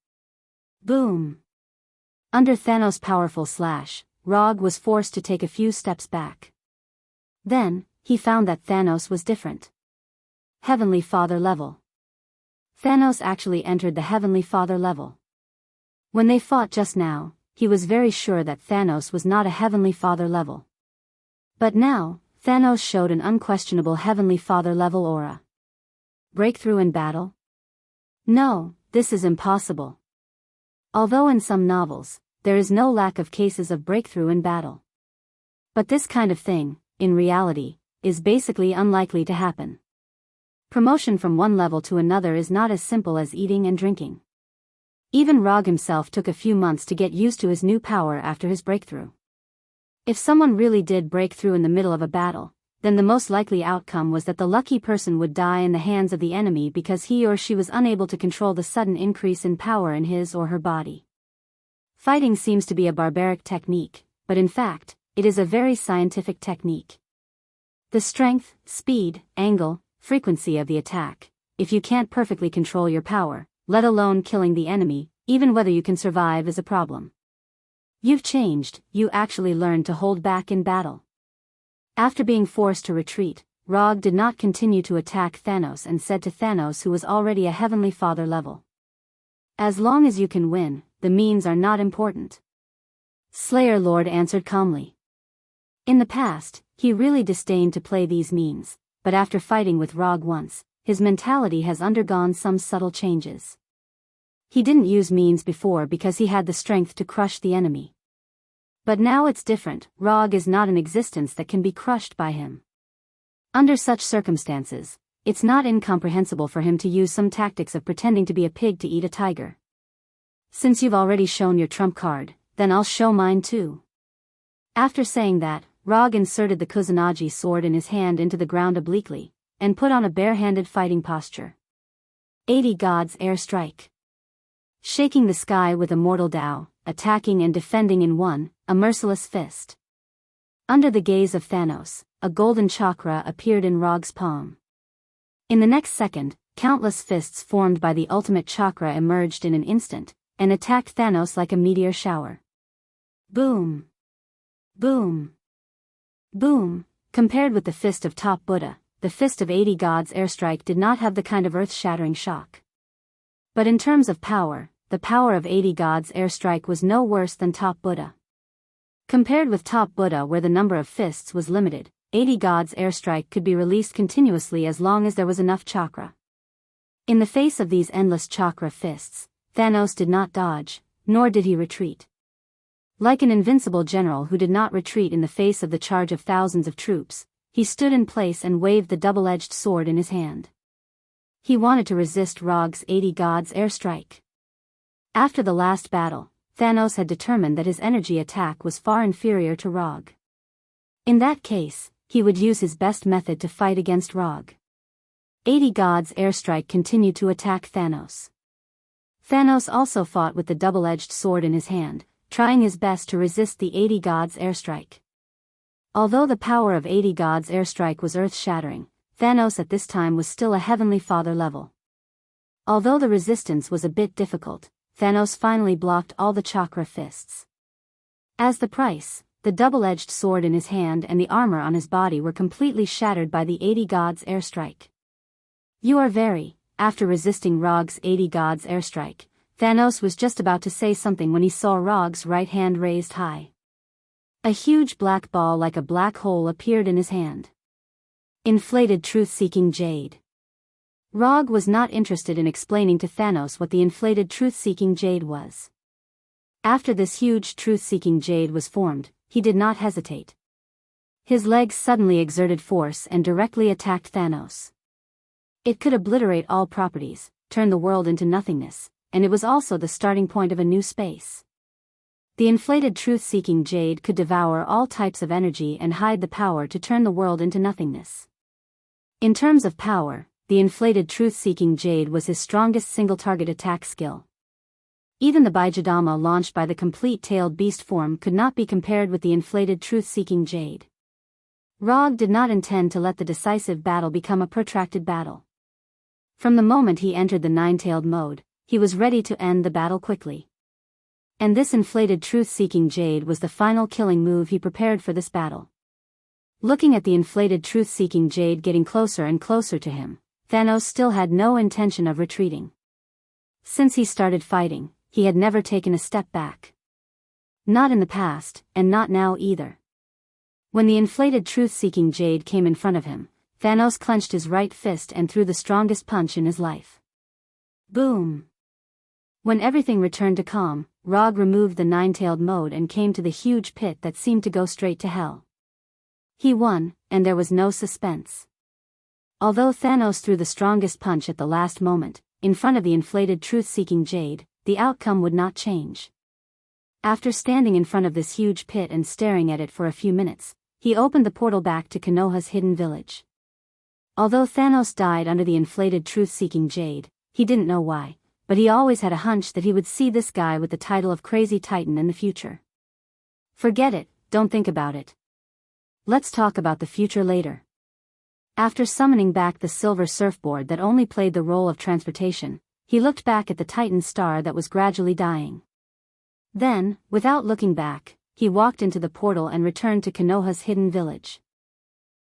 Boom! Under Thanos' powerful slash, Rog was forced to take a few steps back. Then, he found that Thanos was different. Heavenly Father level. Thanos actually entered the Heavenly Father level. When they fought just now, he was very sure that Thanos was not a Heavenly Father level. But now, Thanos showed an unquestionable Heavenly Father level aura. Breakthrough in battle? No, this is impossible. Although in some novels, there is no lack of cases of breakthrough in battle. But this kind of thing, in reality, is basically unlikely to happen. Promotion from one level to another is not as simple as eating and drinking. Even Rog himself took a few months to get used to his new power after his breakthrough. If someone really did break through in the middle of a battle, then the most likely outcome was that the lucky person would die in the hands of the enemy because he or she was unable to control the sudden increase in power in his or her body. Fighting seems to be a barbaric technique, but in fact, it is a very scientific technique. The strength, speed, angle, frequency of the attack, if you can't perfectly control your power, let alone killing the enemy, even whether you can survive is a problem. You've changed, you actually learned to hold back in battle. After being forced to retreat, Rog did not continue to attack Thanos and said to Thanos, who was already a Heavenly Father level. As long as you can win, the means are not important. Slayer Lord answered calmly. In the past, he really disdained to play these means, but after fighting with Rog once, his mentality has undergone some subtle changes. He didn't use means before because he had the strength to crush the enemy. But now it's different, Rog is not an existence that can be crushed by him. Under such circumstances, it's not incomprehensible for him to use some tactics of pretending to be a pig to eat a tiger. Since you've already shown your trump card, then I'll show mine too. After saying that, Rog inserted the Kusanagi sword in his hand into the ground obliquely, and put on a bare-handed fighting posture. 80 Gods Air Strike. Shaking the sky with a mortal Tao, attacking and defending in one, a merciless fist. Under the gaze of Thanos, a golden chakra appeared in Rog's palm. In the next second, countless fists formed by the ultimate chakra emerged in an instant, and attacked Thanos like a meteor shower. Boom! Boom! Boom! Compared with the fist of Top Buddha, the fist of 80 Gods Airstrike did not have the kind of earth-shattering shock. But in terms of power, the power of 80 Gods Airstrike was no worse than Top Buddha. Compared with Top Buddha, where the number of fists was limited, 80 Gods Airstrike could be released continuously as long as there was enough chakra. In the face of these endless chakra fists, Thanos did not dodge, nor did he retreat. Like an invincible general who did not retreat in the face of the charge of thousands of troops, he stood in place and waved the double-edged sword in his hand. He wanted to resist Rog's 80 Gods Airstrike. After the last battle, Thanos had determined that his energy attack was far inferior to Rog. In that case, he would use his best method to fight against Rog. 80 Gods Airstrike continued to attack Thanos. Thanos also fought with the double-edged sword in his hand, trying his best to resist the 80 Gods Airstrike. Although the power of 80 Gods Airstrike was earth-shattering, Thanos at this time was still a Heavenly Father level. Although the resistance was a bit difficult, Thanos finally blocked all the chakra fists. As the price, the double-edged sword in his hand and the armor on his body were completely shattered by the 80 Gods Airstrike. You are very, after resisting Rog's 80 Gods Airstrike, Thanos was just about to say something when he saw Rog's right hand raised high. A huge black ball like a black hole appeared in his hand. Inflated truth-seeking jade. Rog was not interested in explaining to Thanos what the inflated truth-seeking jade was. After this huge truth-seeking jade was formed, he did not hesitate. His legs suddenly exerted force and directly attacked Thanos. It could obliterate all properties, turn the world into nothingness, and it was also the starting point of a new space. The inflated truth-seeking jade could devour all types of energy and hide the power to turn the world into nothingness. In terms of power, the inflated truth-seeking jade was his strongest single-target attack skill. Even the Bijadama launched by the complete tailed beast form could not be compared with the inflated truth-seeking jade. Rog did not intend to let the decisive battle become a protracted battle. From the moment he entered the nine-tailed mode, he was ready to end the battle quickly. And this inflated truth-seeking jade was the final killing move he prepared for this battle. Looking at the inflated truth-seeking jade getting closer and closer to him, Thanos still had no intention of retreating. Since he started fighting, he had never taken a step back. Not in the past, and not now either. When the inflated truth-seeking jade came in front of him, Thanos clenched his right fist and threw the strongest punch in his life. Boom! When everything returned to calm, Rog removed the nine-tailed mode and came to the huge pit that seemed to go straight to hell. He won, and there was no suspense. Although Thanos threw the strongest punch at the last moment, in front of the inflated truth-seeking jade, the outcome would not change. After standing in front of this huge pit and staring at it for a few minutes, he opened the portal back to Konoha's hidden village. Although Thanos died under the inflated truth-seeking jade, he didn't know why, but he always had a hunch that he would see this guy with the title of Crazy Titan in the future. Forget it, don't think about it. Let's talk about the future later. After summoning back the silver surfboard that only played the role of transportation, he looked back at the Titan star that was gradually dying. Then, without looking back, he walked into the portal and returned to Konoha's hidden village.